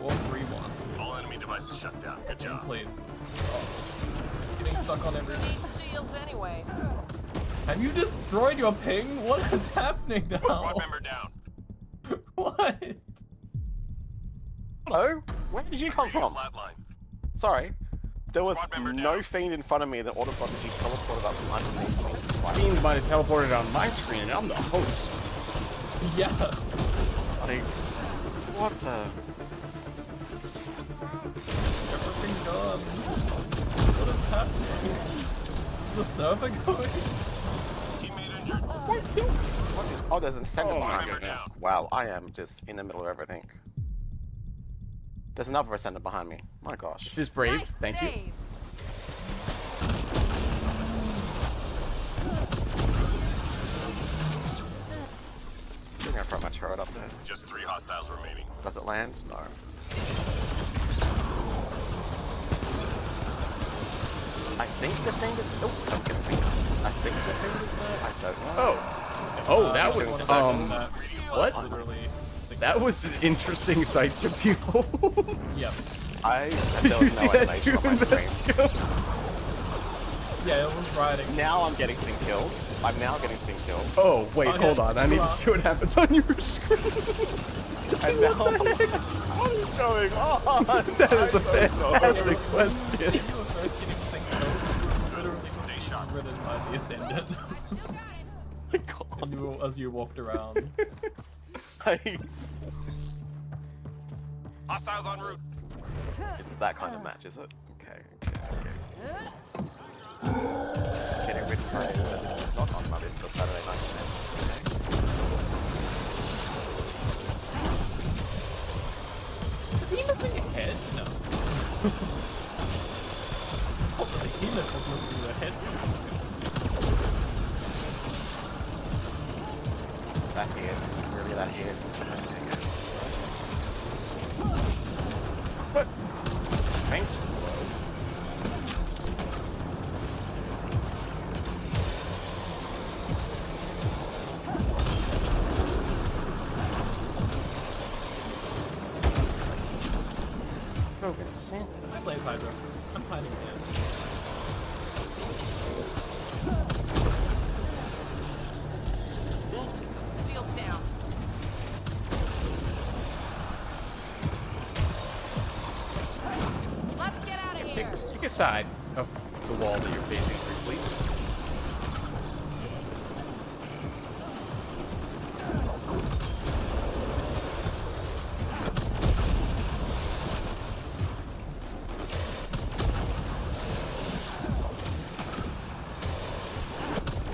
Or 3-1, All enemy devices shut down. Good job. please. Oh. Getting stuck on Who everything. needs shields anyway? Have you destroyed your ping? What is happening now? Squad member down. What? Hello? Where did you come Reading a from? flat line. Sorry. There was Squad member no down. fiend in front of me that all of a sudden he teleported up from underneath me. It's like, Fiend might have teleported on my screen, and I'm the host. Yeah. like, what the? Everything gone. What is happening? Is the server going? Teammate injured. What is? Oh, there's an ascendant Oh my behind me. goodness. Wow, I am just in the middle of everything. There's another ascendant behind me. My gosh. This is brave. Nice Thank you. save. I'm gonna throw my turret up there. Just 3 hostiles remaining. Does it land? No. I think the thing is. Oh, I'm getting thing. I think the thing is there. I don't know. Oh, that Just was 1 second, what? Literally. That was an interesting sight to behold. Yep. Did There you was see no that animation too, on my screen. Investigo? Yeah, it was riding. Now I'm getting sync killed. I'm now getting sync killed. Oh, wait, Okay, hold on. I need to hold on. see what happens on your screen. And now what is going on? That is a fantastic question. You were first getting things literally Stay sharp. ridden by the Ascendant. And you, as you walked around. Hostiles en route. It's that kind of match, is it? Okay. Getting rid of my ascendant is not on my list for Saturday night. Is he missing a head? No. Oh, the Behemoth was missing a head. That here. Really, that here. What? Thanks. Broken Santa. I play Hydra. I'm hiding here. Shields down. Let's get out of here. Pick a side of the wall that you're facing through, please.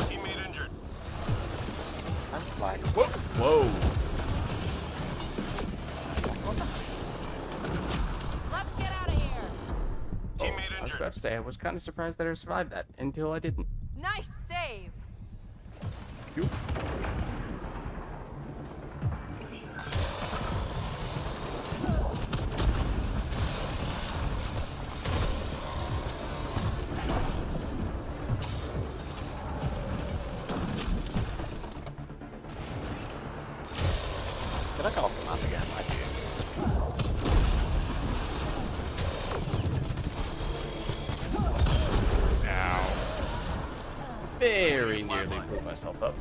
Teammate injured. I'm flying. Whoa. Whoa. was about to say, I was kind of surprised that I survived that until I didn't. Nice save. Phew. Did I go off the map again? I do. Ow. Very nearly blew myself up.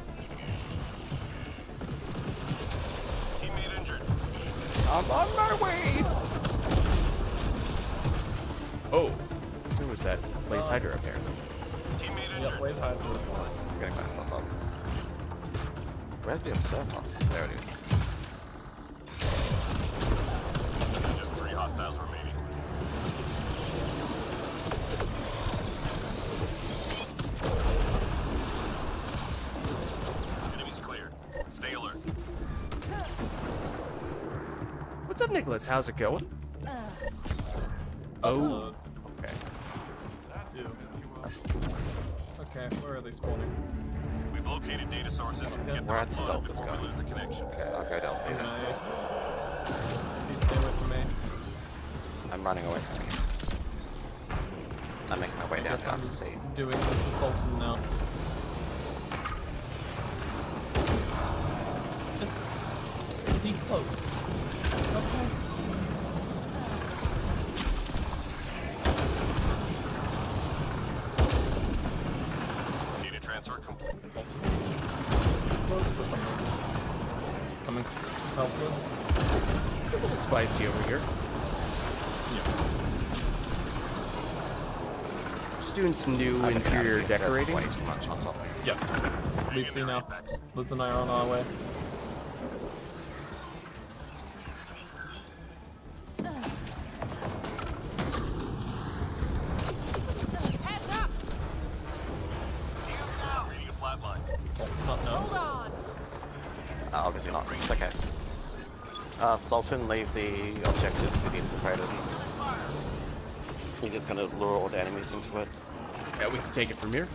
Teammate injured. I'm on my way! Oh. So was that Blaze Hydra apparently. Teammate Yep, injured. wave high. I'm getting myself up. Where's the observer? There it is. Just 3 hostiles remaining. Enemies clear. Stay alert. What's up, Nicholas? How's it going? Oh. Okay. Okay, where are they spawning? We've located data sources. Get Where are them the unplugged stealthers before we going? lose the connection. Okay, I'll go down to Okay. you. Please stay away from me. I'm running away from you. I'm making my way down to see. Doing this with Sultan now. Just decloak. Okay. Data transfer complete. Sultan. Close for some reason. Coming outwards. A little spicy over here. Just doing some new interior decorating. Way too much on top of me. Yep. We've seen now. Liz and I are on our way. Heads up. Reading a flat line. Sultan's not now. Hold on. Obviously not. It's okay. Sultan, leave the objectives to the infiltrators. You're just gonna lure all the enemies into it. Yeah, we can take it from here.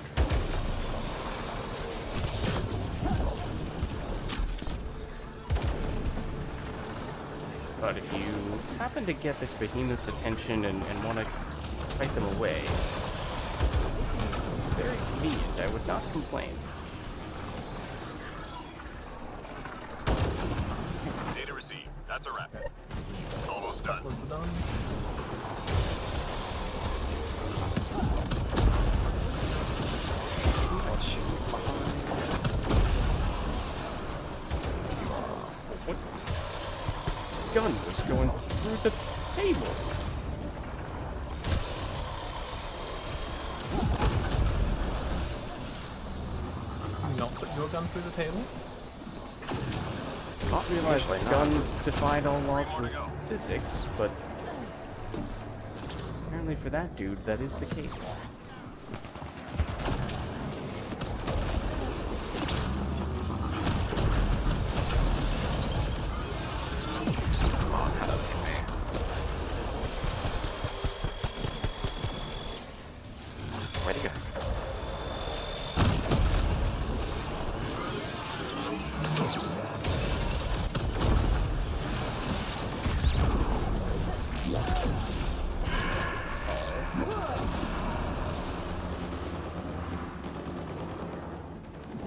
But if you happen to get this behemoth's attention and want to fight them away, very convenient. I would not complain. Data received. That's a wrap. Almost done. What's done? Oh, shoot. What? This gun was going through the table. Not put your gun through the table? Not realize that Usually not. guns defied all laws of physics, but apparently for that dude, that is the case. Oh, kind of hit me. Where'd he go?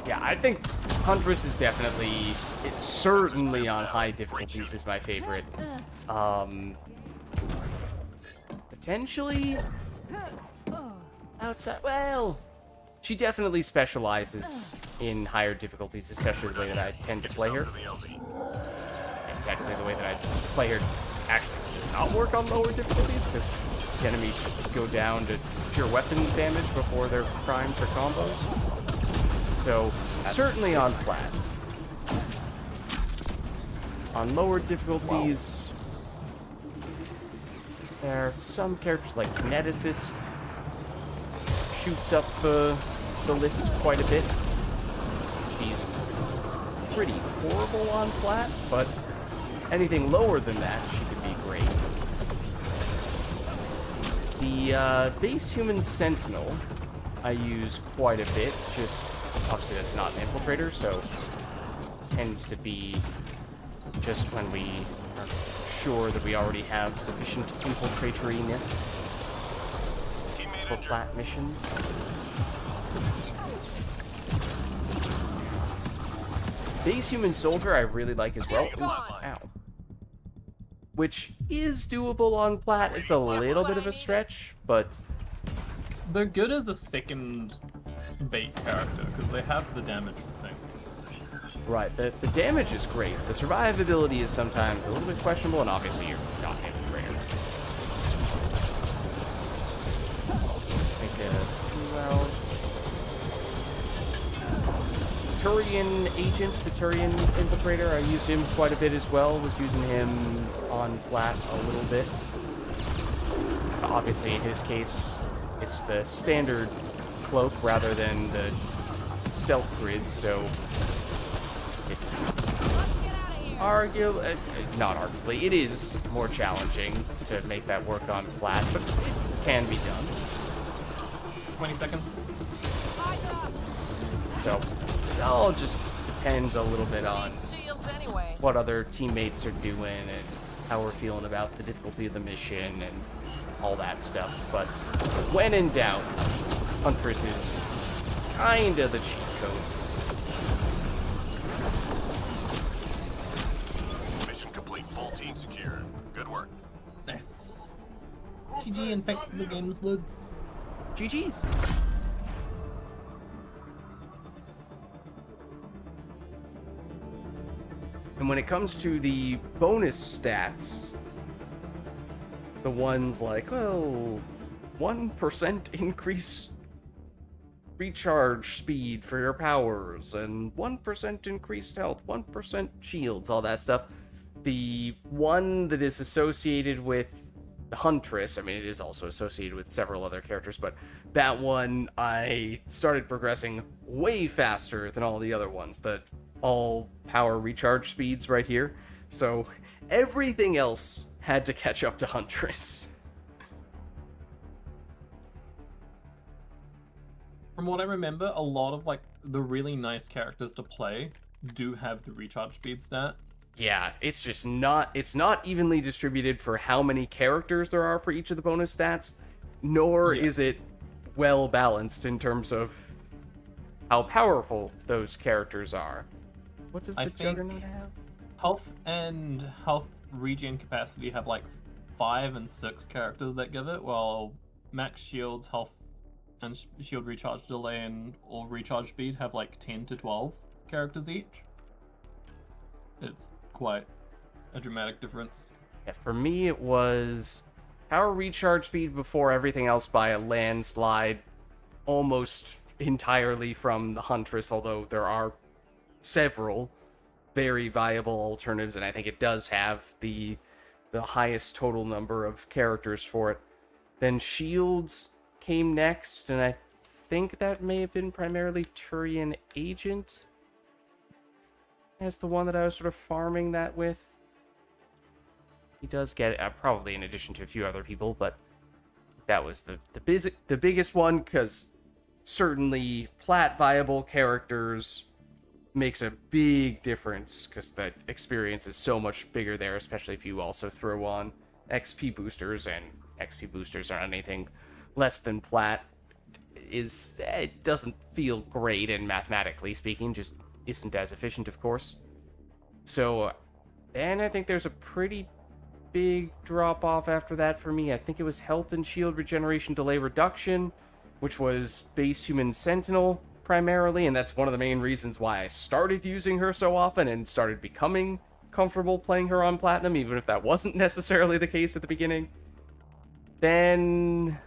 Yeah, I think Huntress is definitely, it's certainly on high difficulties is my favorite. Potentially outside, well, she definitely specializes in higher difficulties, especially the way that I tend to play her. To the LZ. And technically the way that I play her actually does not work on lower difficulties, because the enemies go down to pure weapons damage before they're primed for combos. So, certainly on plat. On lower difficulties, there are some characters like Kineticist, shoots up the list quite a bit. She's pretty horrible on plat, but anything lower than that, she could be great. The base human sentinel I use quite a bit. Just obviously that's not an infiltrator, so tends to be just when we are sure that we already have sufficient infiltratoriness for plat missions. Base human soldier I really like as well. Ooh, ow. Which is doable on plat. It's a little bit of a stretch, but They're good as a second bait character because they have the damage for things. right, the damage is great. The survivability is sometimes a little bit questionable, and obviously you're not an infiltrator. Think who else? Turian agent, the Turian infiltrator. I use him quite a bit as well. Was using him on plat a little bit. Obviously, in his case, it's the standard cloak rather than the stealth grid, so it's not arguably, it is more challenging to make that work on plat, but it can be done. 20 seconds. So it all just depends a little bit on Shields anyway. what other teammates are doing and how we're feeling about the difficulty of the mission and all that stuff. But when in doubt, Huntress is kinda the cheat code. Mission complete. Full team secure. Good work. Nice. GG and thanks for the game's lids. GG's. And when it comes to the bonus stats, the ones like, well, 1% increase recharge speed for your powers, and 1% increased health, 1% shields, all that stuff. The one that is associated with the Huntress, I mean, it is also associated with several other characters, but that one I started progressing way faster than all the other ones. The all power recharge speeds right here. So everything else had to catch up to Huntress. From what I remember, a lot of like the really nice characters to play do have the recharge speed stat. Yeah, it's just it's not evenly distributed for how many characters there are for each of the bonus stats, nor is it well balanced in terms of how powerful those characters are. What does the Juggernaut have? Health and health regen capacity have like 5 and 6 characters that give it, while max shields, health, and shield recharge delay and or recharge speed have like 10 to 12 characters each. It's quite a dramatic difference. Yeah, for me it was power recharge speed before everything else by a landslide, almost entirely from the Huntress, although there are several very viable alternatives, and I think it does have the highest total number of characters for it. Then shields came next, and I think that may have been primarily Turian Agent as the one that I was sort of farming that with. He does get it, probably in addition to a few other people, but that was the biggest one, because certainly plat viable characters makes a big difference, because the experience is so much bigger there, especially if you also throw on XP boosters, and XP boosters aren't anything less than plat. It doesn't feel great, and mathematically speaking, just isn't as efficient, of course. So then I think there's a pretty big drop off after that for me. I think it was health and shield regeneration delay reduction, which was base human sentinel primarily, and that's one of the main reasons why I started using her so often and started becoming comfortable playing her on platinum, even if that wasn't necessarily the case at the beginning. Then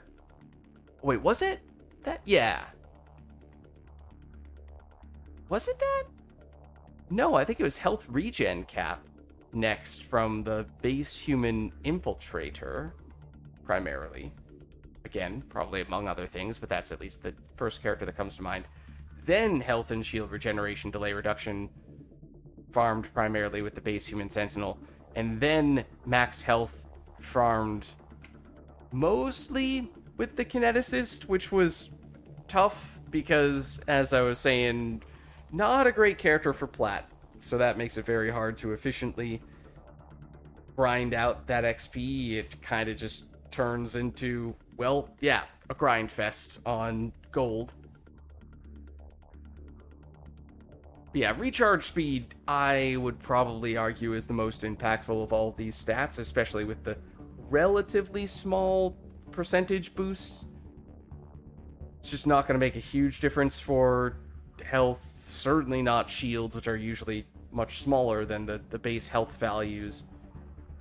wait, was it that? Yeah. Was it that? No, I think it was health regen cap next from the base human infiltrator, primarily. Again, probably among other things, but that's at least the first character that comes to mind. Then health and shield regeneration delay reduction, farmed primarily with the base human sentinel. And then max health farmed mostly with the kineticist, which was tough because, as I was saying, not a great character for plat. So that makes it very hard to efficiently grind out that XP. It kind of just turns into, well, yeah, a grind fest on gold. But yeah, recharge speed, I would probably argue, is the most impactful of all of these stats, especially with the relatively small percentage boosts. It's just not going to make a huge difference for health. Certainly not shields, which are usually much smaller than the base health values.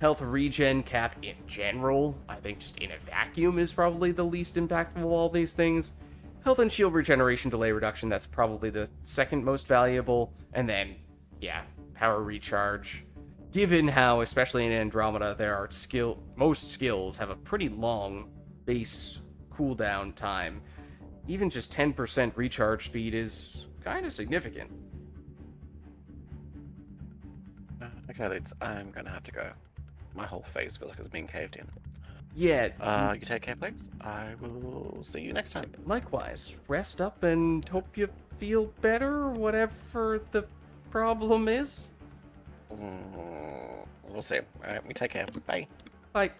Health regen cap in general, I think just in a vacuum, is probably the least impactful of all these things. Health and shield regeneration delay reduction, that's probably the second most valuable. And then, yeah, power recharge. Given how, especially in Andromeda, there are most skills have a pretty long base cooldown time. Even just 10% recharge speed is kind of significant. Okay, Leeds, I'm gonna have to go. My whole face feels like it's being caved in. Yeah. You take care, please. I will see you next time. Likewise. Rest up and hope you feel better, whatever the problem is. We'll see. Alright, we take care. Bye. Bye.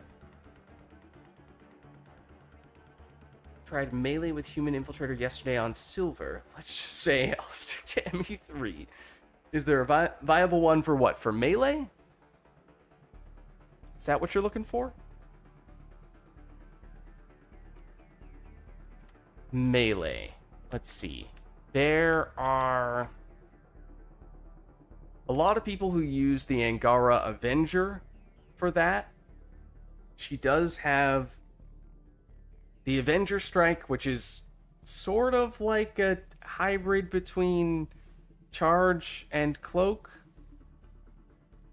Tried melee with human infiltrator yesterday on silver. Let's just say I'll stick to ME3. Is there a viable one for what? For melee? Is that what you're looking for? Melee. Let's see. There are a lot of people who use the Angara Avenger for that. She does have the Avenger Strike, which is sort of like a hybrid between Charge and Cloak.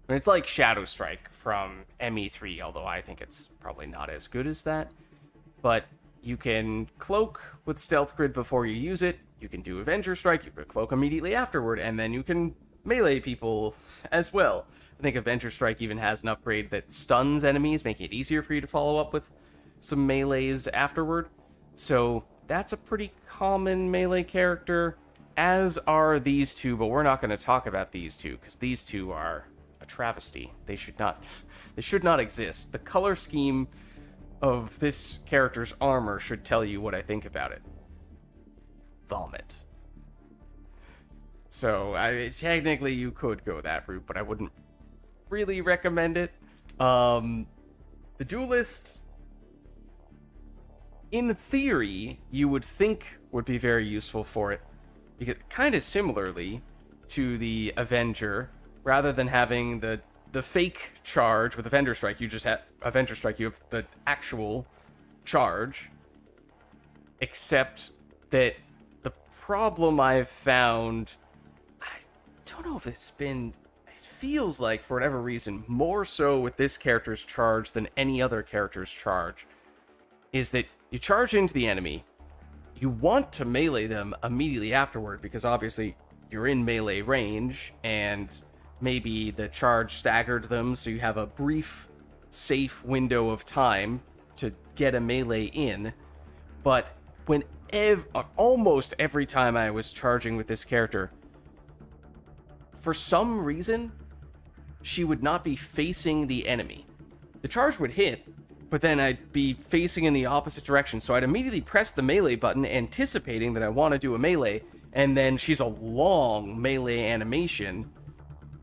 And it's like Shadow Strike from ME3, although I think it's probably not as good as that. But you can Cloak with Stealth Grid before you use it. You can do Avenger Strike, you can Cloak immediately afterward, and then you can melee people as well. I think Avenger Strike even has an upgrade that stuns enemies, making it easier for you to follow up with some melees afterward. So that's a pretty common melee character, as are these two, but we're not going to talk about these two, because these two are a travesty. They should not exist. The color scheme of this character's armor should tell you what I think about it. Vomit. So, technically you could go that route, but I wouldn't really recommend it. The Duelist, in theory, you would think would be very useful for it, because kind of similarly to the Avenger, rather than having the fake charge with Avenger Strike, you just have Avenger Strike, you have the actual charge, except that the problem I've found, I don't know if it feels like, for whatever reason, more so with this character's charge than any other character's charge, is that you charge into the enemy, you want to melee them immediately afterward, because obviously you're in melee range, and maybe the charge staggered them, so you have a brief, safe window of time to get a melee in. But almost every time I was charging with this character, for some reason, she would not be facing the enemy. The charge would hit, but then I'd be facing in the opposite direction, so I'd immediately press the melee button, anticipating that I want to do a melee, and then she's a long melee animation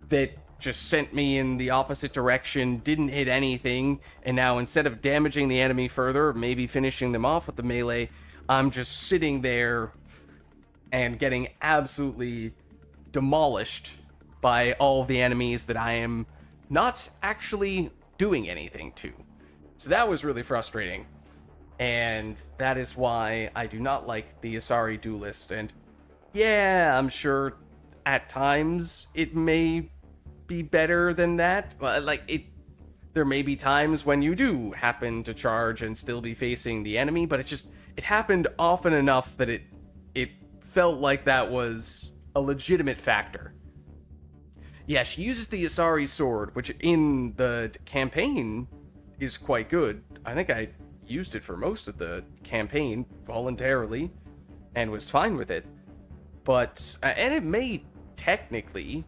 that just sent me in the opposite direction, didn't hit anything, and now instead of damaging the enemy further, maybe finishing them off with the melee, I'm just sitting there and getting absolutely demolished by all of the enemies that I am not actually doing anything to. So that was really frustrating, and that is why I do not like the Asari Duelist. And yeah, I'm sure at times it may be better than that. There may be times when you do happen to charge and still be facing the enemy, but it happened often enough that it felt like that was a legitimate factor. Yeah, she uses the Asari sword, which in the campaign is quite good. I think I used it for most of the campaign voluntarily and was fine with it. But, and it may technically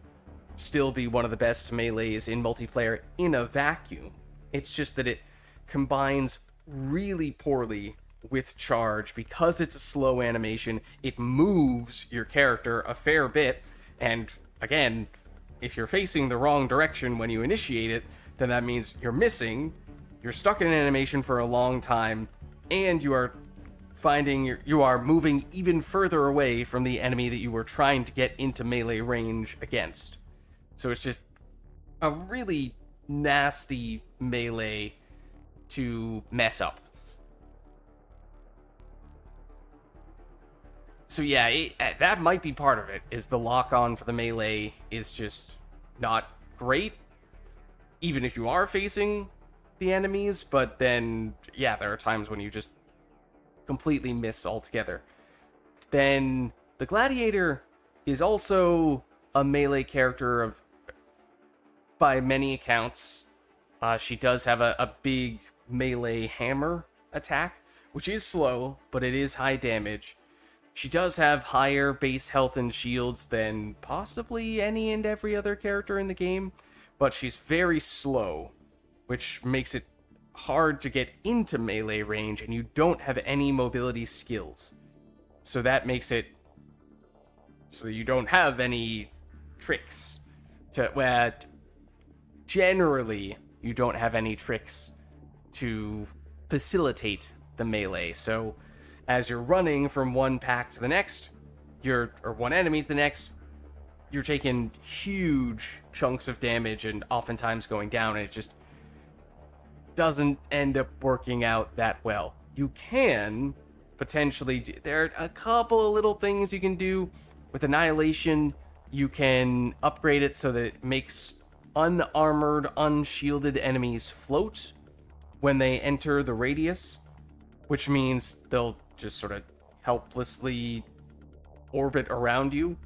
still be one of the best melees in multiplayer in a vacuum. It's just that it combines really poorly with charge because it's a slow animation. It moves your character a fair bit, and again, if you're facing the wrong direction when you initiate it, then that means you're missing, you're stuck in an animation for a long time, and you are finding you are moving even further away from the enemy that you were trying to get into melee range against. So it's just a really nasty melee to mess up. So yeah, that might be part of it, is the lock-on for the melee is just not great, even if you are facing the enemies, but then, yeah, there are times when you just completely miss altogether. Then the Gladiator is also a melee character of, by many accounts. She does have a big melee hammer attack, which is slow, but it is high damage. She does have higher base health and shields than possibly any and every other character in the game, but she's very slow, which makes it hard to get into melee range, and you don't have any mobility skills. So that makes it so you don't have any tricks to, generally you don't have any tricks to facilitate the melee. So as you're running from one pack to the next, or one enemy to the next, you're taking huge chunks of damage and oftentimes going down, and it just doesn't end up working out that well. You can potentially there are a couple of little things you can do with Annihilation. You can upgrade it so that it makes unarmored, unshielded enemies float when they enter the radius, which means they'll just sort of helplessly orbit around you.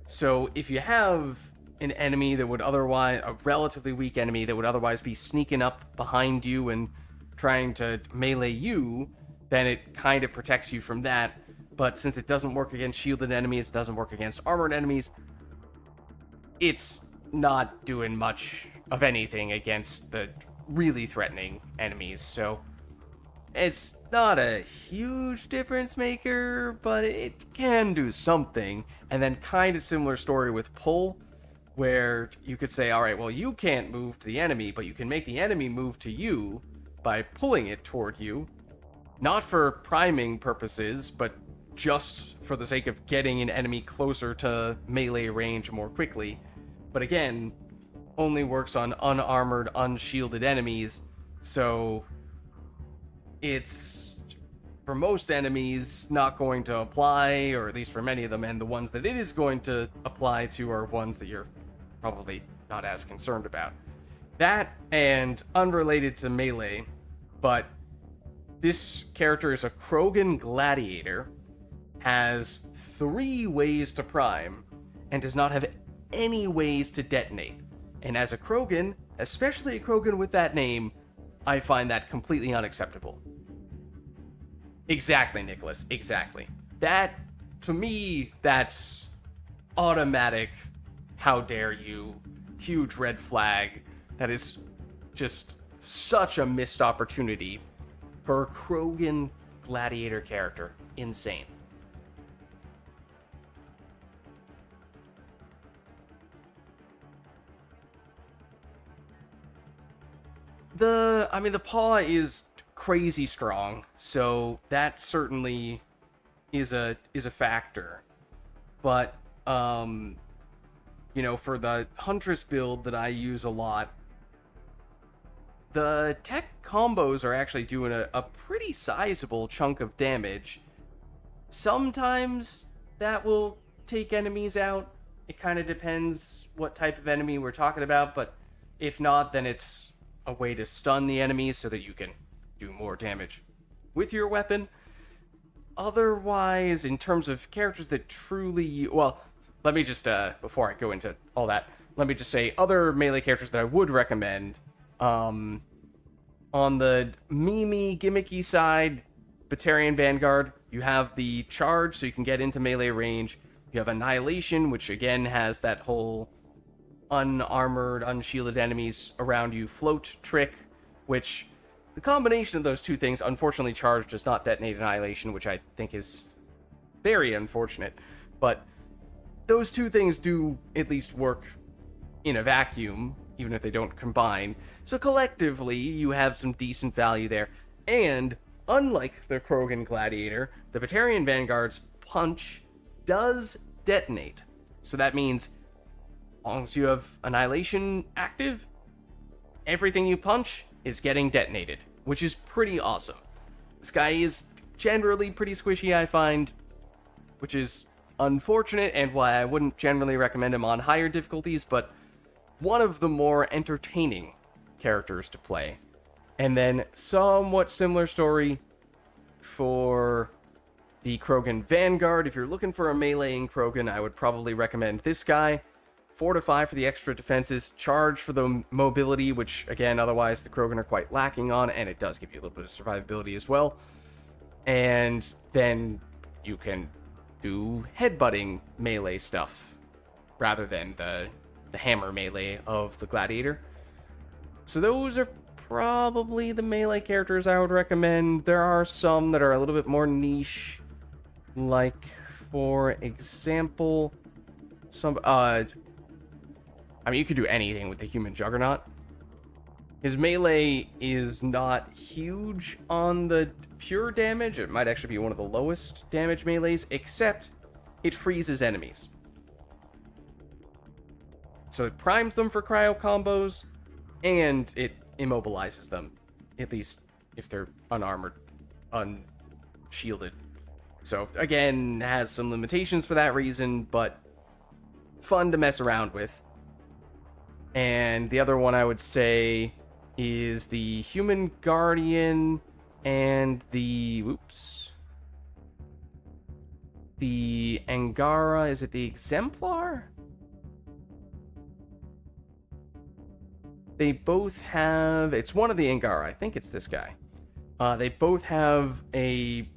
So if you have an enemy that would otherwise, a relatively weak enemy that would otherwise be sneaking up behind you and trying to melee you, then it kind of protects you from that. But since it doesn't work against shielded enemies, it doesn't work against armored enemies, it's not doing much of anything against the really threatening enemies. So it's not a huge difference maker, but it can do something. And then kind of similar story with pull, where you could say, all right, well, you can't move to the enemy, but you can make the enemy move to you by pulling it toward you. Not for priming purposes, but just for the sake of getting an enemy closer to melee range more quickly. But again, only works on unarmored, unshielded enemies, so it's, for most enemies, not going to apply, or at least for many of them, and the ones that it is going to apply to are ones that you're probably not as concerned about. That, and unrelated to melee, but this character is a Krogan Gladiator, has 3 ways to prime, and does not have any ways to detonate. And as a Krogan, especially a Krogan with that name, I find that completely unacceptable. Exactly, Nicholas, exactly. That, to me, that's automatic, how dare you, huge red flag. That is just such a missed opportunity for a Krogan Gladiator character. Insane. The paw is crazy strong, so that certainly is a factor. But for the Huntress build that I use a lot, the tech combos are actually doing a pretty sizable chunk of damage. Sometimes that will take enemies out. It kind of depends what type of enemy we're talking about, but if not, then it's a way to stun the enemies so that you can do more damage with your weapon. Otherwise, in terms of characters that truly... Well, let me just, before I go into all that, let me just say other melee characters that I would recommend. On the memey, gimmicky side, Batarian Vanguard, you have the charge, so you can get into melee range. You have Annihilation, which again has that whole unarmored, unshielded enemies around you float trick, which the combination of those two things, unfortunately, charge does not detonate Annihilation, which I think is very unfortunate. But those two things do at least work in a vacuum, even if they don't combine. So collectively, you have some decent value there. And unlike the Krogan Gladiator, the Batarian Vanguard's punch does detonate. So that means, as long as you have Annihilation active, everything you punch is getting detonated, which is pretty awesome. This guy is generally pretty squishy, I find, which is unfortunate and why I wouldn't generally recommend him on higher difficulties, but one of the more entertaining characters to play. And then somewhat similar story for the Krogan Vanguard. If you're looking for a meleeing Krogan, I would probably recommend this guy. Fortify for the extra defenses, charge for the mobility, which again, otherwise the Krogan are quite lacking on, and it does give you a little bit of survivability as well. And then you can do headbutting melee stuff rather than the hammer melee of the Gladiator. So those are probably the melee characters I would recommend. There are some that are a little bit more niche, like, for example, some, I mean, you could do anything with the Human Juggernaut. His melee is not huge on the pure damage. It might actually be one of the lowest damage melees, except it freezes enemies. So it primes them for cryo combos, and it immobilizes them, at least if they're unarmored, unshielded. So again, has some limitations for that reason, but fun to mess around with. And the other one I would say is the Human Guardian and the Angara. Is it the Exemplar? They both have, it's one of the Angara, I think it's this guy. They both have a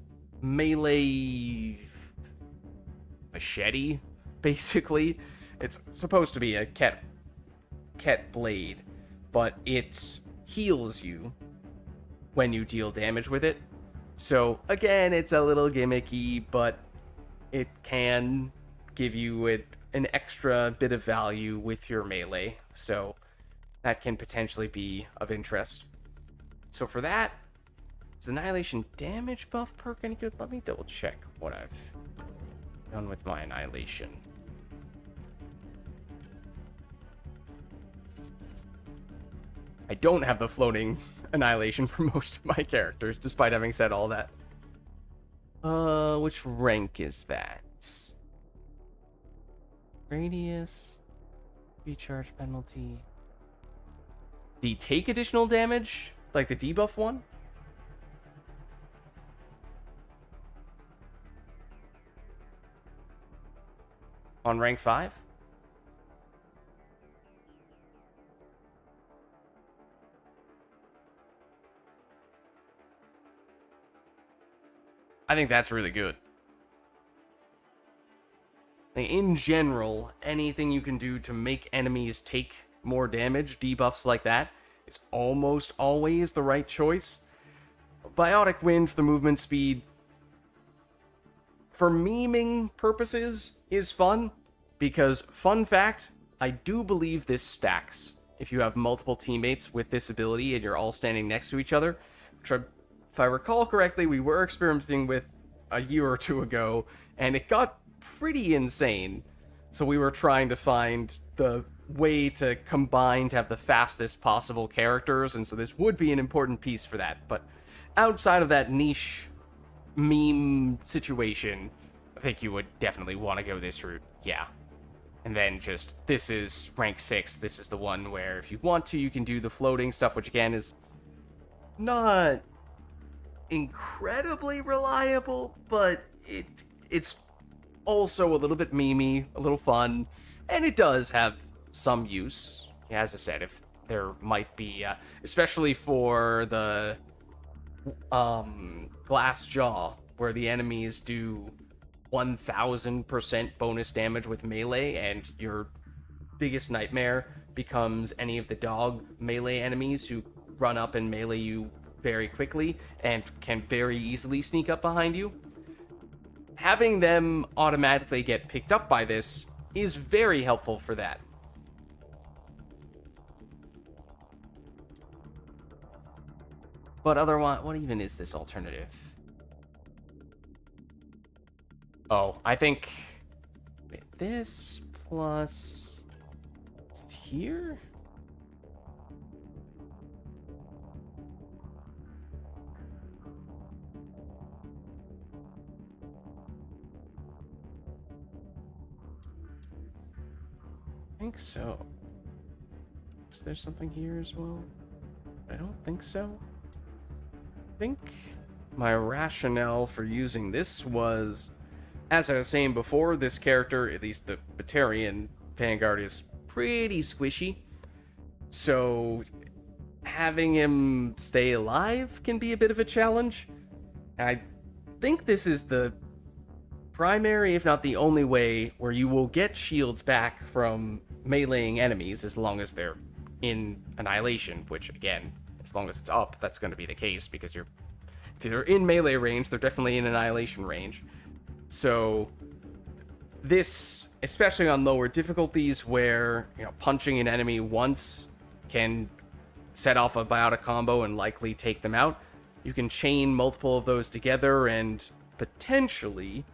melee machete, basically. It's supposed to be a cat blade, but it heals you when you deal damage with it. So again, it's a little gimmicky, but it can give you an extra bit of value with your melee. So that can potentially be of interest. So for that, is Annihilation damage buff perk any good? Let me double check what I've done with my Annihilation. I don't have the floating Annihilation for most of my characters, despite having said all that. Which rank is that? Radius, recharge penalty. The take additional damage, like the debuff one? On rank 5? I think that's really good. Like, in general, anything you can do to make enemies take more damage, debuffs like that, is almost always the right choice. Biotic Wind for the movement speed, for memeing purposes, is fun, because, fun fact, I do believe this stacks if you have multiple teammates with this ability and you're all standing next to each other, which, if I recall correctly, we were experimenting with a year or two ago, and it got pretty insane. So we were trying to find the way to combine to have the fastest possible characters, and so this would be an important piece for that. But outside of that niche meme situation, I think you would definitely want to go this route, yeah. And then just, this is rank 6, this is the one where if you want to, you can do the floating stuff, which again is not incredibly reliable, but it's also a little bit memey, a little fun, and it does have some use. As I said, if there might be, especially for the glass jaw, where the enemies do 1000% bonus damage with melee, and your biggest nightmare becomes any of the dog melee enemies who run up and melee you very quickly and can very easily sneak up behind you. Having them automatically get picked up by this is very helpful for that. But otherwise, what even is this alternative? Oh, I think this plus... Is it here? I think so. Is there something here as well? I don't think so. I think my rationale for using this was, as I was saying before, this character, at least the Batarian Vanguard, is pretty squishy. So having him stay alive can be a bit of a challenge. I think this is the primary, if not the only way, where you will get shields back from meleeing enemies as long as they're in Annihilation, which, again, as long as it's up, that's going to be the case, because if they're in melee range, they're definitely in Annihilation range. So this, especially on lower difficulties where, punching an enemy once can set off a biotic combo and likely take them out, you can chain multiple of those together and potentially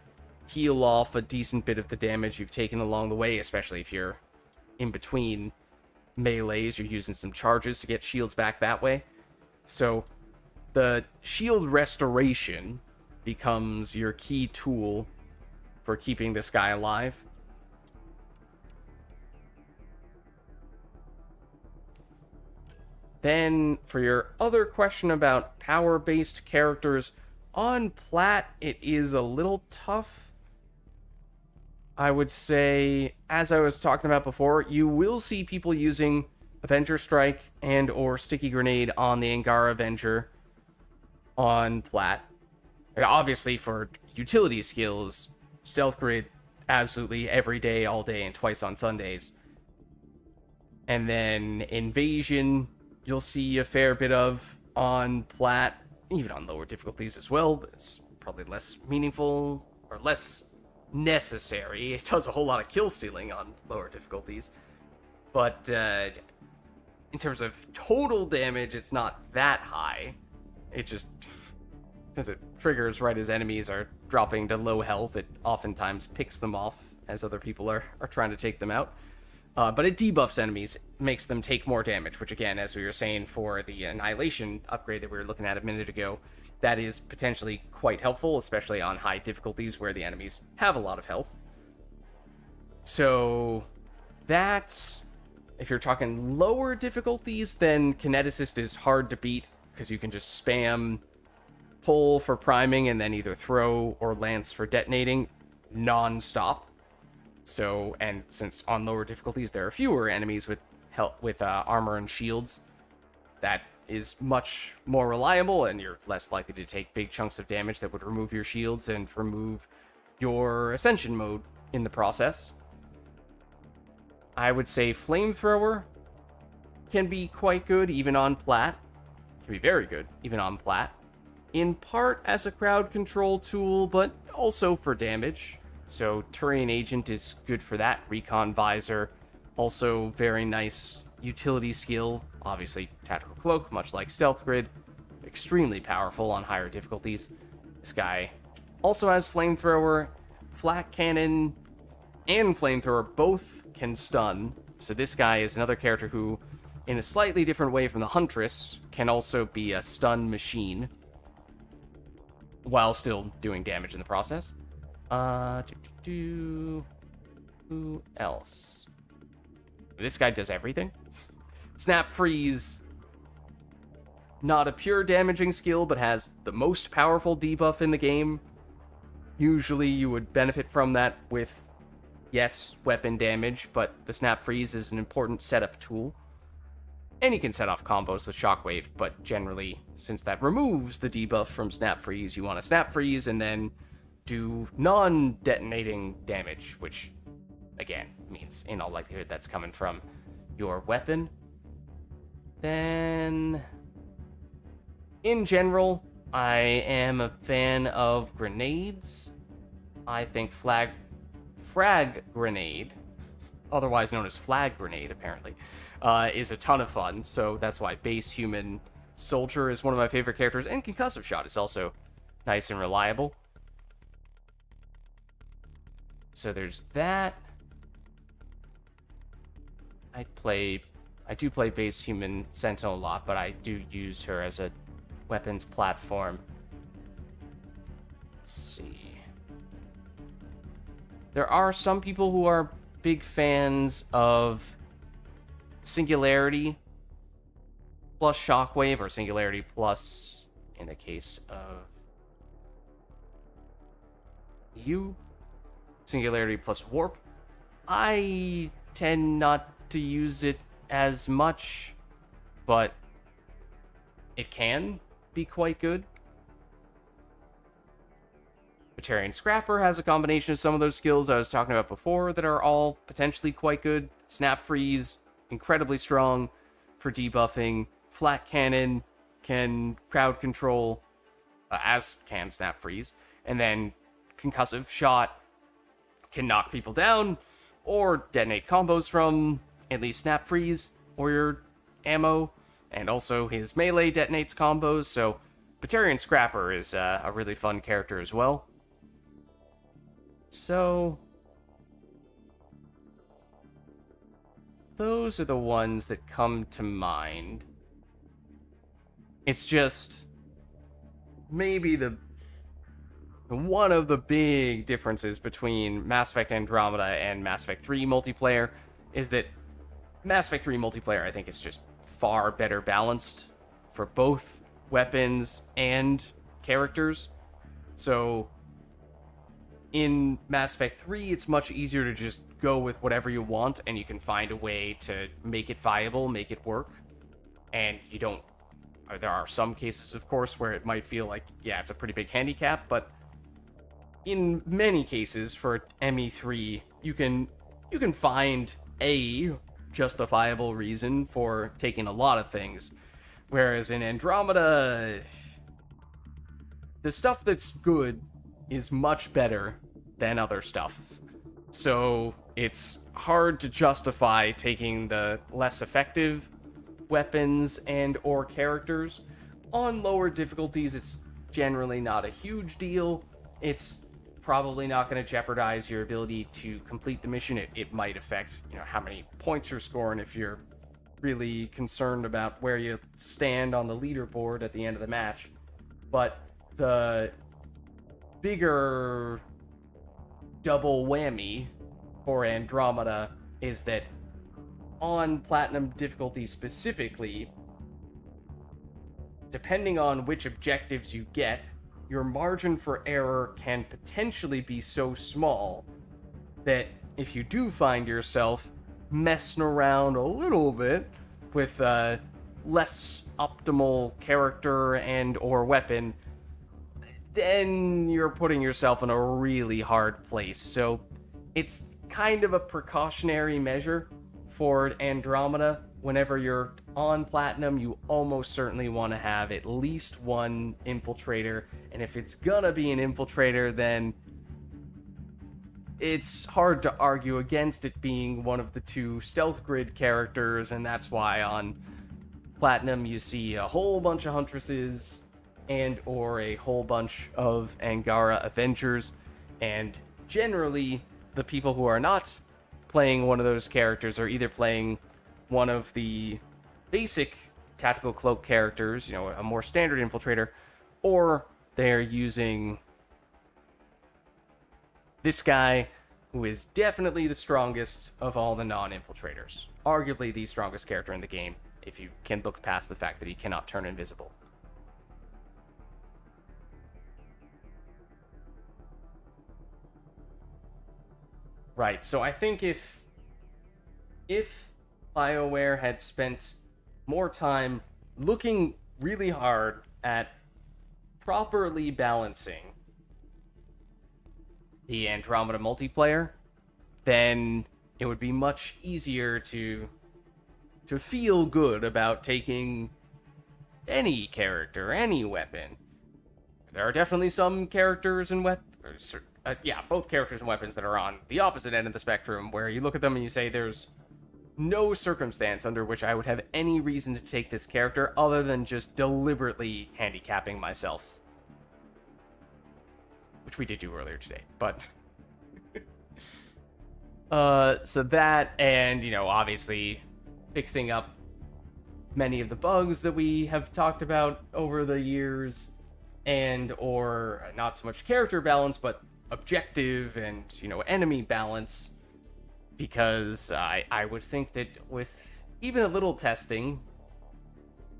heal off a decent bit of the damage you've taken along the way, especially if you're in between melees, you're using some charges to get shields back that way. So the shield restoration becomes your key tool for keeping this guy alive. Then, for your other question about power-based characters, on Plat, it is a little tough. I would say, as I was talking about before, you will see people using Avenger Strike and or Sticky Grenade on the Angara Avenger on Plat. Obviously, for utility skills, Stealth Grid absolutely every day, all day, and twice on Sundays. And then Invasion, you'll see a fair bit of on Plat, even on lower difficulties as well, but it's probably less meaningful or less necessary. It does a whole lot of kill stealing on lower difficulties. But in terms of total damage, it's not that high. It just, since it triggers right as enemies are dropping to low health, it oftentimes picks them off as other people are trying to take them out. But it debuffs enemies, makes them take more damage, which again, as we were saying for the Annihilation upgrade that we were looking at a minute ago, that is potentially quite helpful, especially on high difficulties where the enemies have a lot of health. So that, if you're talking lower difficulties, then Kineticist is hard to beat, because you can just spam pull for priming and then either throw or lance for detonating non-stop. So, and since on lower difficulties there are fewer enemies with armor and shields, that is much more reliable, and you're less likely to take big chunks of damage that would remove your shields and remove your Ascension mode in the process. I would say Flamethrower can be quite good even on Plat. Can be very good even on Plat. In part as a crowd control tool, but also for damage. So Turian Agent is good for that. Recon Visor, also very nice utility skill. Obviously, Tactical Cloak, much like Stealth Grid, extremely powerful on higher difficulties. This guy also has Flamethrower, Flak Cannon, and Flamethrower both can stun. So this guy is another character who, in a slightly different way from the Huntress, can also be a stun machine while still doing damage in the process. Who else? This guy does everything. Snap Freeze, not a pure damaging skill, but has the most powerful debuff in the game. Usually you would benefit from that with, yes, weapon damage, but the Snap Freeze is an important setup tool. And he can set off combos with Shockwave, but generally, since that removes the debuff from Snap Freeze, you want to Snap Freeze and then do non-detonating damage, which, again, means in all likelihood that's coming from your weapon. Then, in general, I am a fan of grenades. I think Frag Grenade, otherwise known as Flag Grenade, apparently, is a ton of fun. So that's why Base Human Soldier is one of my favorite characters, and Concussive Shot is also nice and reliable. So there's that. I do play Base Human Sentinel a lot, but I do use her as a weapons platform. Let's see. There are some people who are big fans of Singularity plus Shockwave, or Singularity plus, in the case of you, Singularity plus Warp. I tend not to use it as much, but it can be quite good. Batarian Scrapper has a combination of some of those skills I was talking about before that are all potentially quite good. Snap Freeze, incredibly strong for debuffing. Flat Cannon can crowd control, as can Snap Freeze. And then Concussive Shot can knock people down or detonate combos from at least Snap Freeze or your ammo. And also his melee detonates combos, so Batarian Scrapper is a really fun character as well. So those are the ones that come to mind. It's just maybe one of the big differences between Mass Effect Andromeda and Mass Effect 3 multiplayer is that Mass Effect 3 multiplayer, I think, is just far better balanced for both weapons and characters. So in Mass Effect 3, it's much easier to just go with whatever you want, and you can find a way to make it viable, make it work. And you don't... There are some cases, of course, where it might feel like, yeah, it's a pretty big handicap, but in many cases, for ME3, you can find a justifiable reason for taking a lot of things. Whereas in Andromeda, the stuff that's good is much better than other stuff. So it's hard to justify taking the less effective weapons and or characters. On lower difficulties, it's generally not a huge deal. It's probably not going to jeopardize your ability to complete the mission. It might affect, how many points you're scoring if you're really concerned about where you stand on the leaderboard at the end of the match. But the bigger double whammy for Andromeda is that on Platinum difficulty specifically, depending on which objectives you get, your margin for error can potentially be so small that if you do find yourself messing around a little bit with a less optimal character and or weapon, then you're putting yourself in a really hard place. So it's kind of a precautionary measure for Andromeda. Whenever you're on Platinum, you almost certainly want to have at least one infiltrator, and if it's gonna be an infiltrator, then it's hard to argue against it being one of the two stealth grid characters, and that's why on Platinum you see a whole bunch of Huntresses and or a whole bunch of Angara Avengers, and generally the people who are not playing one of those characters are either playing one of the basic Tactical Cloak characters, a more standard infiltrator, or they're using this guy, who is definitely the strongest of all the non-infiltrators. Arguably the strongest character in the game, if you can look past the fact that he cannot turn invisible. Right, so I think if BioWare had spent more time looking really hard at properly balancing the Andromeda multiplayer, then it would be much easier to feel good about taking any character, any weapon. There are definitely some characters and weapons, both characters and weapons that are on the opposite end of the spectrum, where you look at them and you say, there's no circumstance under which I would have any reason to take this character other than just deliberately handicapping myself. Which we did do earlier today, but... so that, and, obviously fixing up many of the bugs that we have talked about over the years, and or not so much character balance, but objective and, enemy balance, because I would think that with even a little testing,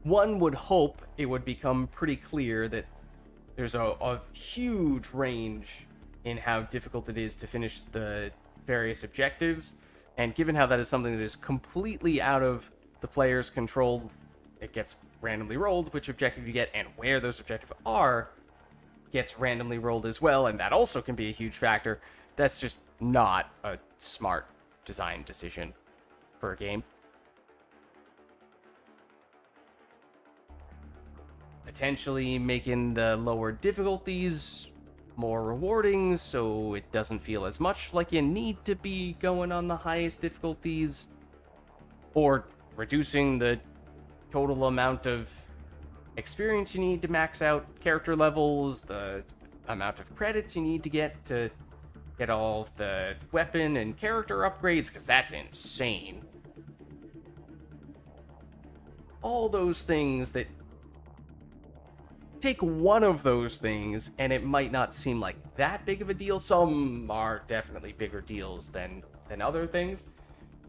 one would hope it would become pretty clear that there's a huge range in how difficult it is to finish the various objectives, and given how that is something that is completely out of the player's control, it gets randomly rolled which objective you get, and where those objectives are gets randomly rolled as well, and that also can be a huge factor. That's just not a smart design decision for a game. Potentially making the lower difficulties more rewarding, so it doesn't feel as much like you need to be going on the highest difficulties, or reducing the total amount of experience you need to max out character levels, the amount of credits you need to get all of the weapon and character upgrades, because that's insane. All those things that take one of those things and it might not seem like that big of a deal. Some are definitely bigger deals than other things,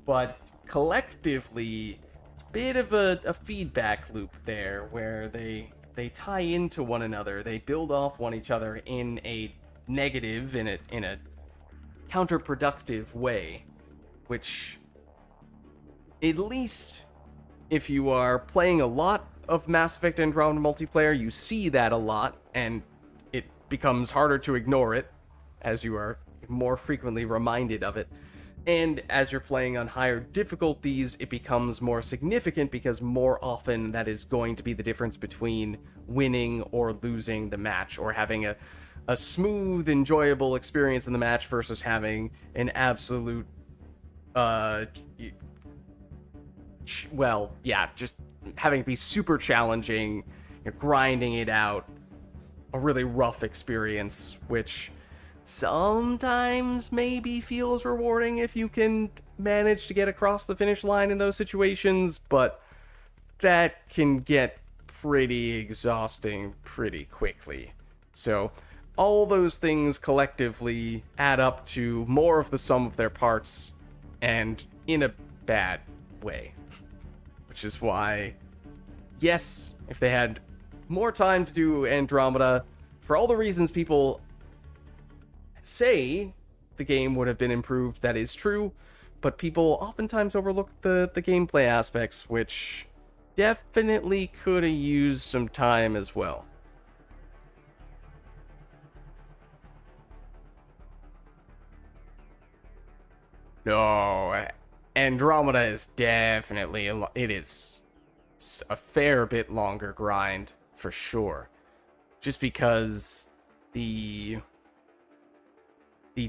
but collectively it's a bit of a feedback loop there where they tie into one another. They build off one each other in a negative, in a counterproductive way, which, at least if you are playing a lot of Mass Effect Andromeda multiplayer, you see that a lot, and it becomes harder to ignore it as you are more frequently reminded of it. And as you're playing on higher difficulties, it becomes more significant because more often that is going to be the difference between winning or losing the match, or having a smooth, enjoyable experience in the match versus having an absolute, just having it be super challenging, grinding it out, a really rough experience, which sometimes maybe feels rewarding if you can manage to get across the finish line in those situations, but that can get pretty exhausting pretty quickly. So all those things collectively add up to more of the sum of their parts, and in a bad way. Which is why, yes, if they had more time to do Andromeda, for all the reasons people say the game would have been improved, that is true, but people oftentimes overlook the gameplay aspects, which definitely could have used some time as well. No, Andromeda is definitely it is a fair bit longer grind for sure, just because the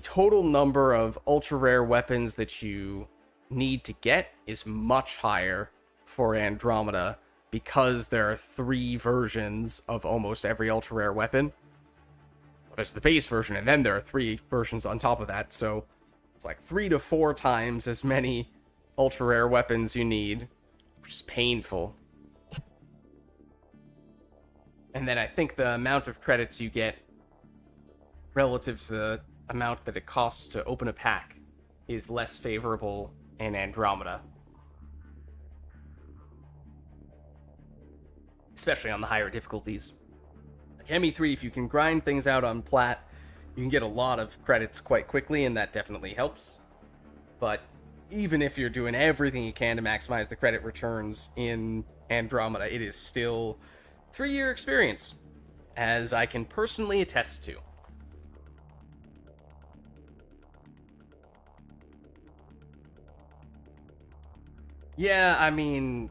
total number of ultra rare weapons that you need to get is much higher for Andromeda, because there are 3 versions of almost every ultra rare weapon. Well, there's the base version, and then there are 3 versions on top of that, so it's like 3 to 4 times as many ultra rare weapons you need, which is painful. And then I think the amount of credits you get relative to the amount that it costs to open a pack is less favorable in Andromeda. Especially on the higher difficulties. Like ME3, if you can grind things out on Plat, you can get a lot of credits quite quickly, and that definitely helps. But even if you're doing everything you can to maximize the credit returns in Andromeda, it is still 3-year experience, as I can personally attest to. Yeah, I mean,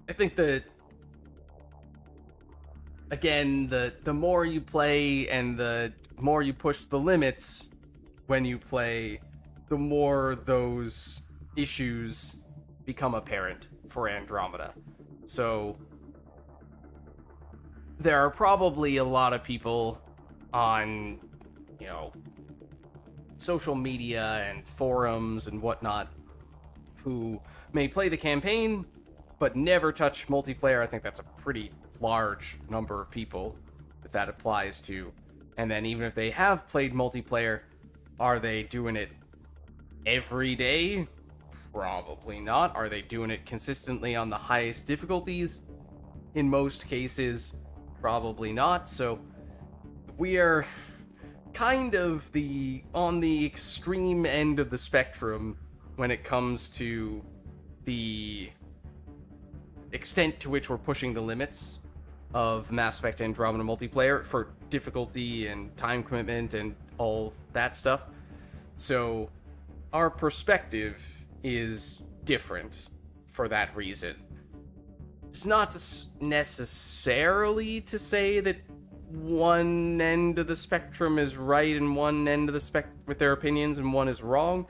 I think again, the more you play and the more you push the limits when you play, the more those issues become apparent for Andromeda. So there are probably a lot of people on, you know, social media and forums and whatnot who may play the campaign but never touch multiplayer. I think that's a pretty large number of people that applies to. And then even if they have played multiplayer, are they doing it every day? Probably not. Are they doing it consistently on the highest difficulties? In most cases, probably not. So we are kind of on the extreme end of the spectrum when it comes to the extent to which we're pushing the limits of Mass Effect Andromeda multiplayer for difficulty and time commitment and all that stuff. So our perspective is different for that reason. It's not necessarily to say that one end of the spectrum is right and one end of the spectrum with their opinions and one is wrong.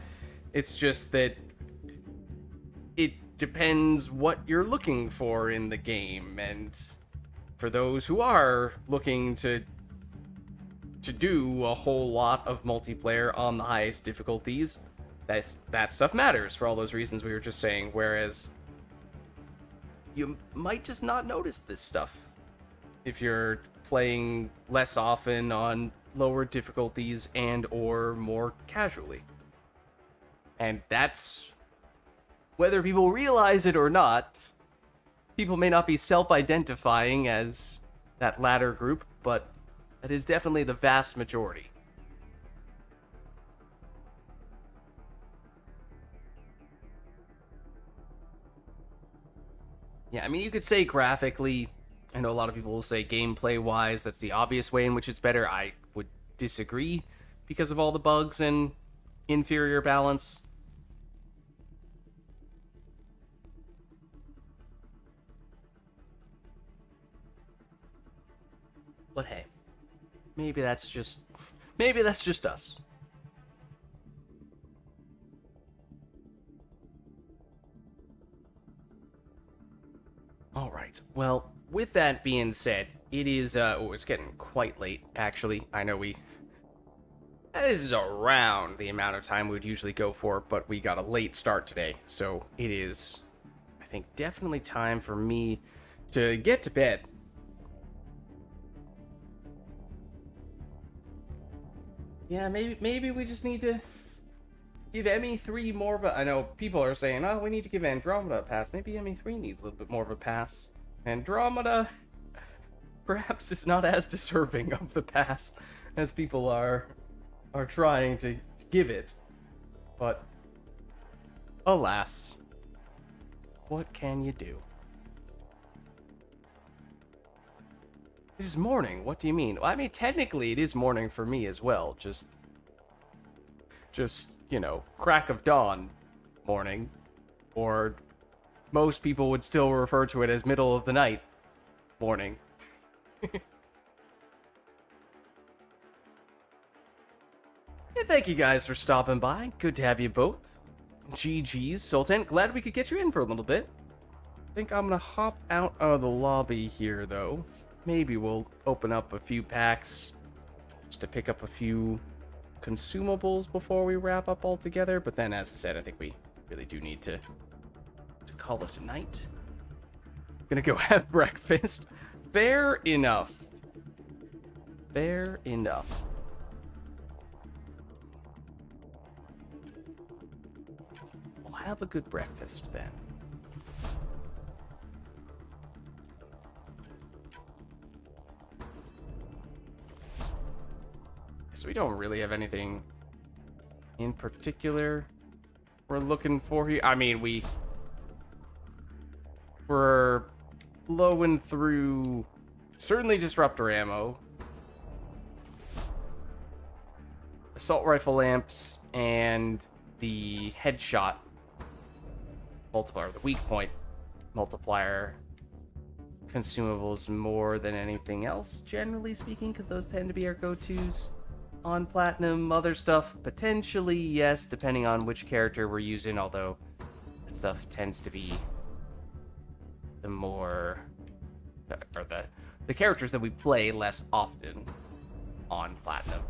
It's just that it depends what you're looking for in the game, and for those who are looking to do a whole lot of multiplayer on the highest difficulties, that stuff matters for all those reasons we were just saying, whereas you might just not notice this stuff if you're playing less often on lower difficulties and or more casually. And that's, whether people realize it or not, people may not be self-identifying as that latter group, but that is definitely the vast majority. Yeah, I mean, you could say graphically, I know a lot of people will say gameplay-wise, that's the obvious way in which it's better. I would disagree because of all the bugs and inferior balance. But hey, maybe that's just us. All right. Well, with that being said, it is it's getting quite late actually. I know this is around the amount of time we would usually go for, but we got a late start today. So, it is, I think, definitely time for me to get to bed. Yeah, maybe we just need to give ME3 more of a... I know people are saying, oh, we need to give Andromeda a pass. Maybe ME3 needs a little bit more of a pass. Andromeda perhaps is not as deserving of the pass as people are trying to give it. But alas, what can you do? It is morning. What do you mean? Well, I mean, technically, it is morning for me as well. Just, you know, crack of dawn morning. Or most people would still refer to it as middle of the night morning. And thank you guys for stopping by. Good to have you both. GG's, Sultan. Glad we could get you in for a little bit. I think I'm gonna hop out of the lobby here, though. Maybe we'll open up a few packs just to pick up a few consumables before we wrap up altogether. But then, as I said, I think we really do need to call it a night. Gonna go have breakfast. Fair enough. Fair enough. We'll have a good breakfast then. So we don't really have anything in particular we're looking for here. I mean, we we're blowing through certainly disruptor ammo, assault rifle lamps, and the headshot multiplier, the weak point multiplier consumables more than anything else, generally speaking, because those tend to be our go-tos on Platinum. Other stuff, potentially, yes, depending on which character we're using, although that stuff tends to be the more... or the characters that we play less often on Platinum.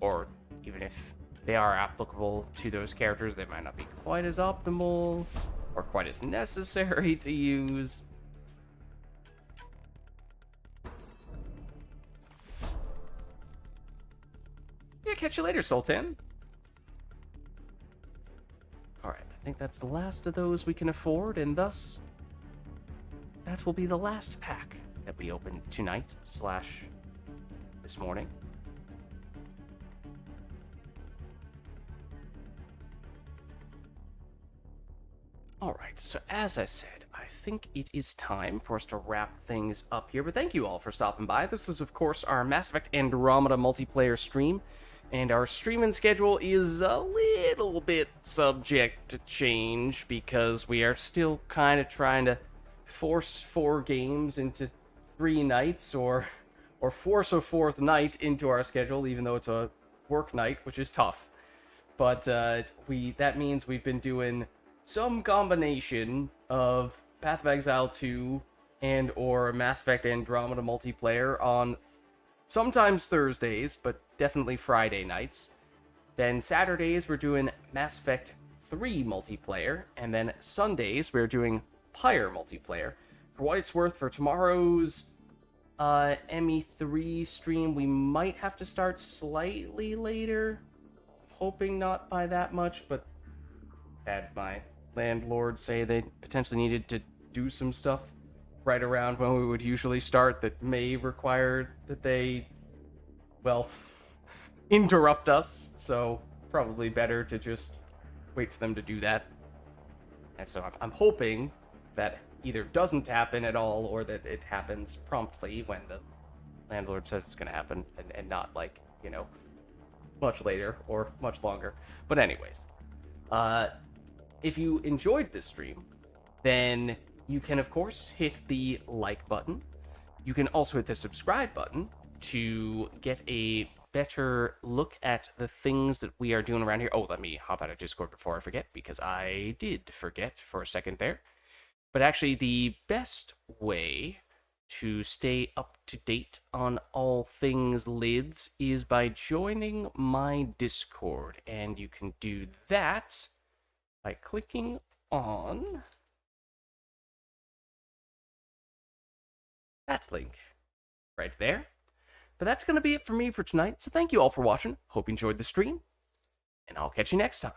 Or even if they are applicable to those characters, they might not be quite as optimal or quite as necessary to use. Yeah, catch you later, Sultan. Alright, I think that's the last of those we can afford, and thus, that will be the last pack that we open tonight / this morning. Alright, so as I said, I think it is time for us to wrap things up here, but thank you all for stopping by. This is, of course, our Mass Effect Andromeda multiplayer stream, and our streaming schedule is a little bit subject to change because we are still kind of trying to force 4 games into 3 nights, or force a 4th night into our schedule, even though it's a work night, which is tough. But that means we've been doing some combination of Path of Exile 2 and or Mass Effect Andromeda multiplayer on sometimes Thursdays, but definitely Friday nights. Then Saturdays we're doing Mass Effect 3 multiplayer, and then Sundays we're doing Pyre multiplayer. For what it's worth, for tomorrow's ME3 stream, we might have to start slightly later. Hoping not by that much, but had my landlord say they potentially needed to do some stuff right around when we would usually start that may require that they, well, interrupt us. So probably better to just wait for them to do that. And so I'm hoping that either doesn't happen at all or that it happens promptly when the landlord says it's going to happen, and not like, you know, much later or much longer. But anyways, if you enjoyed this stream, then you can, of course, hit the like button. You can also hit the subscribe button to get a better look at the things that we are doing around here. Oh, let me hop out of Discord before I forget, because I did forget for a second there. But actually, the best way to stay up to date on all things lids is by joining my Discord. And you can do that by clicking on that link right there. But that's going to be it for me for tonight. So thank you all for watching. Hope you enjoyed the stream, and I'll catch you next time.